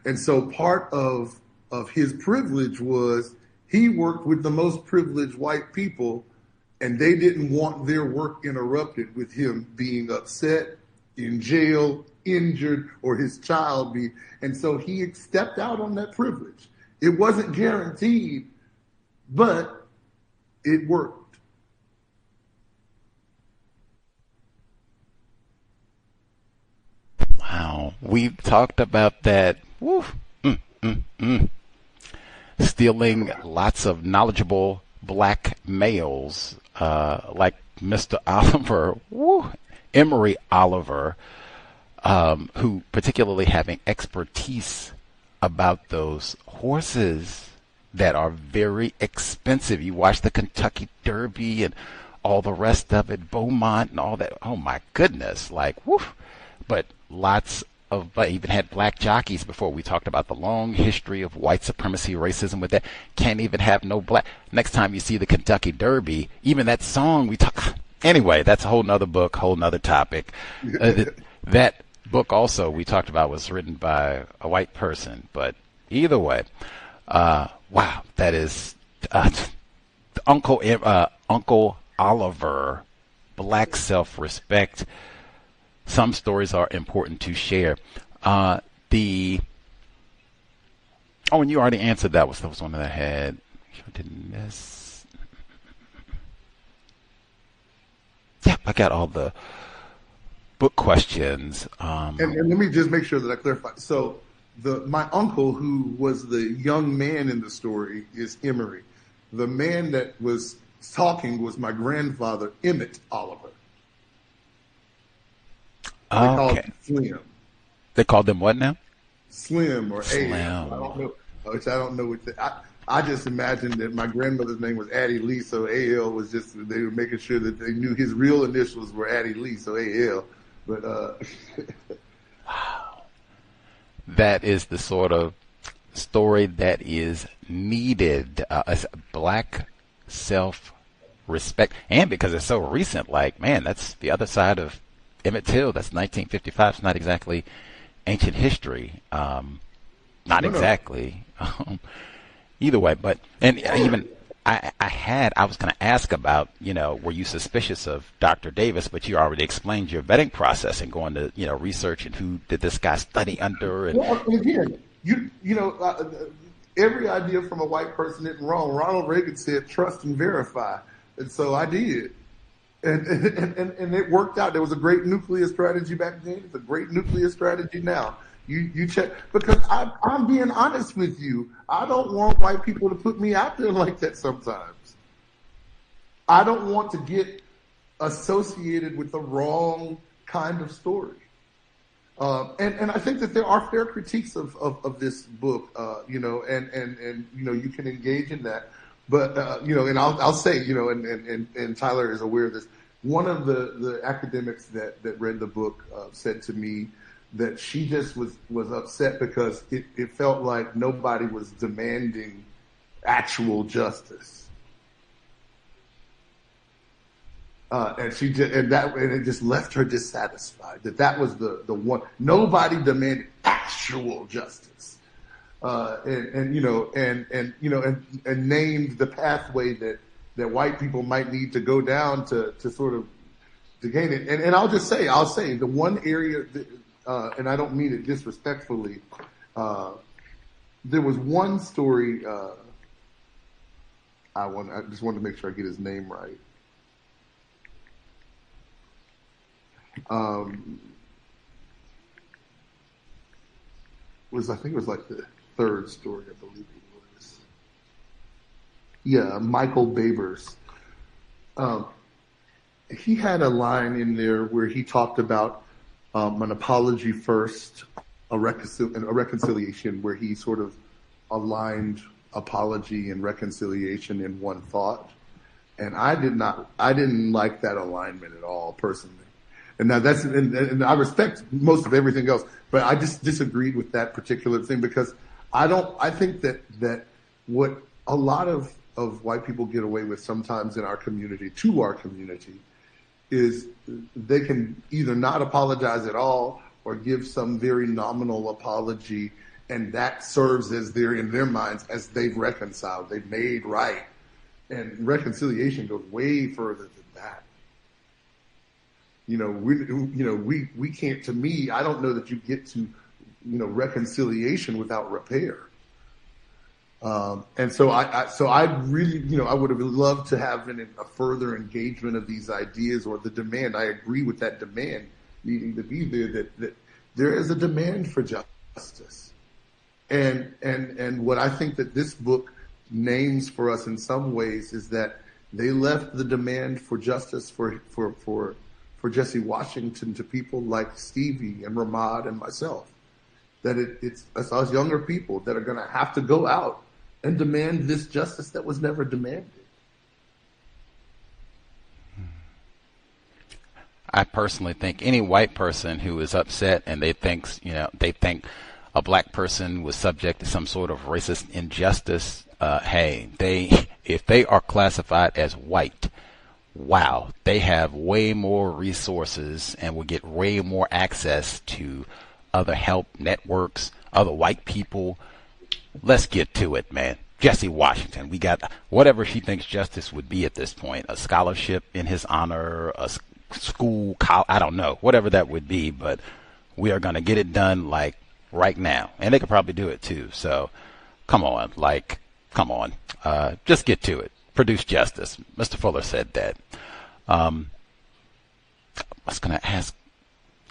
And so part of his privilege was he worked with the most privileged white people, and they didn't want their work interrupted with him being upset, in jail, injured, or his child being. And so he stepped out on that privilege. It wasn't guaranteed, but it worked. Wow. We've talked about that. Woo. Stealing lots of knowledgeable black males, like Mr. Oliver, Emory Oliver, who particularly having expertise about those horses that are very expensive. You watch the Kentucky Derby and all the rest of it, Beaumont and all that. Oh my goodness, like, woo. But lots of, even had black jockeys before. We talked about the long history of white supremacy, racism with that. Can't even have no black. Next time you see the Kentucky Derby, even that song we talk. Anyway, that's a whole nother book, whole nother topic. That book also we talked about was written by a white person, but either way, wow, that is Uncle Oliver, black self-respect. Some stories are important to share. And you already answered that. That was one that I had. I didn't miss. Yeah, I got all the book questions. And let me just make sure that I clarify. So my uncle, who was the young man in the story, is Emory. The man that was talking was my grandfather, Emmett Oliver. They called him Slim. They called them what now? Slim or Slim. I don't know. Which I don't know. I just imagined that my grandmother's name was Addie Lee, so AL was just, they were making sure that they knew his real initials were Addie Lee, so AL. But wow, that is the sort of story that is needed. Black self-respect, and because it's so recent, like, man, that's the other side of Emmett Till. That's 1955. It's not exactly ancient history. Not exactly. Either way, but and even I was going to ask about, were you suspicious of Dr. Davis, but you already explained your vetting process and going to, research and who did this guy study under. And well, again, every idea from a white person isn't wrong. Ronald Reagan said, trust and verify. And so I did. And it worked out. There was a great nuclear strategy back then. It's a great nuclear strategy now. You check, because I'm being honest with you. I don't want white people to put me out there like that sometimes. I don't want to get associated with the wrong kind of story. And I think that there are fair critiques of this book, and you can engage in that. But, and I'll say, and Tyler is aware of this. One of the academics that read the book said to me that she just was upset because it felt like nobody was demanding actual justice. And it just left her dissatisfied that was the one. Nobody demanded actual justice. And named the pathway that white people might need to go down to sort of to gain it. And I'll say the one area that, and I don't mean it disrespectfully, there was one story, I just wanted to make sure I get his name right. I think it was like the third story, I believe it was. Yeah, Michael Babers. he had a line in there where he talked about an apology first, a reconciliation, where he sort of aligned apology and reconciliation in one thought. And I didn't like that alignment at all, personally. And now and I respect most of everything else, but I just disagreed with that particular thing, because I think that what a lot of white people get away with sometimes in our community, is they can either not apologize at all or give some very nominal apology, and that serves as in their minds as they've reconciled, they've made right. And reconciliation goes way further than that. We can't. To me, I don't know that you get to, reconciliation without repair. And so I really, I would have loved to have a further engagement of these ideas, or the demand. I agree with that demand needing to be there. That there is a demand for justice, and what I think that this book names for us in some ways is that they left the demand for justice for Jesse Washington to people like Stevie and Ramad and myself. That it's us younger people that are going to have to go out and demand this justice that was never demanded. I personally think any white person who is upset and they think a black person was subject to some sort of racist injustice, if they are classified as white, wow, they have way more resources and will get way more access to other help networks, other white people. Let's get to it, man. Jesse Washington, we got whatever she thinks justice would be at this point, a scholarship in his honor, a school, I don't know, whatever that would be, but we are going to get it done like right now. And they could probably do it too. So come on, just get to it. Produce justice. Mr. Fuller said that. I was going to ask,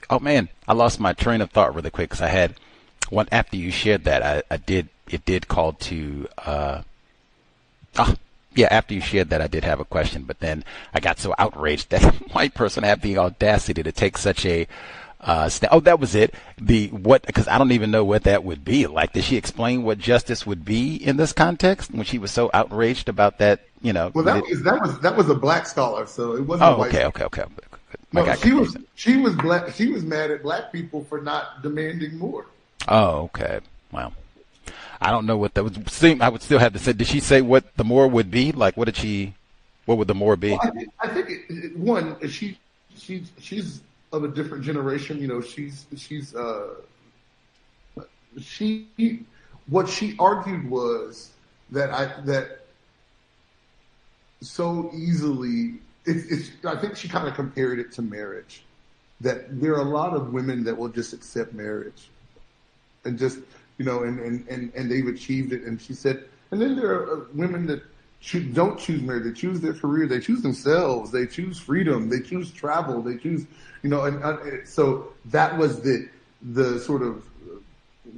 oh man, I lost my train of thought really quick because I had one after you shared that. It did call to, after you shared that, I did have a question, but then I got so outraged that white person had the audacity to take such a, that was it. Because I don't even know what that would be. Like, did she explain what justice would be in this context when she was so outraged about that? Well, that was a black scholar, so it wasn't. Oh, okay. No, she was black. She was mad at black people for not demanding more. Oh, okay. Well, I don't know what that would seem. I would still have to say. Did she say what the more would be? Like, what would the more be? Well, I think she's of a different generation. What she argued was that so easily. I think she kind of compared it to marriage. That there are a lot of women that will just accept marriage, and just and they've achieved it. And she said, and then there are women that don't choose marriage. They choose their career. They choose themselves. They choose freedom. They choose travel. They choose, and so that was the sort of,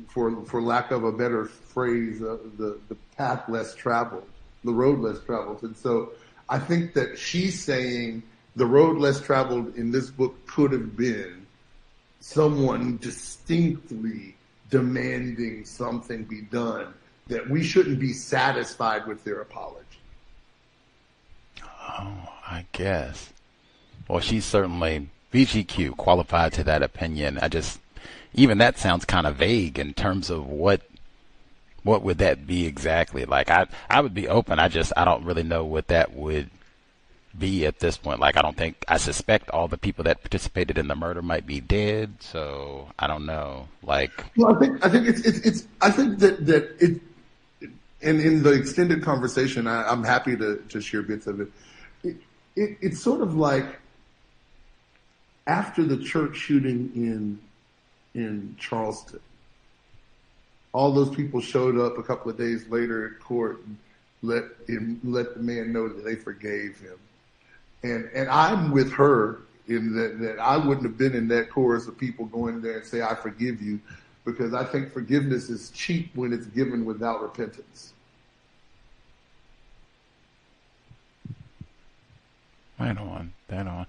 for lack of a better phrase, the path less traveled, the road less traveled. And so I think that she's saying the road less traveled in this book could have been someone distinctly demanding something be done, that we shouldn't be satisfied with their apology. Oh, I guess. Well, she's certainly VGQ qualified to that opinion. Even that sounds kind of vague in terms of what would that be exactly? Like, I would be open. I don't really know what that would be at this point. Like, I suspect all the people that participated in the murder might be dead. So I don't know. Like, well, I think that it, and in the extended conversation, I'm happy to share bits of it. It's sort of like after the church shooting in Charleston, all those people showed up a couple of days later at court and let the man know that they forgave him. And I'm with her in that I wouldn't have been in that chorus of people going there and say, I forgive you, because I think forgiveness is cheap when it's given without repentance. Right on. Right on.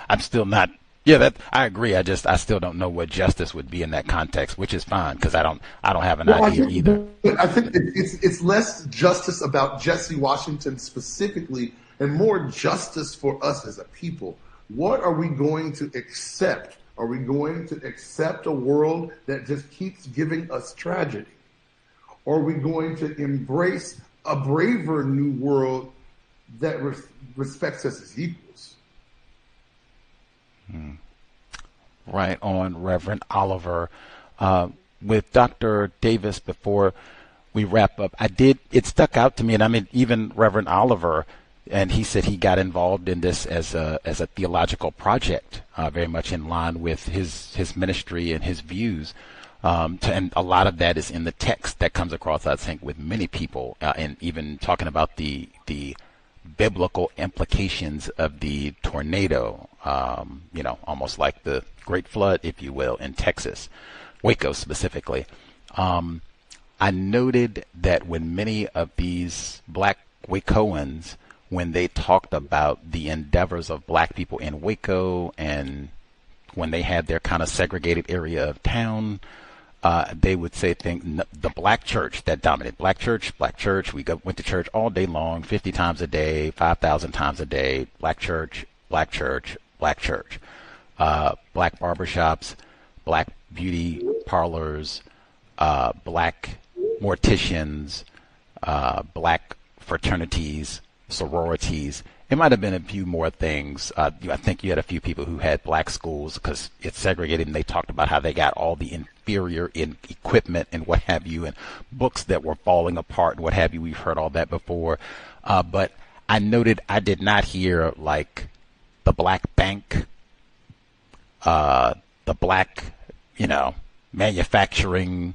I'm still not. Yeah, I agree. I still don't know what justice would be in that context, which is fine because I don't have an idea either. I think it's less justice about Jesse Washington specifically and more justice for us as a people. What are we going to accept? Are we going to accept a world that just keeps giving us tragedy? Or are we going to embrace a braver new world that respects us as equals? Right on, Reverend Oliver. With Dr. Davis, before we wrap up, it stuck out to me, and I mean, even Reverend Oliver, and he said he got involved in this as a theological project, very much in line with his ministry and his views. And a lot of that is in the text that comes across, I think, with many people, and even talking about the biblical implications of the tornado, almost like the Great Flood, if you will, in Texas, Waco specifically. I noted that when many of these Black Wacoans, when they talked about the endeavors of Black people in Waco and when they had their kind of segregated area of town, they would say the Black church that dominated. Black church. We went to church all day long, 50 times a day, 5,000 times a day. Black church. Black barbershops, Black beauty parlors, Black morticians, Black fraternities, sororities. It might have been a few more things. I think you had a few people who had Black schools because it's segregated, and they talked about how they got all the inferior in equipment and what have you, and books that were falling apart and what have you. We've heard all that before. But I noted I did not hear like the Black bank, the Black, manufacturing,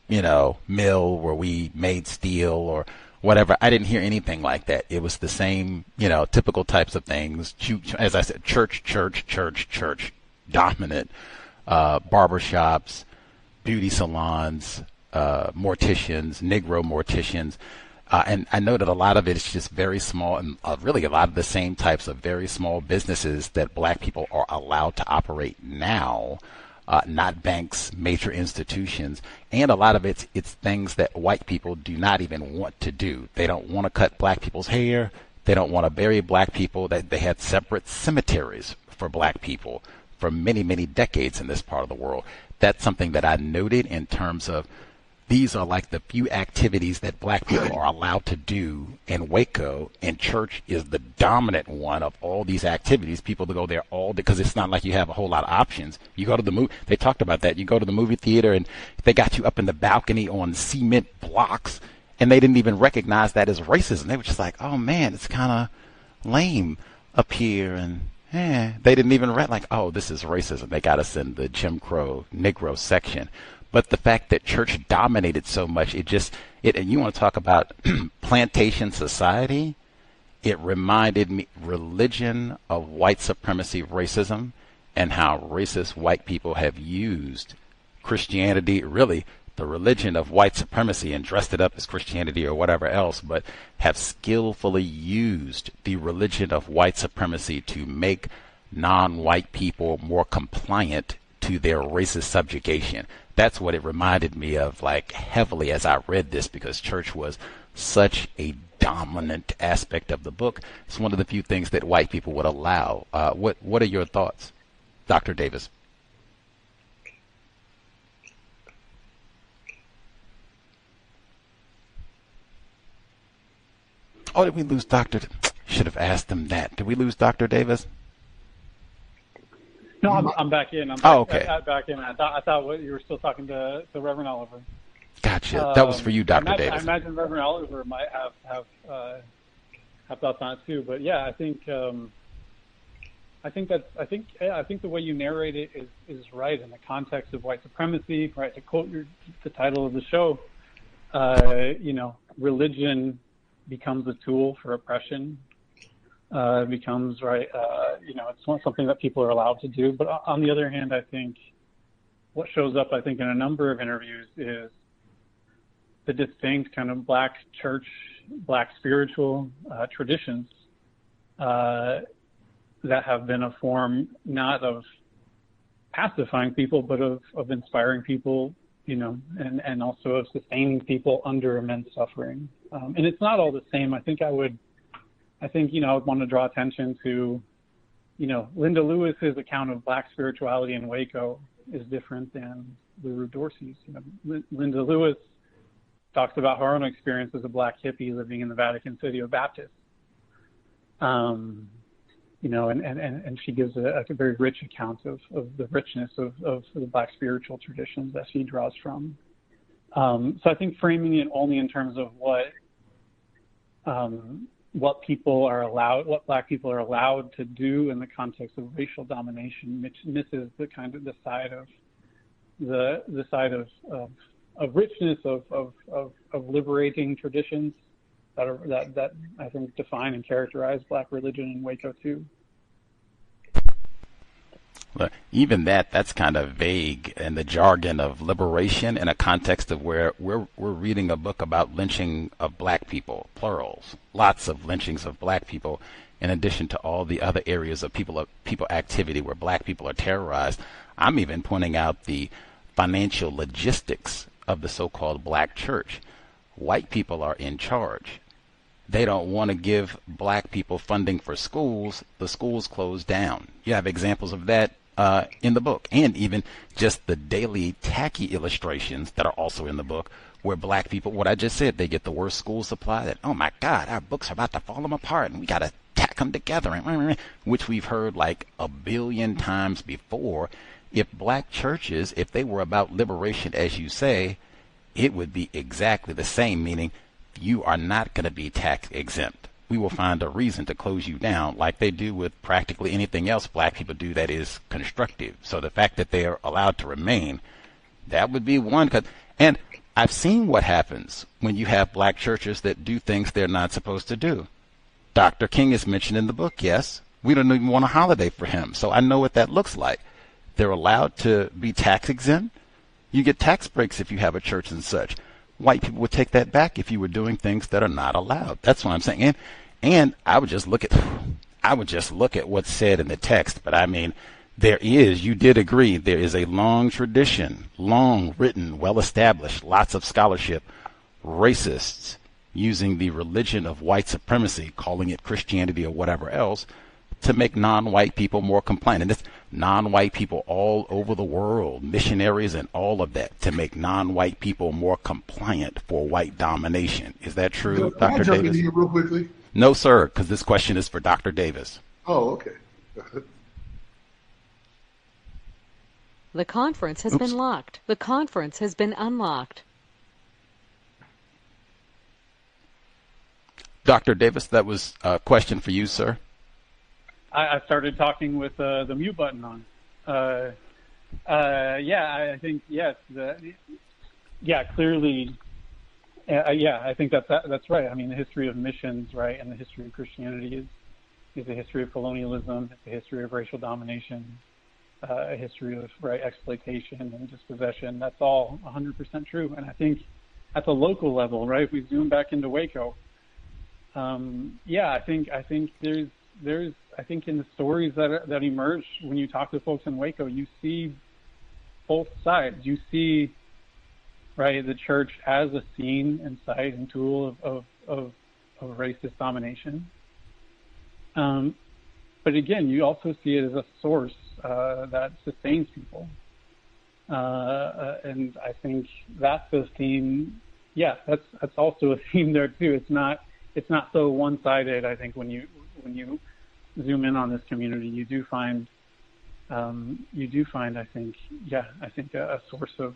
mill where we made steel or whatever. I didn't hear anything like that. It was the same, typical types of things. As I said, church, dominant, barbershops, beauty salons, morticians, Negro morticians. And I know that a lot of it is just very small, and really a lot of the same types of very small businesses that Black people are allowed to operate now, not banks, major institutions. And a lot of it's things that white people do not even want to do. They don't want to cut Black people's hair. They don't want to bury Black people. They had separate cemeteries for Black people for many, many decades in this part of the world. That's something that I noted in terms of these are like the few activities that Black people are allowed to do in Waco, and church is the dominant one of all these activities. People to go there all because it's not like you have a whole lot of options. You go to the movie, they talked about that. You go to the movie theater and they got you up in the balcony on cement blocks, and they didn't even recognize that as racism. They were just like, oh man, it's kind of lame up here, and they didn't even oh, this is racism. They got us in the Jim Crow Negro section. But the fact that church dominated so much, and you want to talk about plantation society, it reminded me religion of white supremacy racism and how racist white people have used Christianity, really the religion of white supremacy, and dressed it up as Christianity or whatever else, but have skillfully used the religion of white supremacy to make non-white people more compliant to their racist subjugation. That's what it reminded me of, like, heavily as I read this, because church was such a dominant aspect of the book. It's one of the few things that white people would allow. What are your thoughts, Dr. Davis? Oh, did we lose Dr.? Should have asked him that. Did we lose Dr. Davis? No, I'm back in. Okay. Back in. I thought you were still talking to Reverend Oliver. Gotcha. That was for you, Dr. Davis. I imagine Reverend Oliver might have thoughts on it too. But yeah, I think the way you narrate it is right in the context of white supremacy. Right, to quote the title of the show, religion becomes a tool for oppression. Becomes it's not something that people are allowed to do. But on the other hand, I think what shows up, in a number of interviews is the distinct kind of Black church, Black spiritual traditions that have been a form not of pacifying people, but of inspiring people, and also of sustaining people under immense suffering. And it's not all the same. I think I would want to draw attention to, Linda Lewis's account of Black spirituality in Waco is different than LaRue Dorsey's. Linda Lewis talks about her own experience as a Black hippie living in the Vatican City of Baptists. And she gives a very rich account of the richness of the Black spiritual traditions that she draws from. So I think framing it only in terms of what Black people are allowed to do in the context of racial domination misses the side of richness of liberating traditions that I think define and characterize Black religion in Waco too. Well, even that's kind of vague in the jargon of liberation in a context of where we're reading a book about lynching of Black people, plurals, lots of lynchings of Black people, in addition to all the other areas of people activity where Black people are terrorized. I'm even pointing out the financial logistics of the so-called Black church. White people are in charge. They don't want to give Black people funding for schools. The schools close down. You have examples of that in the book, and even just the daily tacky illustrations that are also in the book where Black people, what I just said, they get the worst school supply, that, oh my God, our books are about to fall them apart and we got to tack them together, which we've heard like 1 billion times before. If Black churches, if they were about liberation, as you say, it would be exactly the same, meaning you are not going to be tax exempt. We will find a reason to close you down like they do with practically anything else Black people do that is constructive. So the fact that they are allowed to remain, that would be one. And I've seen what happens when you have Black churches that do things they're not supposed to do. Dr. King is mentioned in the book, yes. We don't even want a holiday for him. So I know what that looks like. They're allowed to be tax exempt. You get tax breaks if you have a church and such. White people would take that back if you were doing things that are not allowed. That's what I'm saying. And I would just look at what's said in the text. But I mean, you did agree, there is a long tradition, long written, well established, lots of scholarship, racists using the religion of white supremacy, calling it Christianity or whatever else, to make non-white people more compliant. And it's non-white people all over the world, missionaries and all of that, to make non-white people more compliant for white domination. Is that true, Dr. Davis? Can I jump in here real quickly? No, sir, because this question is for Dr. Davis. Oh, okay. The conference has been locked. The conference has been unlocked. Dr. Davis, that was a question for you, sir. I started talking with the mute button on. I think, yes. Clearly. I think that's right. I mean, the history of missions, right, and the history of Christianity is a history of colonialism. It's a history of racial domination, a history of exploitation and dispossession. That's all 100% true. And I think at the local level, right, if we zoom back into Waco, I think there's I think in the stories that emerge when you talk to folks in Waco, you see both sides. You see, right, the church as a scene and site and tool of racist domination. But again, you also see it as a source that sustains people. And I think that's a theme. Yeah, that's also a theme there too. It's not so one-sided. I think when you zoom in on this community, you do find I think a source of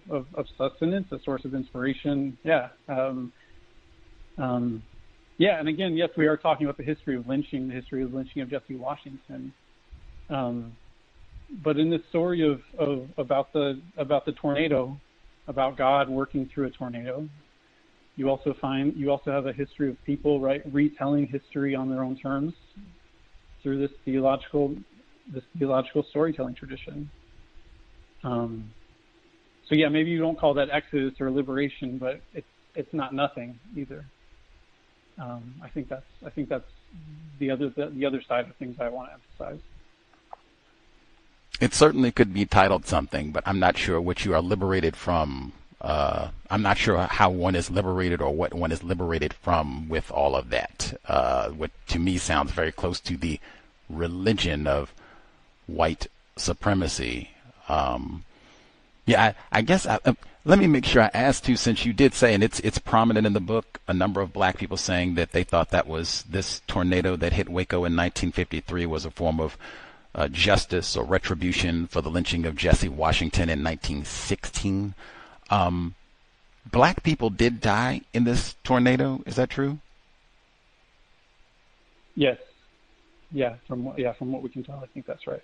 sustenance, a source of inspiration. And again, yes, we are talking about the history of lynching of Jesse Washington. But in the story about the tornado, about God working through a tornado, you also have a history of people, right, retelling history on their own terms through this theological storytelling tradition. Maybe you don't call that exodus or liberation, but it's not nothing either. I think that's the other side of things I want to emphasize. It certainly could be titled something, but I'm not sure what you are liberated from. I'm not sure how one is liberated or what one is liberated from with all of that. What to me sounds very close to the religion of white supremacy. I guess let me make sure I ask too, since you did say, and it's prominent in the book, a number of black people saying that they thought that was this tornado that hit Waco in 1953 was a form of justice or retribution for the lynching of Jesse Washington in 1916. Black people did die in this tornado. Is that true? Yes. From what we can tell, I think that's right.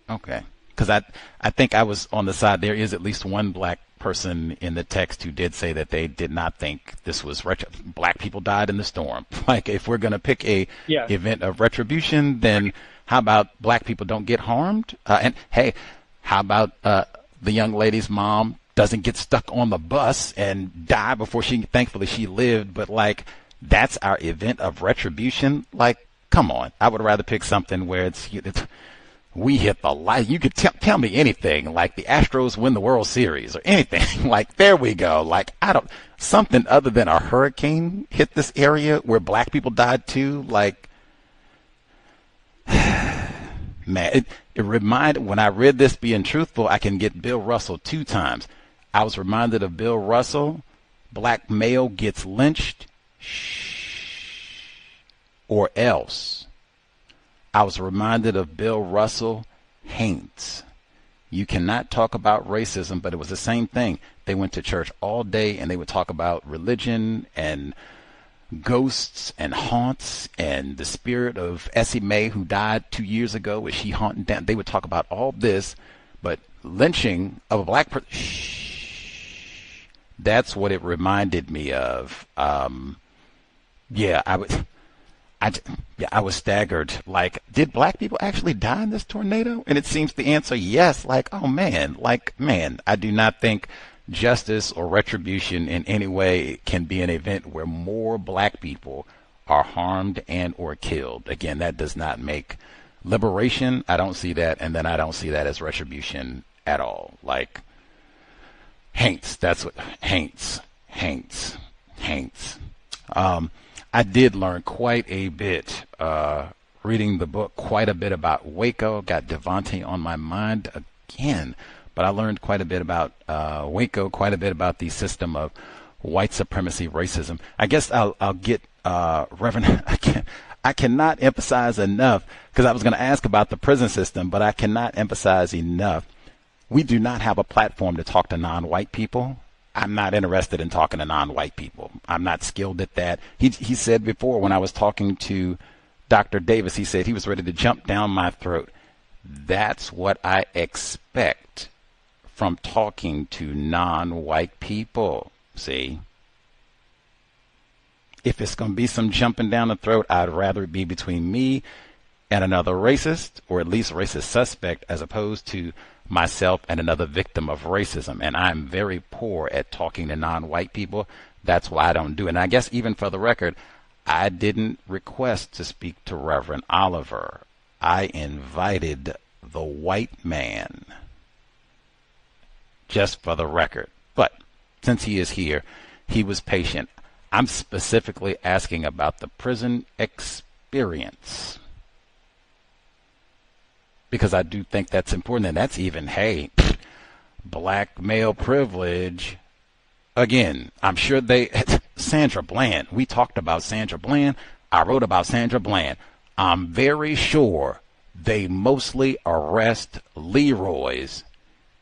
Okay. Because I think I was on the side. There is at least one black person in the text who did say that they did not think this was black people died in the storm. Like, if we're going to pick a event of retribution, then how about black people don't get harmed? And hey, how about the young lady's mom doesn't get stuck on the bus and die before thankfully she lived, but like, that's our event of retribution? Like, come on. I would rather pick something where it's we hit the light. You could tell me anything, like the Astros win the World Series or anything. Like, there we go. Like, something other than a hurricane hit this area where black people died too. Like, man, it reminded, when I read this, being truthful, I can get Bill Russell 2 times. I was reminded of Bill Russell, black male gets lynched, or else. I was reminded of Bill Russell, Haines. You cannot talk about racism, but it was the same thing. They went to church all day and they would talk about religion and ghosts and haunts and the spirit of Essie Mae, who died 2 years ago. Was she haunting down? They would talk about all this, but lynching of a black person, that's what it reminded me of. I was staggered. Like, did black people actually die in this tornado? And it seems the answer, yes. Like, oh man, I do not think justice or retribution in any way can be an event where more black people are harmed and or killed. Again, that does not make liberation. I don't see that. And then I don't see that as retribution at all. Like, Haints, that's what, Haints. I did learn quite a bit, reading the book, quite a bit about Waco. Got Devontae on my mind again, but I learned quite a bit about Waco, quite a bit about the system of white supremacy, racism. I guess I'll get Reverend. I cannot emphasize enough, because I was going to ask about the prison system, but I cannot emphasize enough. We do not have a platform to talk to non-white people. I'm not interested in talking to non-white people. I'm not skilled at that. He said before, when I was talking to Dr. Davis, he said he was ready to jump down my throat. That's what I expect from talking to non-white people. See? If it's going to be some jumping down the throat, I'd rather it be between me and another racist, or at least racist suspect, as opposed to myself and another victim of racism. And I'm very poor at talking to non-white people. That's why I don't do it. And I guess even for the record, I didn't request to speak to Reverend Oliver. I invited the white man, just for the record. But since he is here, he was patient. I'm specifically asking about the prison experience, because I do think that's important. And that's even, hey, black male privilege. Again, I'm sure Sandra Bland, we talked about Sandra Bland. I wrote about Sandra Bland. I'm very sure they mostly arrest Leroy's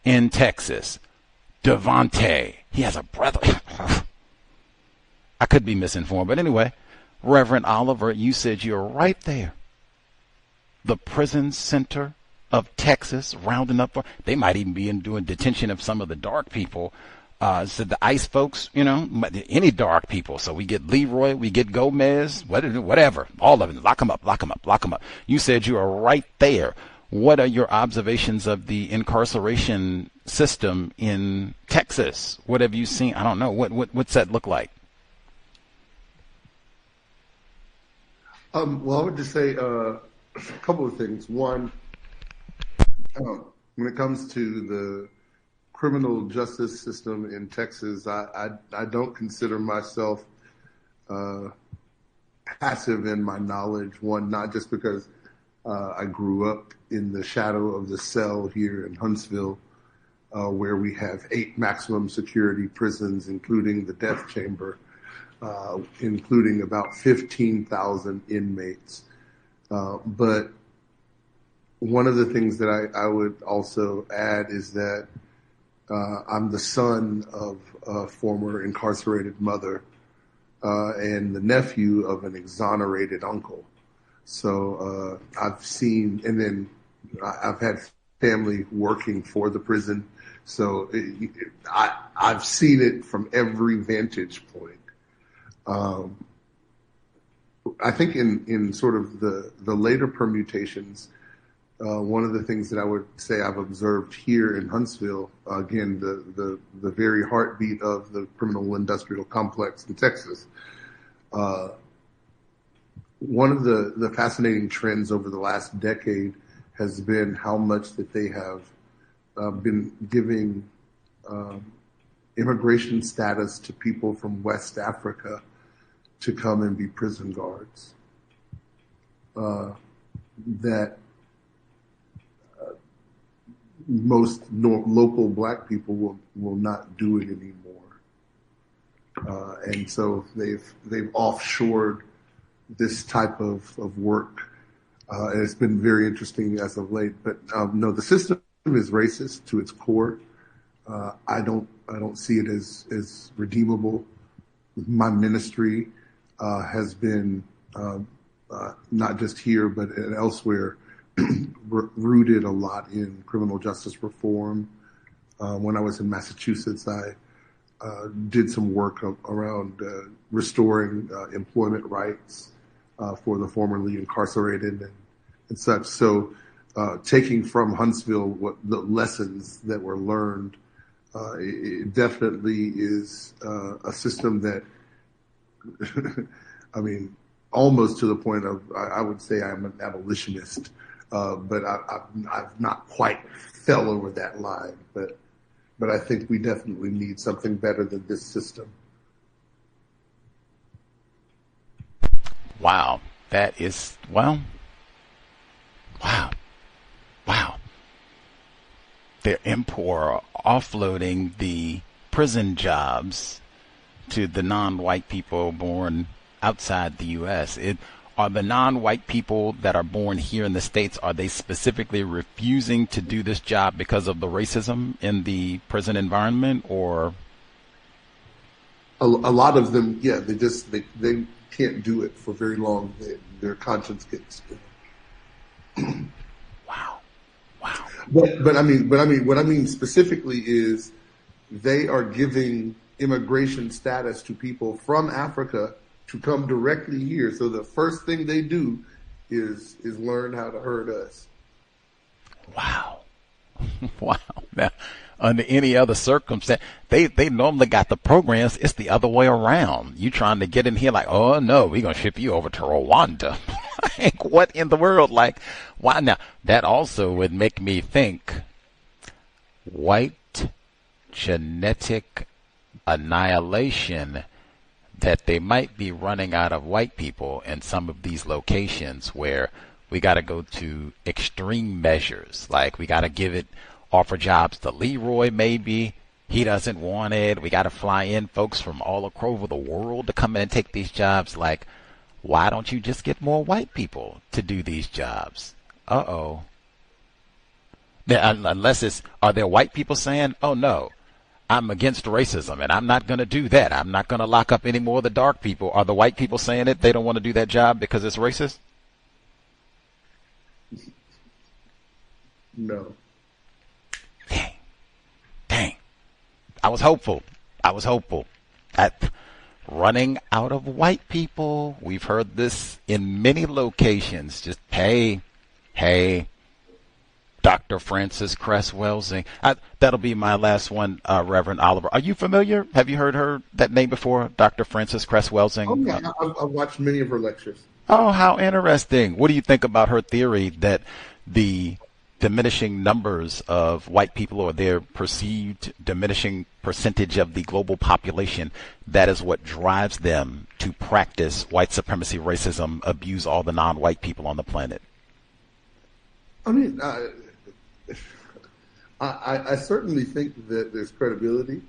in Texas. Devontae, he has a brother. I could be misinformed, but anyway, Reverend Oliver, you said you're right there. The prison center of Texas, rounding up, they might even be doing detention of some of the dark people. So the ICE folks, any dark people. So we get Leroy, we get Gomez, whatever, all of them. Lock them up. You said you are right there. What are your observations of the incarceration system in Texas? What have you seen? I don't know. What's that look like? Well, I would just say a couple of things. One, when it comes to the criminal justice system in Texas, I don't consider myself passive in my knowledge. One, not just because I grew up in the shadow of the cell here in Huntsville, where we have 8 maximum security prisons, including the death chamber, including about 15,000 inmates. But one of the things that I would also add is that I'm the son of a former incarcerated mother and the nephew of an exonerated uncle. So I've seen, and then I've had family working for the prison. So I've seen it from every vantage point. I think in sort of the later permutations, one of the things that I would say I've observed here in Huntsville, again, the very heartbeat of the criminal industrial complex in Texas, one of the fascinating trends over the last decade has been how much that they have been giving immigration status to people from West Africa to come and be prison guards. That most local Black people will not do it anymore, and so they've offshored this type of work, and it's been very interesting as of late. But no, the system is racist to its core. I don't see it as redeemable. My ministry has been not just here but elsewhere rooted a lot in criminal justice reform. When I was in Massachusetts, I did some work around restoring employment rights for the formerly incarcerated and such. So taking from Huntsville what the lessons that were learned, it definitely is a system that, I mean, almost to the point of, I would say I'm an abolitionist, but I've not quite fell over that line. But I think we definitely need something better than this system. Wow. That is, well, wow. They're offloading the prison jobs to the non-white people born outside the U.S. Are the non-white people that are born here in the States, are they specifically refusing to do this job because of the racism in the prison environment, or? A lot of them, yeah, they can't do it for very long. Their conscience gets. Wow. But I mean, what I mean specifically is they are giving immigration status to people from Africa to come directly here. So the first thing they do is learn how to hurt us. Wow. Now, under any other circumstance, they normally got the programs. It's the other way around. You trying to get in here like, oh no, we're going to ship you over to Rwanda. Like, what in the world? Like, why? Now, that also would make me think white genetic annihilation, that they might be running out of white people in some of these locations where we got to go to extreme measures. Like, we got to offer jobs to Leroy, maybe. He doesn't want it. We got to fly in folks from all over the world to come in and take these jobs. Like, why don't you just get more white people to do these jobs? Uh-oh. Unless are there white people saying, oh no, I'm against racism and I'm not going to do that. I'm not going to lock up any more of the dark people. Are the white people saying it? They don't want to do that job because it's racist? No. Dang. I was hopeful. At running out of white people. We've heard this in many locations. Just, hey, Dr. Frances Cress Welsing. That'll be my last one, Reverend Oliver. Are you familiar? Have you heard that name before, Dr. Frances Cress Welsing? Oh, yeah. I've watched many of her lectures. Oh, how interesting. What do you think about her theory that the diminishing numbers of white people, or their perceived diminishing percentage of the global population, that is what drives them to practice white supremacy, racism, abuse all the non-white people on the planet? I mean, I certainly think that there's credibility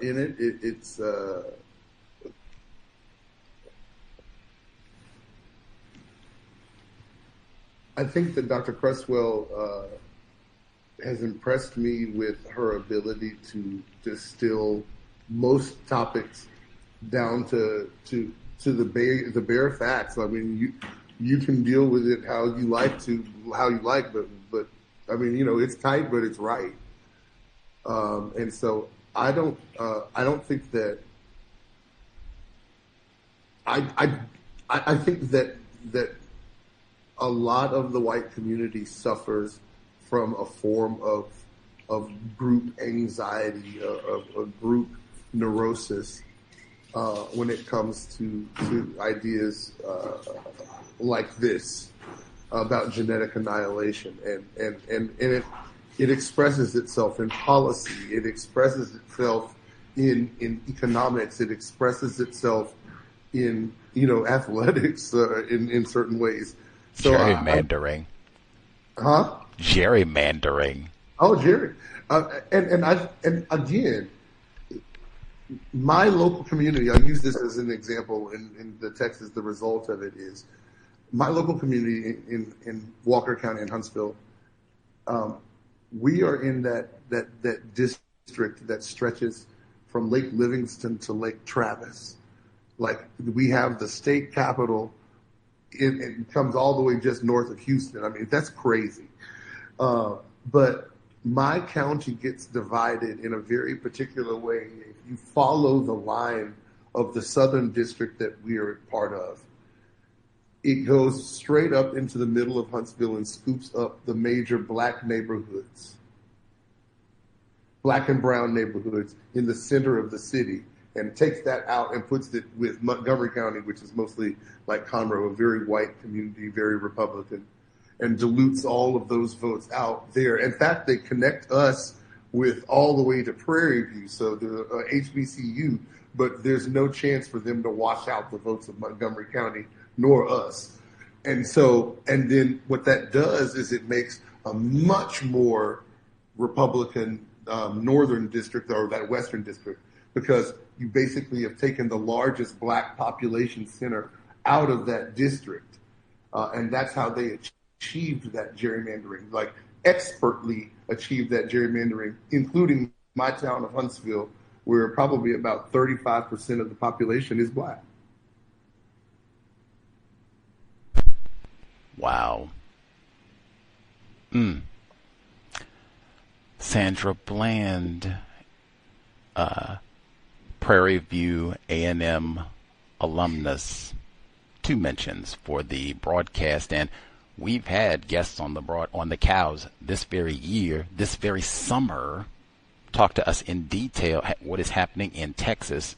in it. It's I think that Dr. Cresswell has impressed me with her ability to distill most topics down to the bare facts. I mean, you can deal with it how you like, but I mean, you know, it's tight, but it's right. And so I don't think that I think that a lot of the white community suffers from a form of group anxiety, of group neurosis when it comes to ideas like this about genetic annihilation, and it expresses itself in policy, it expresses itself in economics, it expresses itself in, you know, athletics in certain ways. So gerrymandering. Gerrymandering. Oh, Jerry. And again, my local community, I'll use this as an example in the text, as the result of it is my local community in Walker County and Huntsville. We are in that district that stretches from Lake Livingston to Lake Travis. Like, we have the state capital. It comes all the way just north of Houston. I mean, that's crazy. But my county gets divided in a very particular way. If you follow the line of the southern district that we are part of, it goes straight up into the middle of Huntsville and scoops up the major black neighborhoods, black and brown neighborhoods in the center of the city, and takes that out and puts it with Montgomery County, which is mostly like Conroe, a very white community, very Republican, and dilutes all of those votes out there. In fact, they connect us with all the way to Prairie View, so the HBCU, but there's no chance for them to wash out the votes of Montgomery County, nor us. And so, and then what that does is it makes a much more Republican northern district, or that western district, because you basically have taken the largest black population center out of that district. And that's how they achieved that gerrymandering, like expertly achieved that gerrymandering, including my town of Huntsville, where probably about 35% of the population is black. Wow. Sandra Bland, Prairie View A&M alumnus, 2 mentions for the broadcast, and we've had guests on the cows this very year, this very summer, talk to us in detail what is happening in Texas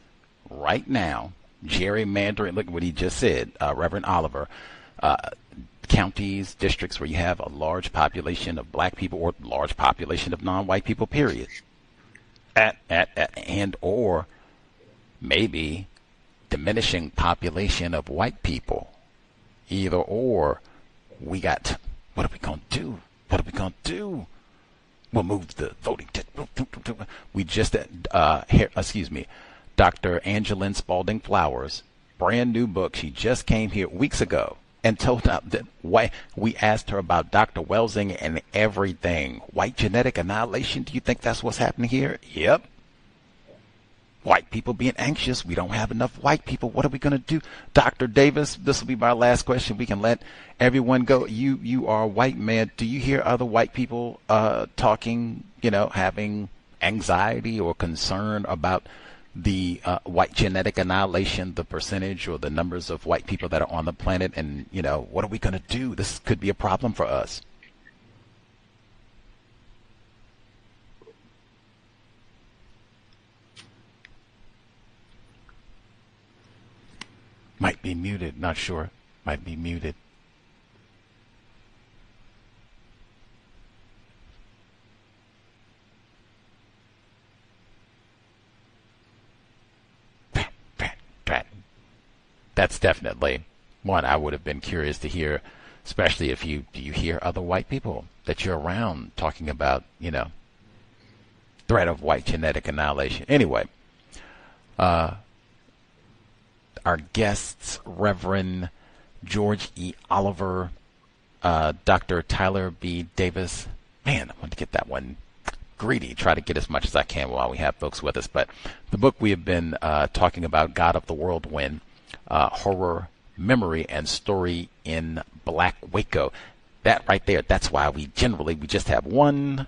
right now. Gerrymandering, look what he just said, Reverend Oliver. Counties, districts where you have a large population of black people or large population of non-white people, period. And or maybe diminishing population of white people. Either or. We got, what are we going to do? What are we going to do? We'll move the voting. We just, Dr. Angeline Spalding Flowers, brand new book. She just came here weeks ago and told us that we asked her about Dr. Welsing and everything. White genetic annihilation. Do you think that's what's happening here? Yep. White people being anxious. We don't have enough white people. What are we going to do? Dr. Davis, this will be my last question. We can let everyone go. You are a white man. Do you hear other white people talking, having anxiety or concern about the white genetic annihilation, the percentage or the numbers of white people that are on the planet? And, what are we going to do? This could be a problem for us. Might be muted, not sure. Might be muted. that's definitely one I would have been curious to hear, especially if do you hear other white people that you're around talking about, threat of white genetic annihilation. Anyway, our guests, Reverend George E. Oliver, Dr. Tyler B. Davis. Man, I want to get that one greedy, try to get as much as I can while we have folks with us. But the book we have been talking about, God of the Whirlwind, Horror, Memory, and Story in Black Waco. That right there, that's why we just have one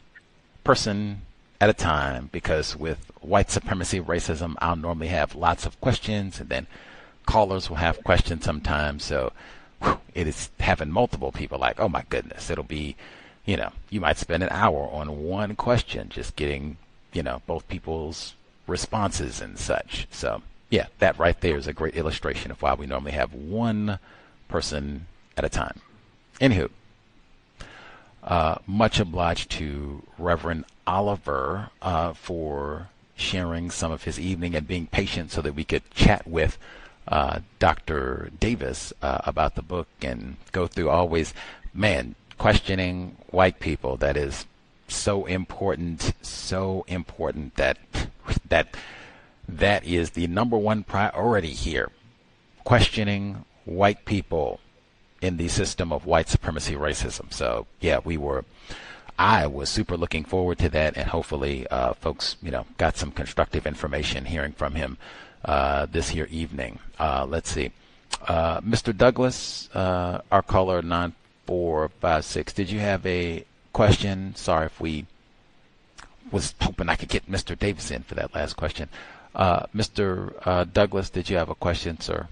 person at a time, because with white supremacy, racism, I'll normally have lots of questions, and then callers will have questions sometimes. So it is having multiple people like, oh my goodness, it'll be, you might spend an hour on one question just getting, both people's responses and such. So yeah, that right there is a great illustration of why we normally have one person at a time. Anywho, much obliged to Reverend Oliver for sharing some of his evening and being patient so that we could chat with Dr. Davis about the book and go through always, questioning white people. That is so important that is the number one priority here. Questioning white people in the system of white supremacy racism. So yeah, I was super looking forward to that, and hopefully folks, got some constructive information hearing from him this here evening. Let's see. Mr. Douglas, our caller 9456, did you have a question? Sorry if we was hoping I could get Mr. Davis in for that last question. Mr. Douglas, did you have a question, sir?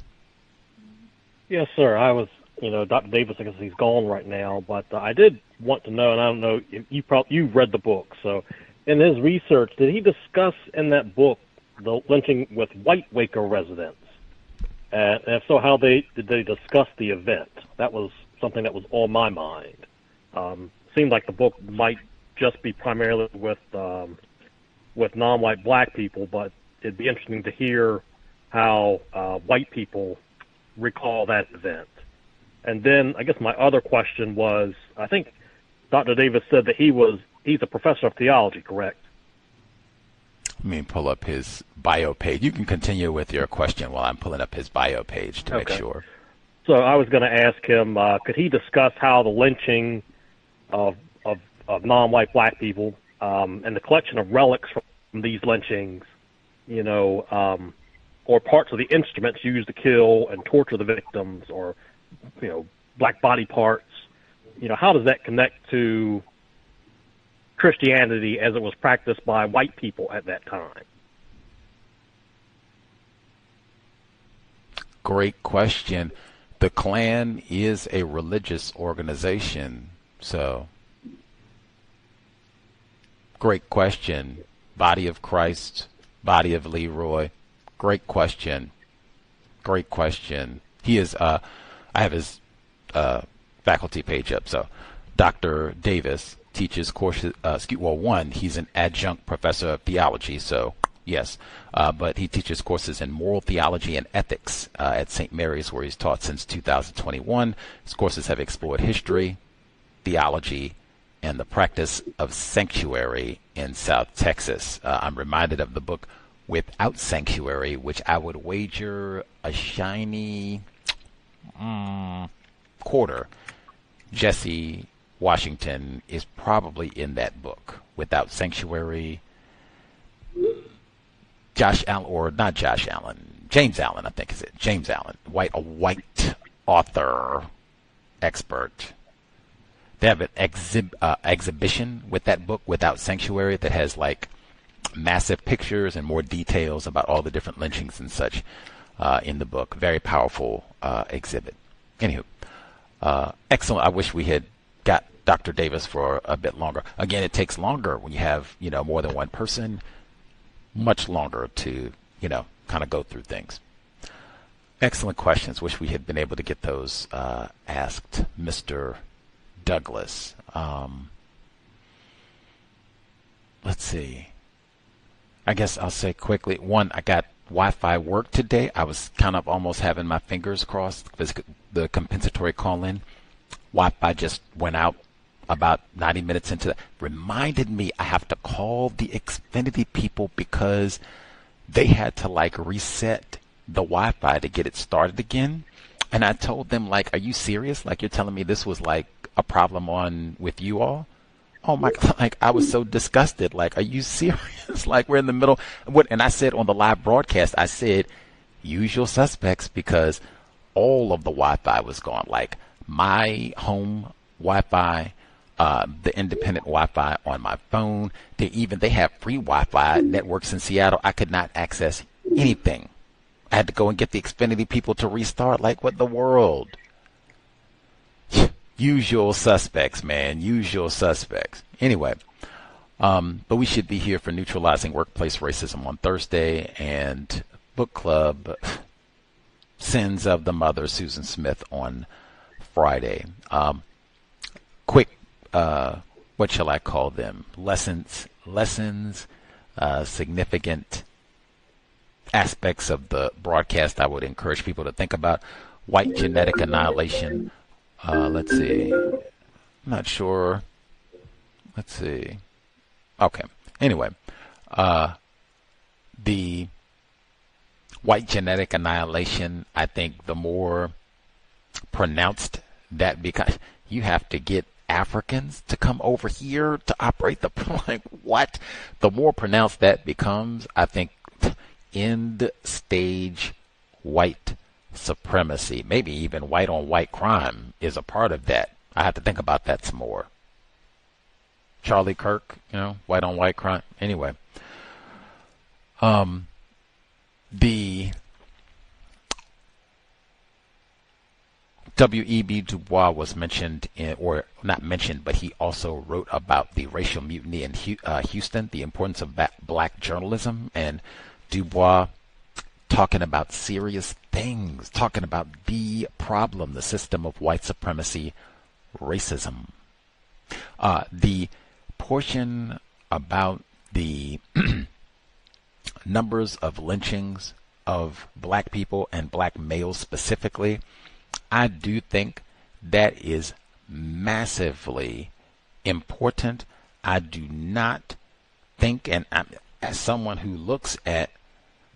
Yes, sir. I was, Dr. Davis, I guess he's gone right now, but I did want to know, and I don't know, you read the book, so in his research, did he discuss in that book the lynching with white Waco residents? And if so, did they discuss the event? That was something that was on my mind. Seemed like the book might just be primarily with non-white black people, but it'd be interesting to hear how white people recall that event. And then I guess my other question was, I think Dr. Davis said that he's a professor of theology, correct? Let me pull up his bio page. You can continue with your question while I'm pulling up his bio page to make sure. So I was going to ask him, could he discuss how the lynching of non-white black people and the collection of relics from these lynchings, or parts of the instruments used to kill and torture the victims, or black body parts, how does that connect to Christianity as it was practiced by white people at that time? Great question. The Klan is a religious organization, so great question. Body of Christ, body of Leroy. Great question. Great question. He is, I have his faculty page up. So Dr. Davis teaches courses, he's an adjunct professor of theology, so yes, but he teaches courses in moral theology and ethics at St. Mary's, where he's taught since 2021. His courses have explored history, theology, and the practice of sanctuary in South Texas. I'm reminded of the book Without Sanctuary, which I would wager a shiny quarter Jesse Washington is probably in that book. Without Sanctuary, James Allen, I think is it. James Allen, a white author, expert. They have an exhibition with that book, Without Sanctuary, that has like massive pictures and more details about all the different lynchings and such in the book. Very powerful exhibit. Anywho, excellent. I wish we had got Dr. Davis for a bit longer. Again, it takes longer when you have, more than one person. Much longer to, kind of go through things. Excellent questions. Wish we had been able to get those asked, Mr. Douglas. Let's see. I guess I'll say quickly. One, I got Wi-Fi worked today. I was kind of almost having my fingers crossed because the compensatory call-in Wi-Fi just went out about 90 minutes into that. Reminded me I have to call the Xfinity people because they had to like reset the Wi-Fi to get it started again. And I told them, like, are you serious? Like, you're telling me this was like a problem on with you all? Oh my God, like I was so disgusted. Like, are you serious? Like, we're in the middle. And I said on the live broadcast, I said, usual suspects, because all of the Wi-Fi was gone. Like my home Wi-Fi, the independent Wi-Fi on my phone. They have free Wi-Fi networks in Seattle. I could not access anything. I had to go and get the Xfinity people to restart. Like, what the world? Usual suspects, man. Usual suspects. Anyway, but we should be here for Neutralizing Workplace Racism on Thursday and Book Club Sins of the Mother, Susan Smith, on Friday. Quick, what shall I call them? Lessons, significant aspects of the broadcast I would encourage people to think about. White genetic annihilation. Let's see. I'm not sure. Let's see. Okay. Anyway, the white genetic annihilation, I think the more pronounced that becomes, you have to get Africans to come over here to operate the, like, what? The more pronounced that becomes, I think end stage white supremacy, maybe even white on white crime, is a part of that. I have to think about that some more. Charlie Kirk, white on white crime. Anyway, the W.E.B. Du Bois was mentioned or not mentioned, but he also wrote about the racial mutiny in Houston, the importance of black journalism, and Du Bois talking about serious things, talking about the problem, the system of white supremacy, racism. The portion about the numbers of lynchings of black people and black males specifically, I do think that is massively important. I do not think, and as someone who looks at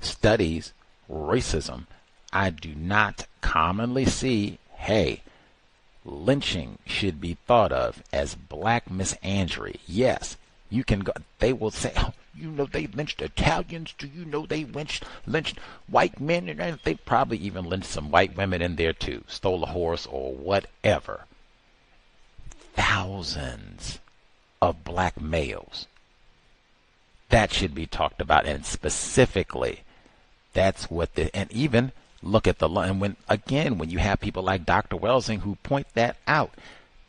studies racism, I do not commonly see, hey, lynching should be thought of as black misandry. Yes, you can go, they will say, oh, they lynched Italians. Do you know they lynched white men? And they probably even lynched some white women in there too, stole a horse or whatever. Thousands of black males. That should be talked about, and specifically, that's what and even look at and when you have people like Dr. Welsing who point that out,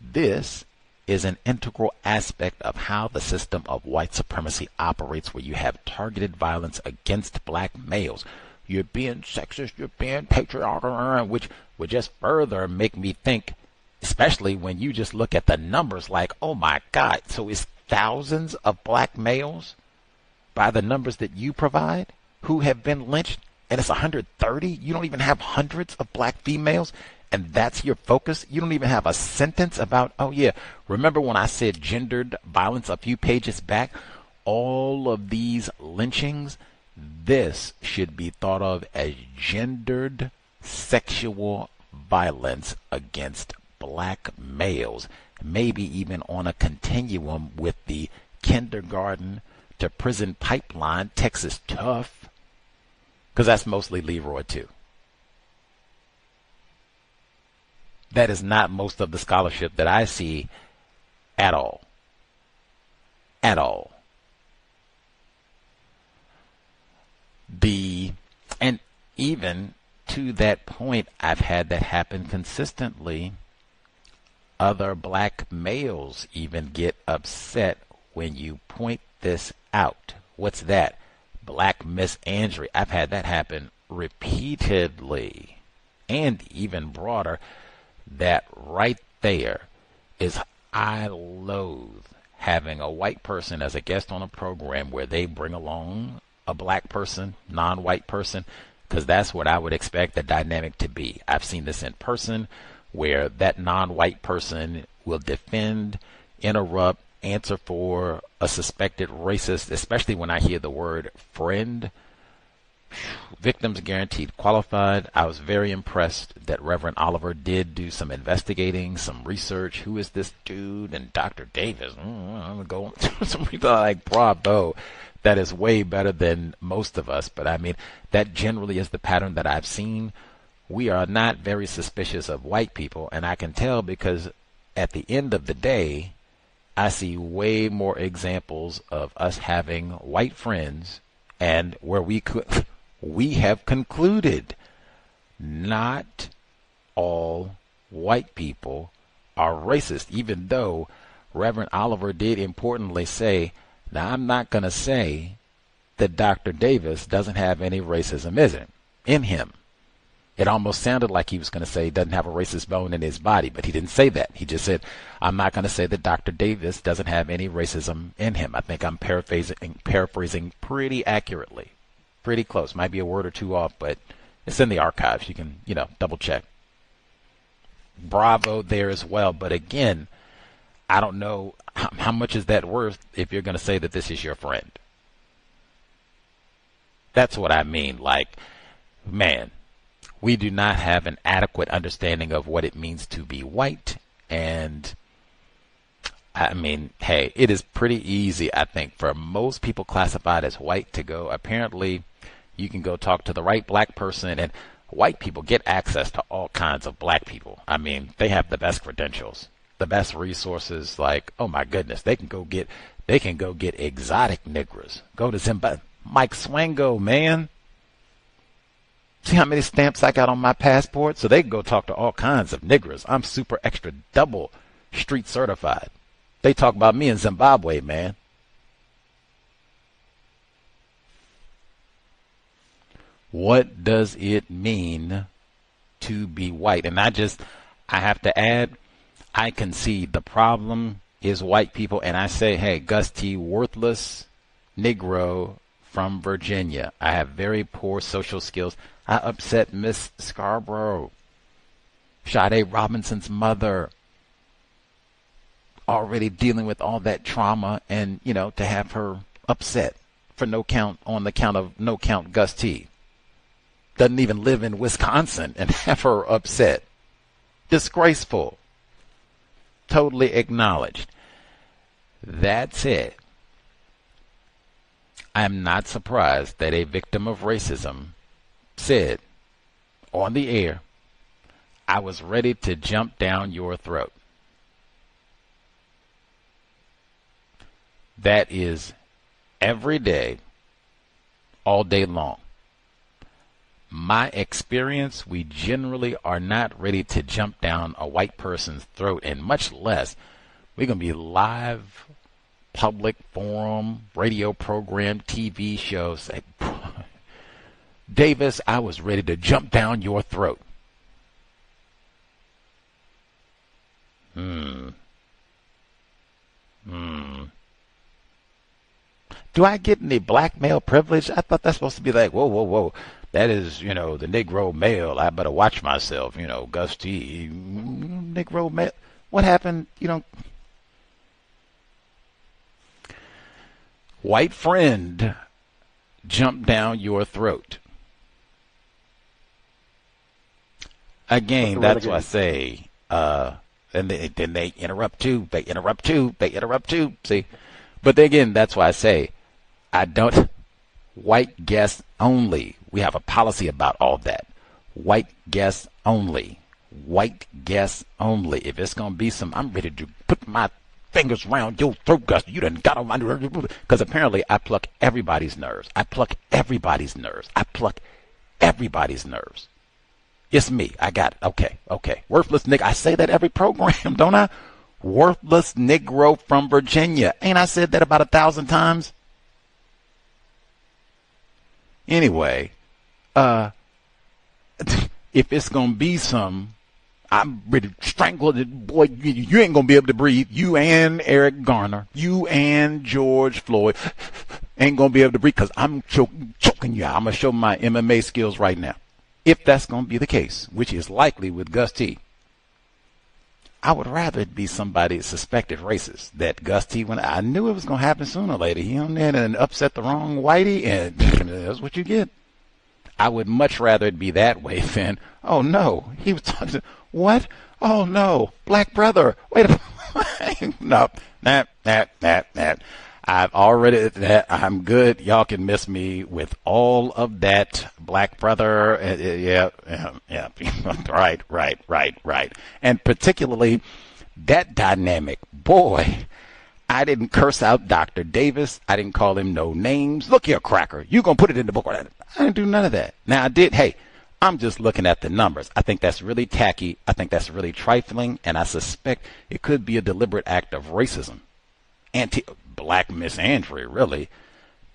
this is an integral aspect of how the system of white supremacy operates, where you have targeted violence against black males. You're being sexist, you're being patriarchal, which would just further make me think, especially when you just look at the numbers like, oh my God, so it's thousands of black males by the numbers that you provide who have been lynched, and it's 130? You don't even have hundreds of black females, and that's your focus? You don't even have a sentence about, oh yeah, remember when I said gendered violence a few pages back? All of these lynchings, this should be thought of as gendered sexual violence against black males, maybe even on a continuum with the kindergarten to prison pipeline, Texas tough, because that's mostly Leroy too. That is not most of the scholarship that I see at all. At all. And even to that point, I've had that happen consistently. Other black males even get upset when you point this out. What's that? Black misandry. I've had that happen repeatedly. And even broader, that right there is, I loathe having a white person as a guest on a program where they bring along a black person, non-white person, because that's what I would expect the dynamic to be. I've seen this in person where that non-white person will defend, interrupt, answer for a suspected racist, especially when I hear the word friend. Victims guaranteed qualified. I was very impressed that Reverend Oliver did do some investigating, some research. Who is this dude? And Dr. Davis. I'm going to go some people like, bravo. That is way better than most of us. But I mean, that generally is the pattern that I've seen. We are not very suspicious of white people. And I can tell because at the end of the day, I see way more examples of us having white friends and where we have concluded not all white people are racist, even though Reverend Oliver did importantly say, now I'm not going to say that Dr. Davis doesn't have any racism in him. It almost sounded like he was going to say he doesn't have a racist bone in his body, but he didn't say that. He just said, I'm not going to say that Dr. Davis doesn't have any racism in him. I think I'm paraphrasing pretty accurately. Pretty close. Might be a word or two off, but it's in the archives. You can, double check. Bravo there as well. But again, I don't know how much is that worth if you're going to say that this is your friend. That's what I mean. Like, man, we do not have an adequate understanding of what it means to be white. And I mean, hey, it is pretty easy, I think, for most people classified as white to go. Apparently, you can go talk to the right black person, and white people get access to all kinds of black people. I mean, they have the best credentials, the best resources. Like, oh my goodness, they can go get exotic niggers. Go to Zimbabwe. Mike Swango, man. See how many stamps I got on my passport? So they can go talk to all kinds of niggers. I'm super extra double street certified. They talk about me in Zimbabwe, man. What does it mean to be white? And I have to add, I concede the problem is white people. And I say, hey, Gus T, worthless Negro from Virginia. I have very poor social skills. I upset Miss Scarborough, Sade Robinson's mother, already dealing with all that trauma, and, to have her upset for no count on the count of no count Gus T. Doesn't even live in Wisconsin and have her upset. Disgraceful. Totally acknowledged. That's it. I'm not surprised that a victim of racism said on the air, I was ready to jump down your throat. That is every day, all day long. My experience, we generally are not ready to jump down a white person's throat, and much less we're going to be live, public forum, radio program, TV show, say, Davis, I was ready to jump down your throat. Do I get any black male privilege? I thought that's supposed to be like, whoa. That is, the Negro male. I better watch myself, Gus T. Negro male. What happened, White friend jumped down your throat. Again, that's what I say. And then they interrupt too. They interrupt too. See? But again, that's why I say, I don't. White guests only. We have a policy about all that. White guests only. White guests only. If it's going to be some, I'm ready to put my fingers around your throat, Gus. You done got on my nerves. Because apparently I pluck everybody's nerves. It's me. I got it. Okay. Worthless nigga. I say that every program, don't I? Worthless Negro from Virginia. Ain't I said that about 1,000 times? Anyway, if it's going to be some, I'm ready to strangle it. Boy, you ain't going to be able to breathe. You and Eric Garner. You and George Floyd. ain't going to be able to breathe because I'm choking you out. I'm going to show my MMA skills right now. If that's going to be the case, which is likely with Gus T, I would rather it be somebody suspected racist. That Gus T, when I knew it was going to happen sooner or later, he on there and upset the wrong whitey, and that's what you get. I would much rather it be that way than, oh no, he was talking to, what? Oh no, black brother. Wait a minute. No, that. I've already, I'm good. Y'all can miss me with all of that, black brother. Yeah. Right. And particularly that dynamic. Boy, I didn't curse out Dr. Davis. I didn't call him no names. Look here, cracker. You gonna put it in the book? I didn't do none of that. Now I did. Hey, I'm just looking at the numbers. I think that's really tacky. I think that's really trifling. And I suspect it could be a deliberate act of racism. Black misandry, really.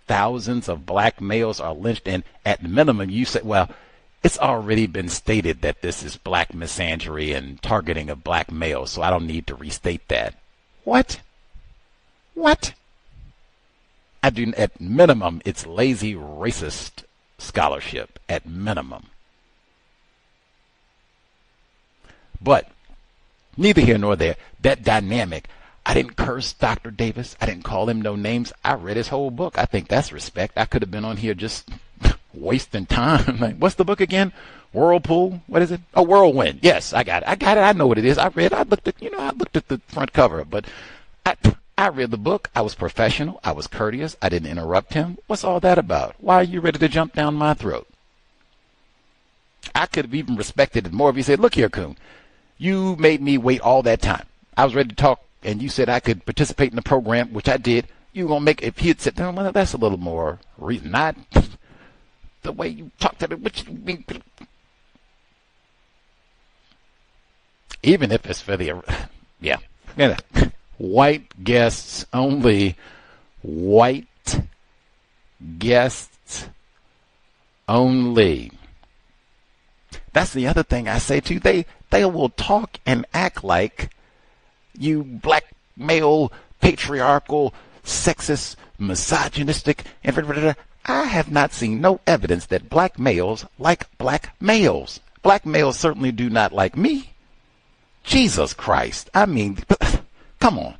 Thousands of black males are lynched, and at minimum, you say, well, it's already been stated that this is black misandry and targeting of black males, so I don't need to restate that. What? I do. At minimum, it's lazy racist scholarship. At minimum. But neither here nor there. That dynamic. I didn't curse Dr. Davis. I didn't call him no names. I read his whole book. I think that's respect. I could have been on here just wasting time. Like, what's the book again? Whirlpool? What is it? Oh, Whirlwind. Yes, I got it. I know what it is. I looked at the front cover, but I read the book. I was professional. I was courteous. I didn't interrupt him. What's all that about? Why are you ready to jump down my throat? I could have even respected it more if you said, look here, Coon, you made me wait all that time. I was ready to talk, and you said I could participate in the program, which I did. You gonna make, if he had said, well, that's a little more reason, not the way you talked to me, which, even if it's for the, white guests only, white guests only. That's the other thing I say too. They will talk and act like you black male, patriarchal, sexist, misogynistic, and I have not seen no evidence that black males like black males. Black males certainly do not like me. Jesus Christ. I mean, come on.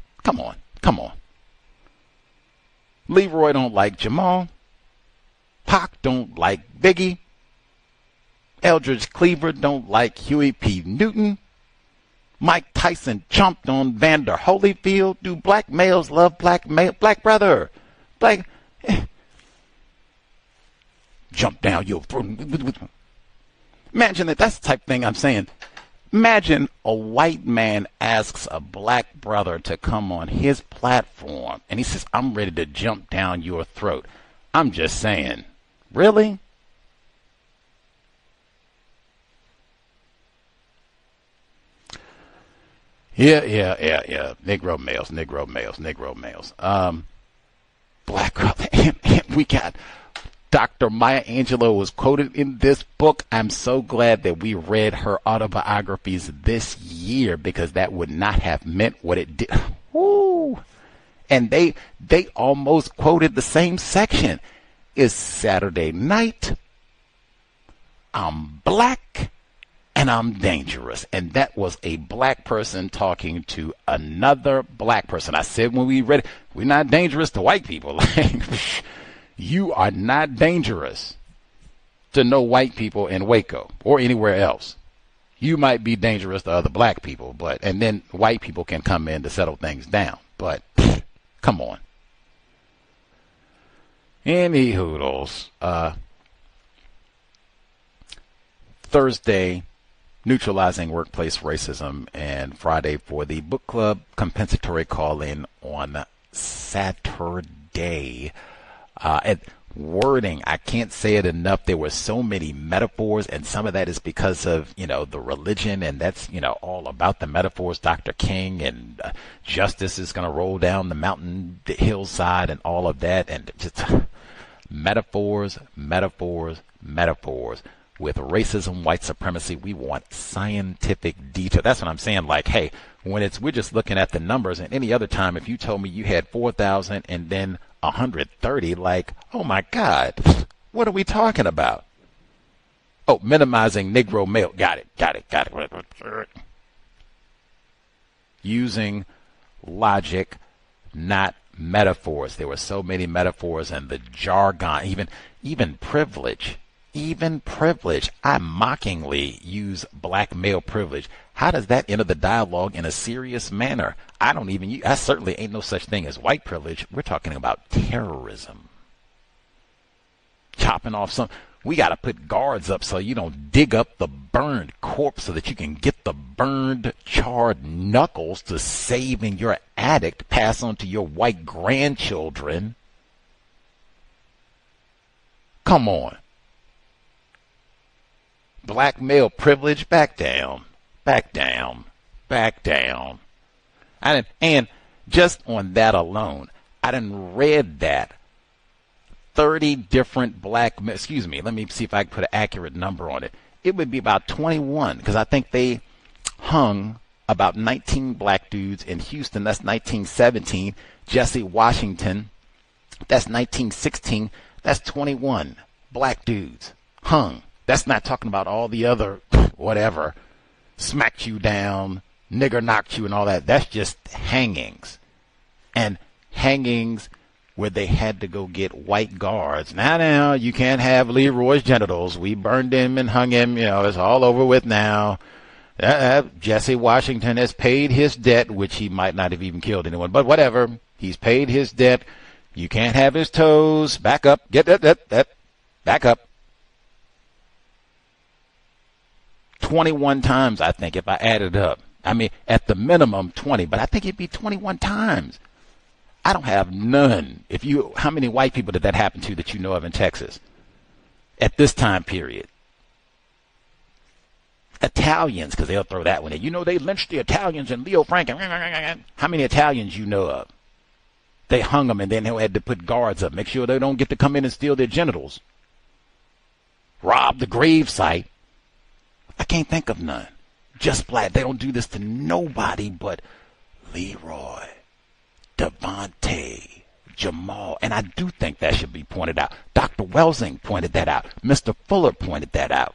Leroy don't like Jamal. Pac don't like Biggie. Eldridge Cleaver don't like Huey P. Newton. Mike Tyson chomped on Vander Holyfield. Do black males love black brother? Jump down your throat. Imagine that's the type of thing I'm saying. Imagine a white man asks a black brother to come on his platform and he says, I'm ready to jump down your throat. I'm just saying, really? Yeah. Negro males. Black brother. And we got Dr. Maya Angelou was quoted in this book. I'm so glad that we read her autobiographies this year because that would not have meant what it did. Woo! And they almost quoted the same section. It's Saturday night. I'm black. And I'm dangerous. And that was a black person talking to another black person. I said when we read it, we're not dangerous to white people. You are not dangerous to no white people in Waco or anywhere else. You might be dangerous to other black people, and then white people can come in to settle things down. But come on. Any hoodles. Thursday, Neutralizing Workplace Racism, and Friday for the book club compensatory call-in on Saturday. And wording, I can't say it enough. There were so many metaphors, and some of that is because of, the religion, and that's, all about the metaphors. Dr. King and justice is going to roll down the mountain, the hillside, and all of that, and just metaphors. With racism, white supremacy, we want scientific detail. That's what I'm saying. Like, hey, when we're just looking at the numbers, and any other time, if you told me you had 4,000 and then 130, like, oh my God, what are we talking about? Oh, minimizing Negro male. Got it. Using logic, not metaphors. There were so many metaphors and the jargon, even privilege. Even privilege. I mockingly use black male privilege. How does that enter the dialogue in a serious manner? I certainly ain't no such thing as white privilege. We're talking about terrorism. Chopping off we got to put guards up so you don't dig up the burned corpse so that you can get the burned, charred knuckles to save in your attic, pass on to your white grandchildren. Come on. Black male privilege, back down. And just on that alone, I done read that 30 different let me see if I can put an accurate number on it. It would be about 21, because I think they hung about 19 black dudes in Houston. That's 1917. Jesse Washington, that's 1916. That's 21 black dudes hung. That's not talking about all the other whatever, smacked you down, nigger knocked you and all that. That's just hangings. And hangings where they had to go get white guards. Now, you can't have Leroy's genitals. We burned him and hung him. It's all over with now. Jesse Washington has paid his debt, which he might not have even killed anyone, but whatever. He's paid his debt. You can't have his toes. Back up. Get that. Back up. 21 times, I think, if I added up. I mean, at the minimum 20, but I think it'd be 21 times. I don't have none. How many white people did that happen to that you know of in Texas at this time period? Italians, because they'll throw that one in. They lynched the Italians and Leo Frank. How many Italians you know of? They hung them and then they had to put guards up, make sure they don't get to come in and steal their genitals. Rob the grave site. I can't think of none. Just black. They don't do this to nobody but Leroy, Devontae, Jamal. And I do think that should be pointed out. Dr. Welsing pointed that out. Mr. Fuller pointed that out.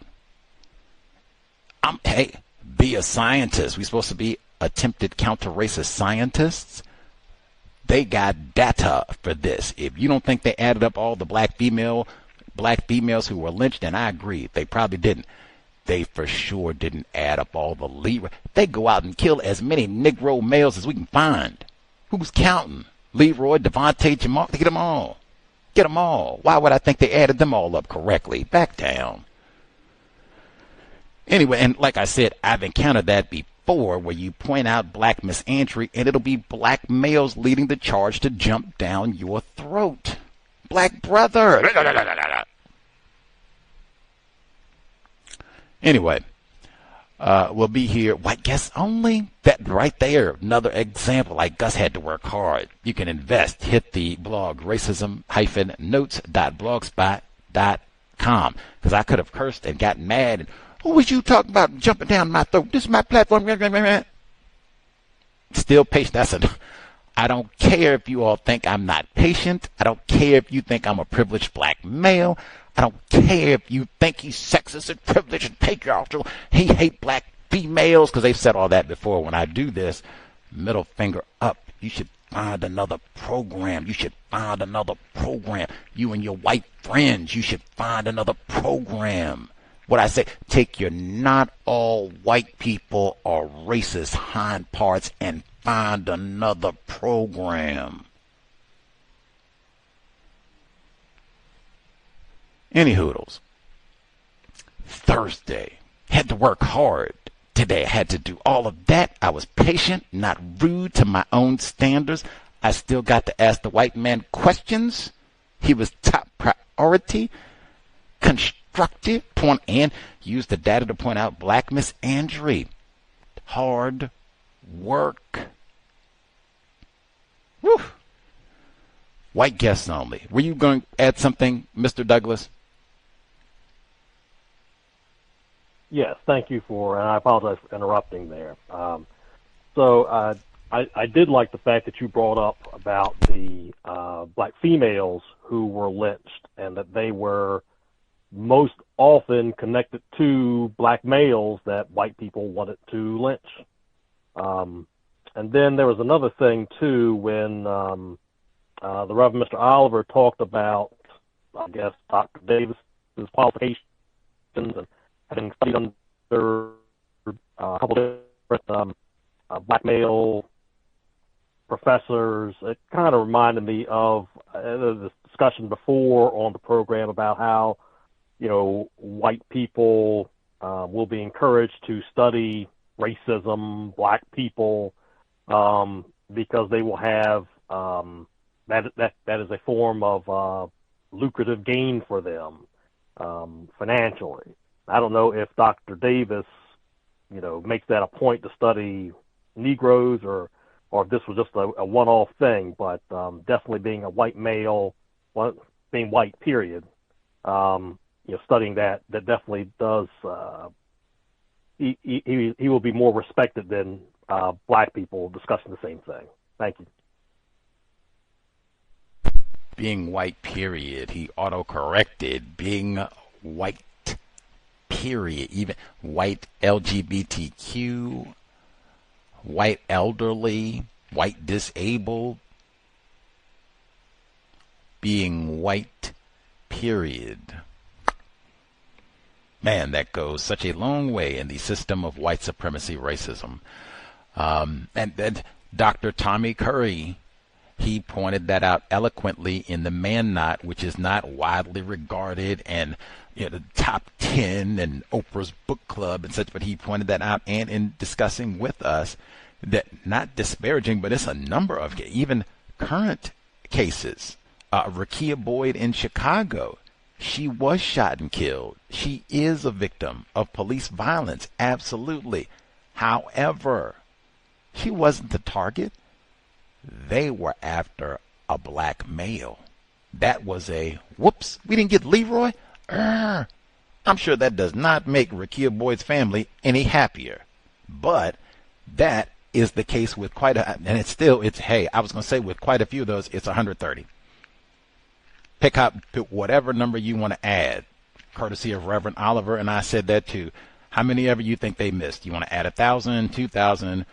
Hey, be a scientist. We're supposed to be attempted counter-racist scientists. They got data for this. If you don't think they added up all the black females who were lynched, and I agree, they probably didn't. They for sure didn't add up all the Leroy. They go out and kill as many Negro males as we can find. Who's counting? Leroy, Devontae, Jamal. Get them all. Get them all. Why would I think they added them all up correctly? Back down. Anyway, and like I said, I've encountered that before where you point out black misandry and it'll be black males leading the charge to jump down your throat. Black brother. Anyway, we'll be here. White guests only. That right there, another example. Like Gus had to work hard. You can invest. Hit the blog racism-notes.blogspot.com, because I could have cursed and gotten mad. And who was you talking about jumping down my throat? This is my platform. Still patient. I don't care if you all think I'm not patient. I don't care if you think I'm a privileged black male. I don't care if you think he's sexist and privileged and patriarchal. He hate black females, because they've said all that before. When I do this, middle finger up. You should find another program. You should find another program. You and your white friends, you should find another program. What I say, take your not all white people or racist hind parts and find another program. Any hoodles. Thursday. Had to work hard. Today I had to do all of that. I was patient, not rude to my own standards. I still got to ask the white man questions. He was top priority. Constructive, point, and use the data to point out black misandry. Hard work. Whew. White guests only. Were you going to add something, Mr. Douglas? Yes, thank you and I apologize for interrupting there. So I did like the fact that you brought up about the black females who were lynched, and that they were most often connected to black males that white people wanted to lynch. And then there was another thing too when the Reverend Mr. Oliver talked about, I guess, Dr. Davis's qualifications and having studied under a couple of different black male professors. It kind of reminded me of the discussion before on the program about how, white people will be encouraged to study racism, black people, because they will have that is a form of lucrative gain for them financially. I don't know if Dr. Davis, makes that a point to study Negroes or if this was just a one-off thing, but definitely being a white male, being white, period, studying that definitely does. He will be more respected than black people discussing the same thing. Thank you. Being white, period. He auto-corrected. Being white, period. Even white LGBTQ, white elderly, white disabled. Being white, period. Man, that goes such a long way in the system of white supremacy racism. And then Dr. Tommy Curry, he pointed that out eloquently in The Man Not, which is not widely regarded and the top 10 and Oprah's book club and such, but he pointed that out, and in discussing with us that, not disparaging, but it's a number of even current cases. Rakia Boyd in Chicago, she was shot and killed. She is a victim of police violence, absolutely. However, she wasn't the target. They were after a black male. That was a, whoops, we didn't get Leroy? I'm sure that does not make Rakia Boyd's family any happier. But that is the case with quite a, and hey, I was going to say with quite a few of those, it's 130. Pick whatever number you want to add, courtesy of Reverend Oliver, and I said that too. How many ever you think they missed? You want to add 1,000, 2,000,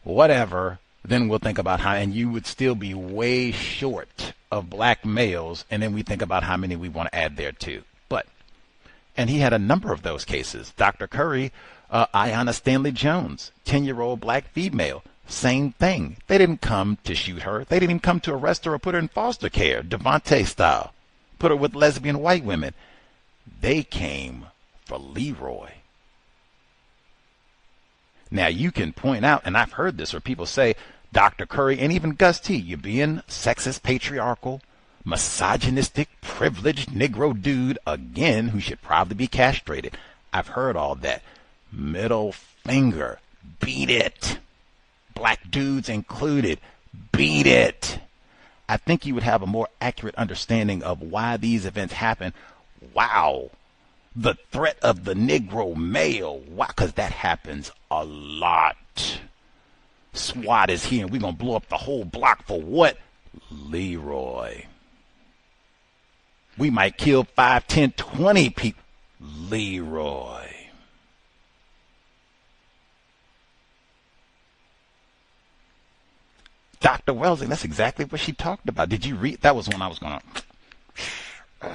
whatever, then we'll think about how, and you would still be way short of black males, and then we think about how many we want to add there too. And he had a number of those cases. Dr. Curry, Ayanna Stanley Jones, 10-year-old black female, same thing. They didn't come to shoot her. They didn't even come to arrest her or put her in foster care, Devontae style, put her with lesbian white women. They came for Leroy. Now, you can point out, and I've heard this, where people say, Dr. Curry and even Gus T, you're being sexist, patriarchal, misogynistic, privileged Negro dude, again, who should probably be castrated. I've heard all that. Middle finger. Beat it. Black dudes included. Beat it. I think you would have a more accurate understanding of why these events happen. Wow. The threat of the Negro male. Why? Because that happens a lot. SWAT is here and we're going to blow up the whole block for what? Leroy. We might kill 5, 10, 20 people. Leroy. Dr. Welsing, that's exactly what she talked about. Did you read? That was when I was going to.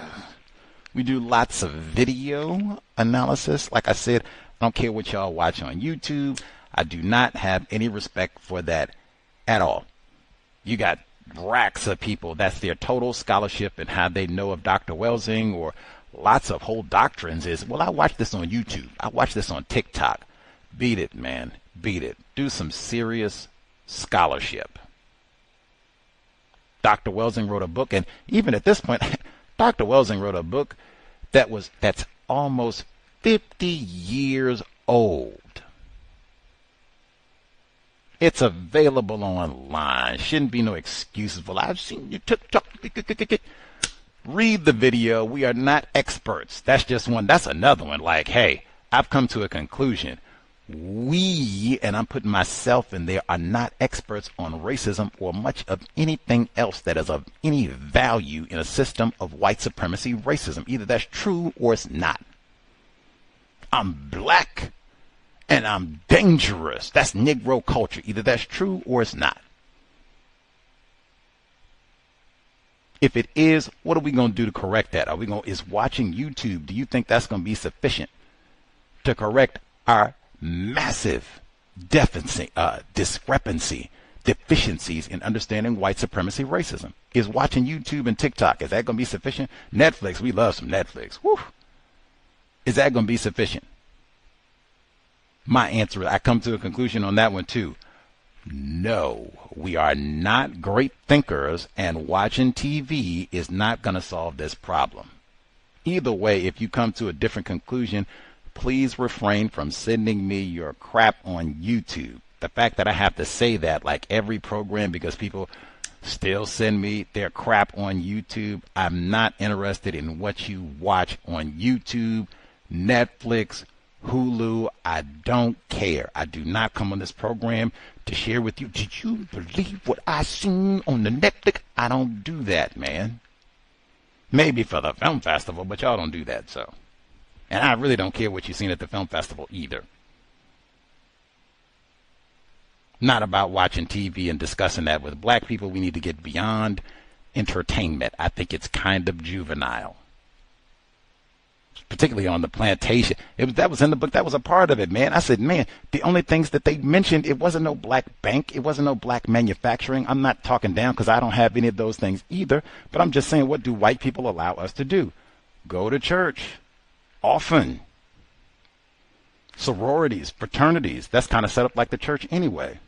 We do lots of video analysis. Like I said, I don't care what y'all watch on YouTube. I do not have any respect for that at all. You got racks of people, that's their total scholarship and how they know of Dr. Welsing, or lots of whole doctrines is, well, I watch this on YouTube. I watch this on TikTok. Beat it, man. Beat it. Do some serious scholarship. Dr. Welsing wrote a book, and even at this point, Dr. Welsing wrote a book that's almost 50 years old. It's available online. Shouldn't be no excuses. Well, I've seen you read the video. We are not experts. That's just one. That's another one. Like, hey, I've come to a conclusion. We, and I'm putting myself in there, are not experts on racism or much of anything else that is of any value in a system of white supremacy racism. Either that's true or it's not. I'm black and I'm dangerous. That's Negro culture. Either that's true or it's not. If it is, what are we going to do to correct that? Is watching YouTube, do you think that's going to be sufficient to correct our massive deficiencies in understanding white supremacy racism? Is watching YouTube and TikTok, is that going to be sufficient? Netflix, we love some Netflix. Whew. Is that going to be sufficient? My answer, I come to a conclusion on that one too. No, we are not great thinkers, and watching TV is not going to solve this problem. Either way, if you come to a different conclusion, please refrain from sending me your crap on YouTube. The fact that I have to say that like every program because people still send me their crap on YouTube. I'm not interested in what you watch on YouTube, Netflix, Hulu. I don't care. I do not come on this program to share with you. Did you believe what I seen on the Netflix? I don't do that, man. Maybe for the film festival, but y'all don't do that, so. And I really don't care what you've seen at the film festival either. Not about watching TV and discussing that with black people. We need to get beyond entertainment. I think it's kind of juvenile. Particularly on the Plantation. That was in the book. That was a part of it, man. I said, man, the only things that they mentioned, it wasn't no black bank. It wasn't no black manufacturing. I'm not talking down because I don't have any of those things either. But I'm just saying, what do white people allow us to do? Go to church. Often. Sororities, fraternities. That's kind of set up like the church anyway.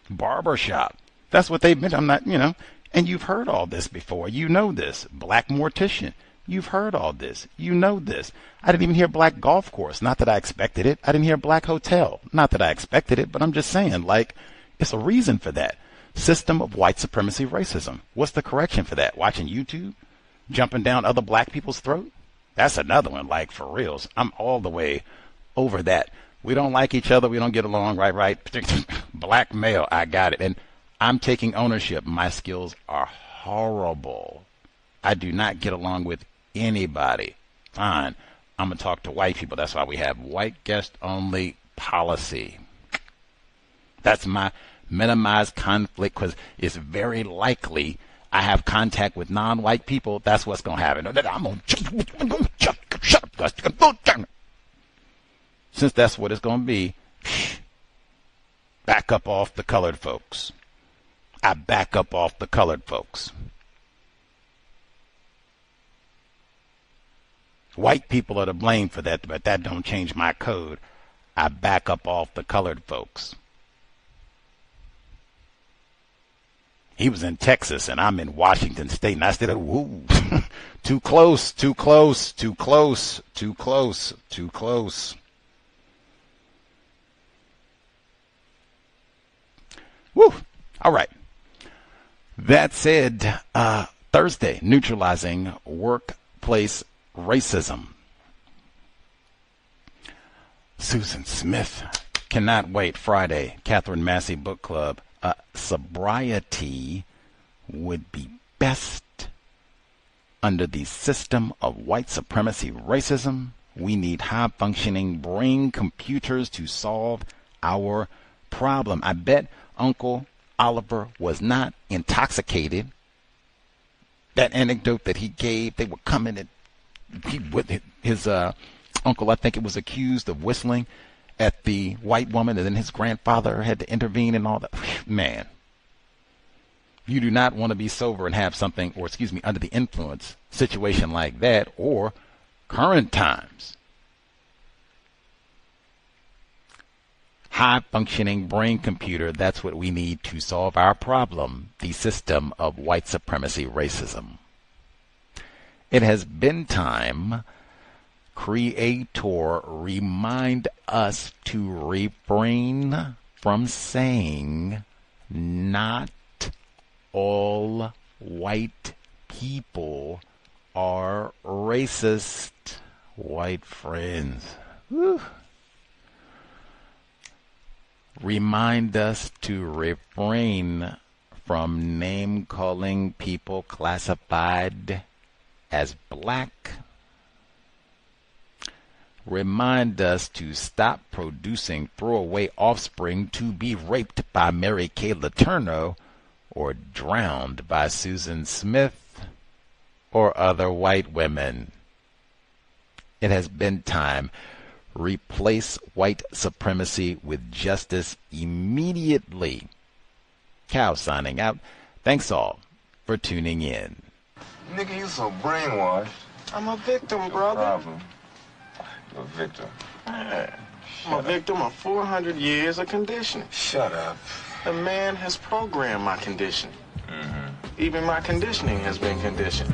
Barbershop. That's what they've been. I'm not, and you've heard all this before. You know this. Black mortician. You've heard all this. You know this. I didn't even hear black golf course. Not that I expected it. I didn't hear black hotel. Not that I expected it, but I'm just saying, it's a reason for that. System of white supremacy racism. What's the correction for that? Watching YouTube? Jumping down other black people's throat? That's another one, for reals. I'm all the way over that. We don't like each other. We don't get along. Right. Black male. I got it. And I'm taking ownership. My skills are horrible. I do not get along with anybody. Fine. I'm going to talk to white people. That's why we have white guest only policy. That's my minimize conflict, because it's very likely I have contact with non-white people. That's what's going to happen. I'm going to shut up. Since that's what it's going to be, back up off the colored folks. I back up off the colored folks. White people are to blame for that, but that don't change my code. I back up off the colored folks. He was in Texas and I'm in Washington State, and I said, woo, too close, too close, too close, too close, too close. Woo. All right. That said, Thursday, neutralizing workplace racism. Susan Smith, cannot wait. Friday, Catherine Massey Book Club. Sobriety would be best under the system of white supremacy racism. We need high-functioning brain computers to solve our problem. I bet Uncle Oliver was not intoxicated. That anecdote that he gave, they were coming at his uncle, I think it was accused of whistling at the white woman, and then his grandfather had to intervene and all that. Man, you do not want to be sober and have something, or under the influence situation like that, or current times. High-functioning brain computer, that's what we need to solve our problem, the system of white supremacy racism. It has been time, Creator, remind us to refrain from saying not all white people are racist. White friends. Whew. remind us to refrain from name-calling people classified as black. Remind us to stop producing throwaway offspring to be raped by Mary Kay Letourneau or drowned by Susan Smith or other white women. It has been time. Replace white supremacy with justice immediately. Cal signing out. Thanks all for tuning in. Nigga, you so brainwashed. I'm a victim, brother. Problem. You're a victim. I'm a victim of 400 years of conditioning. Shut up. The man has programmed my conditioning. Even my conditioning has been conditioned.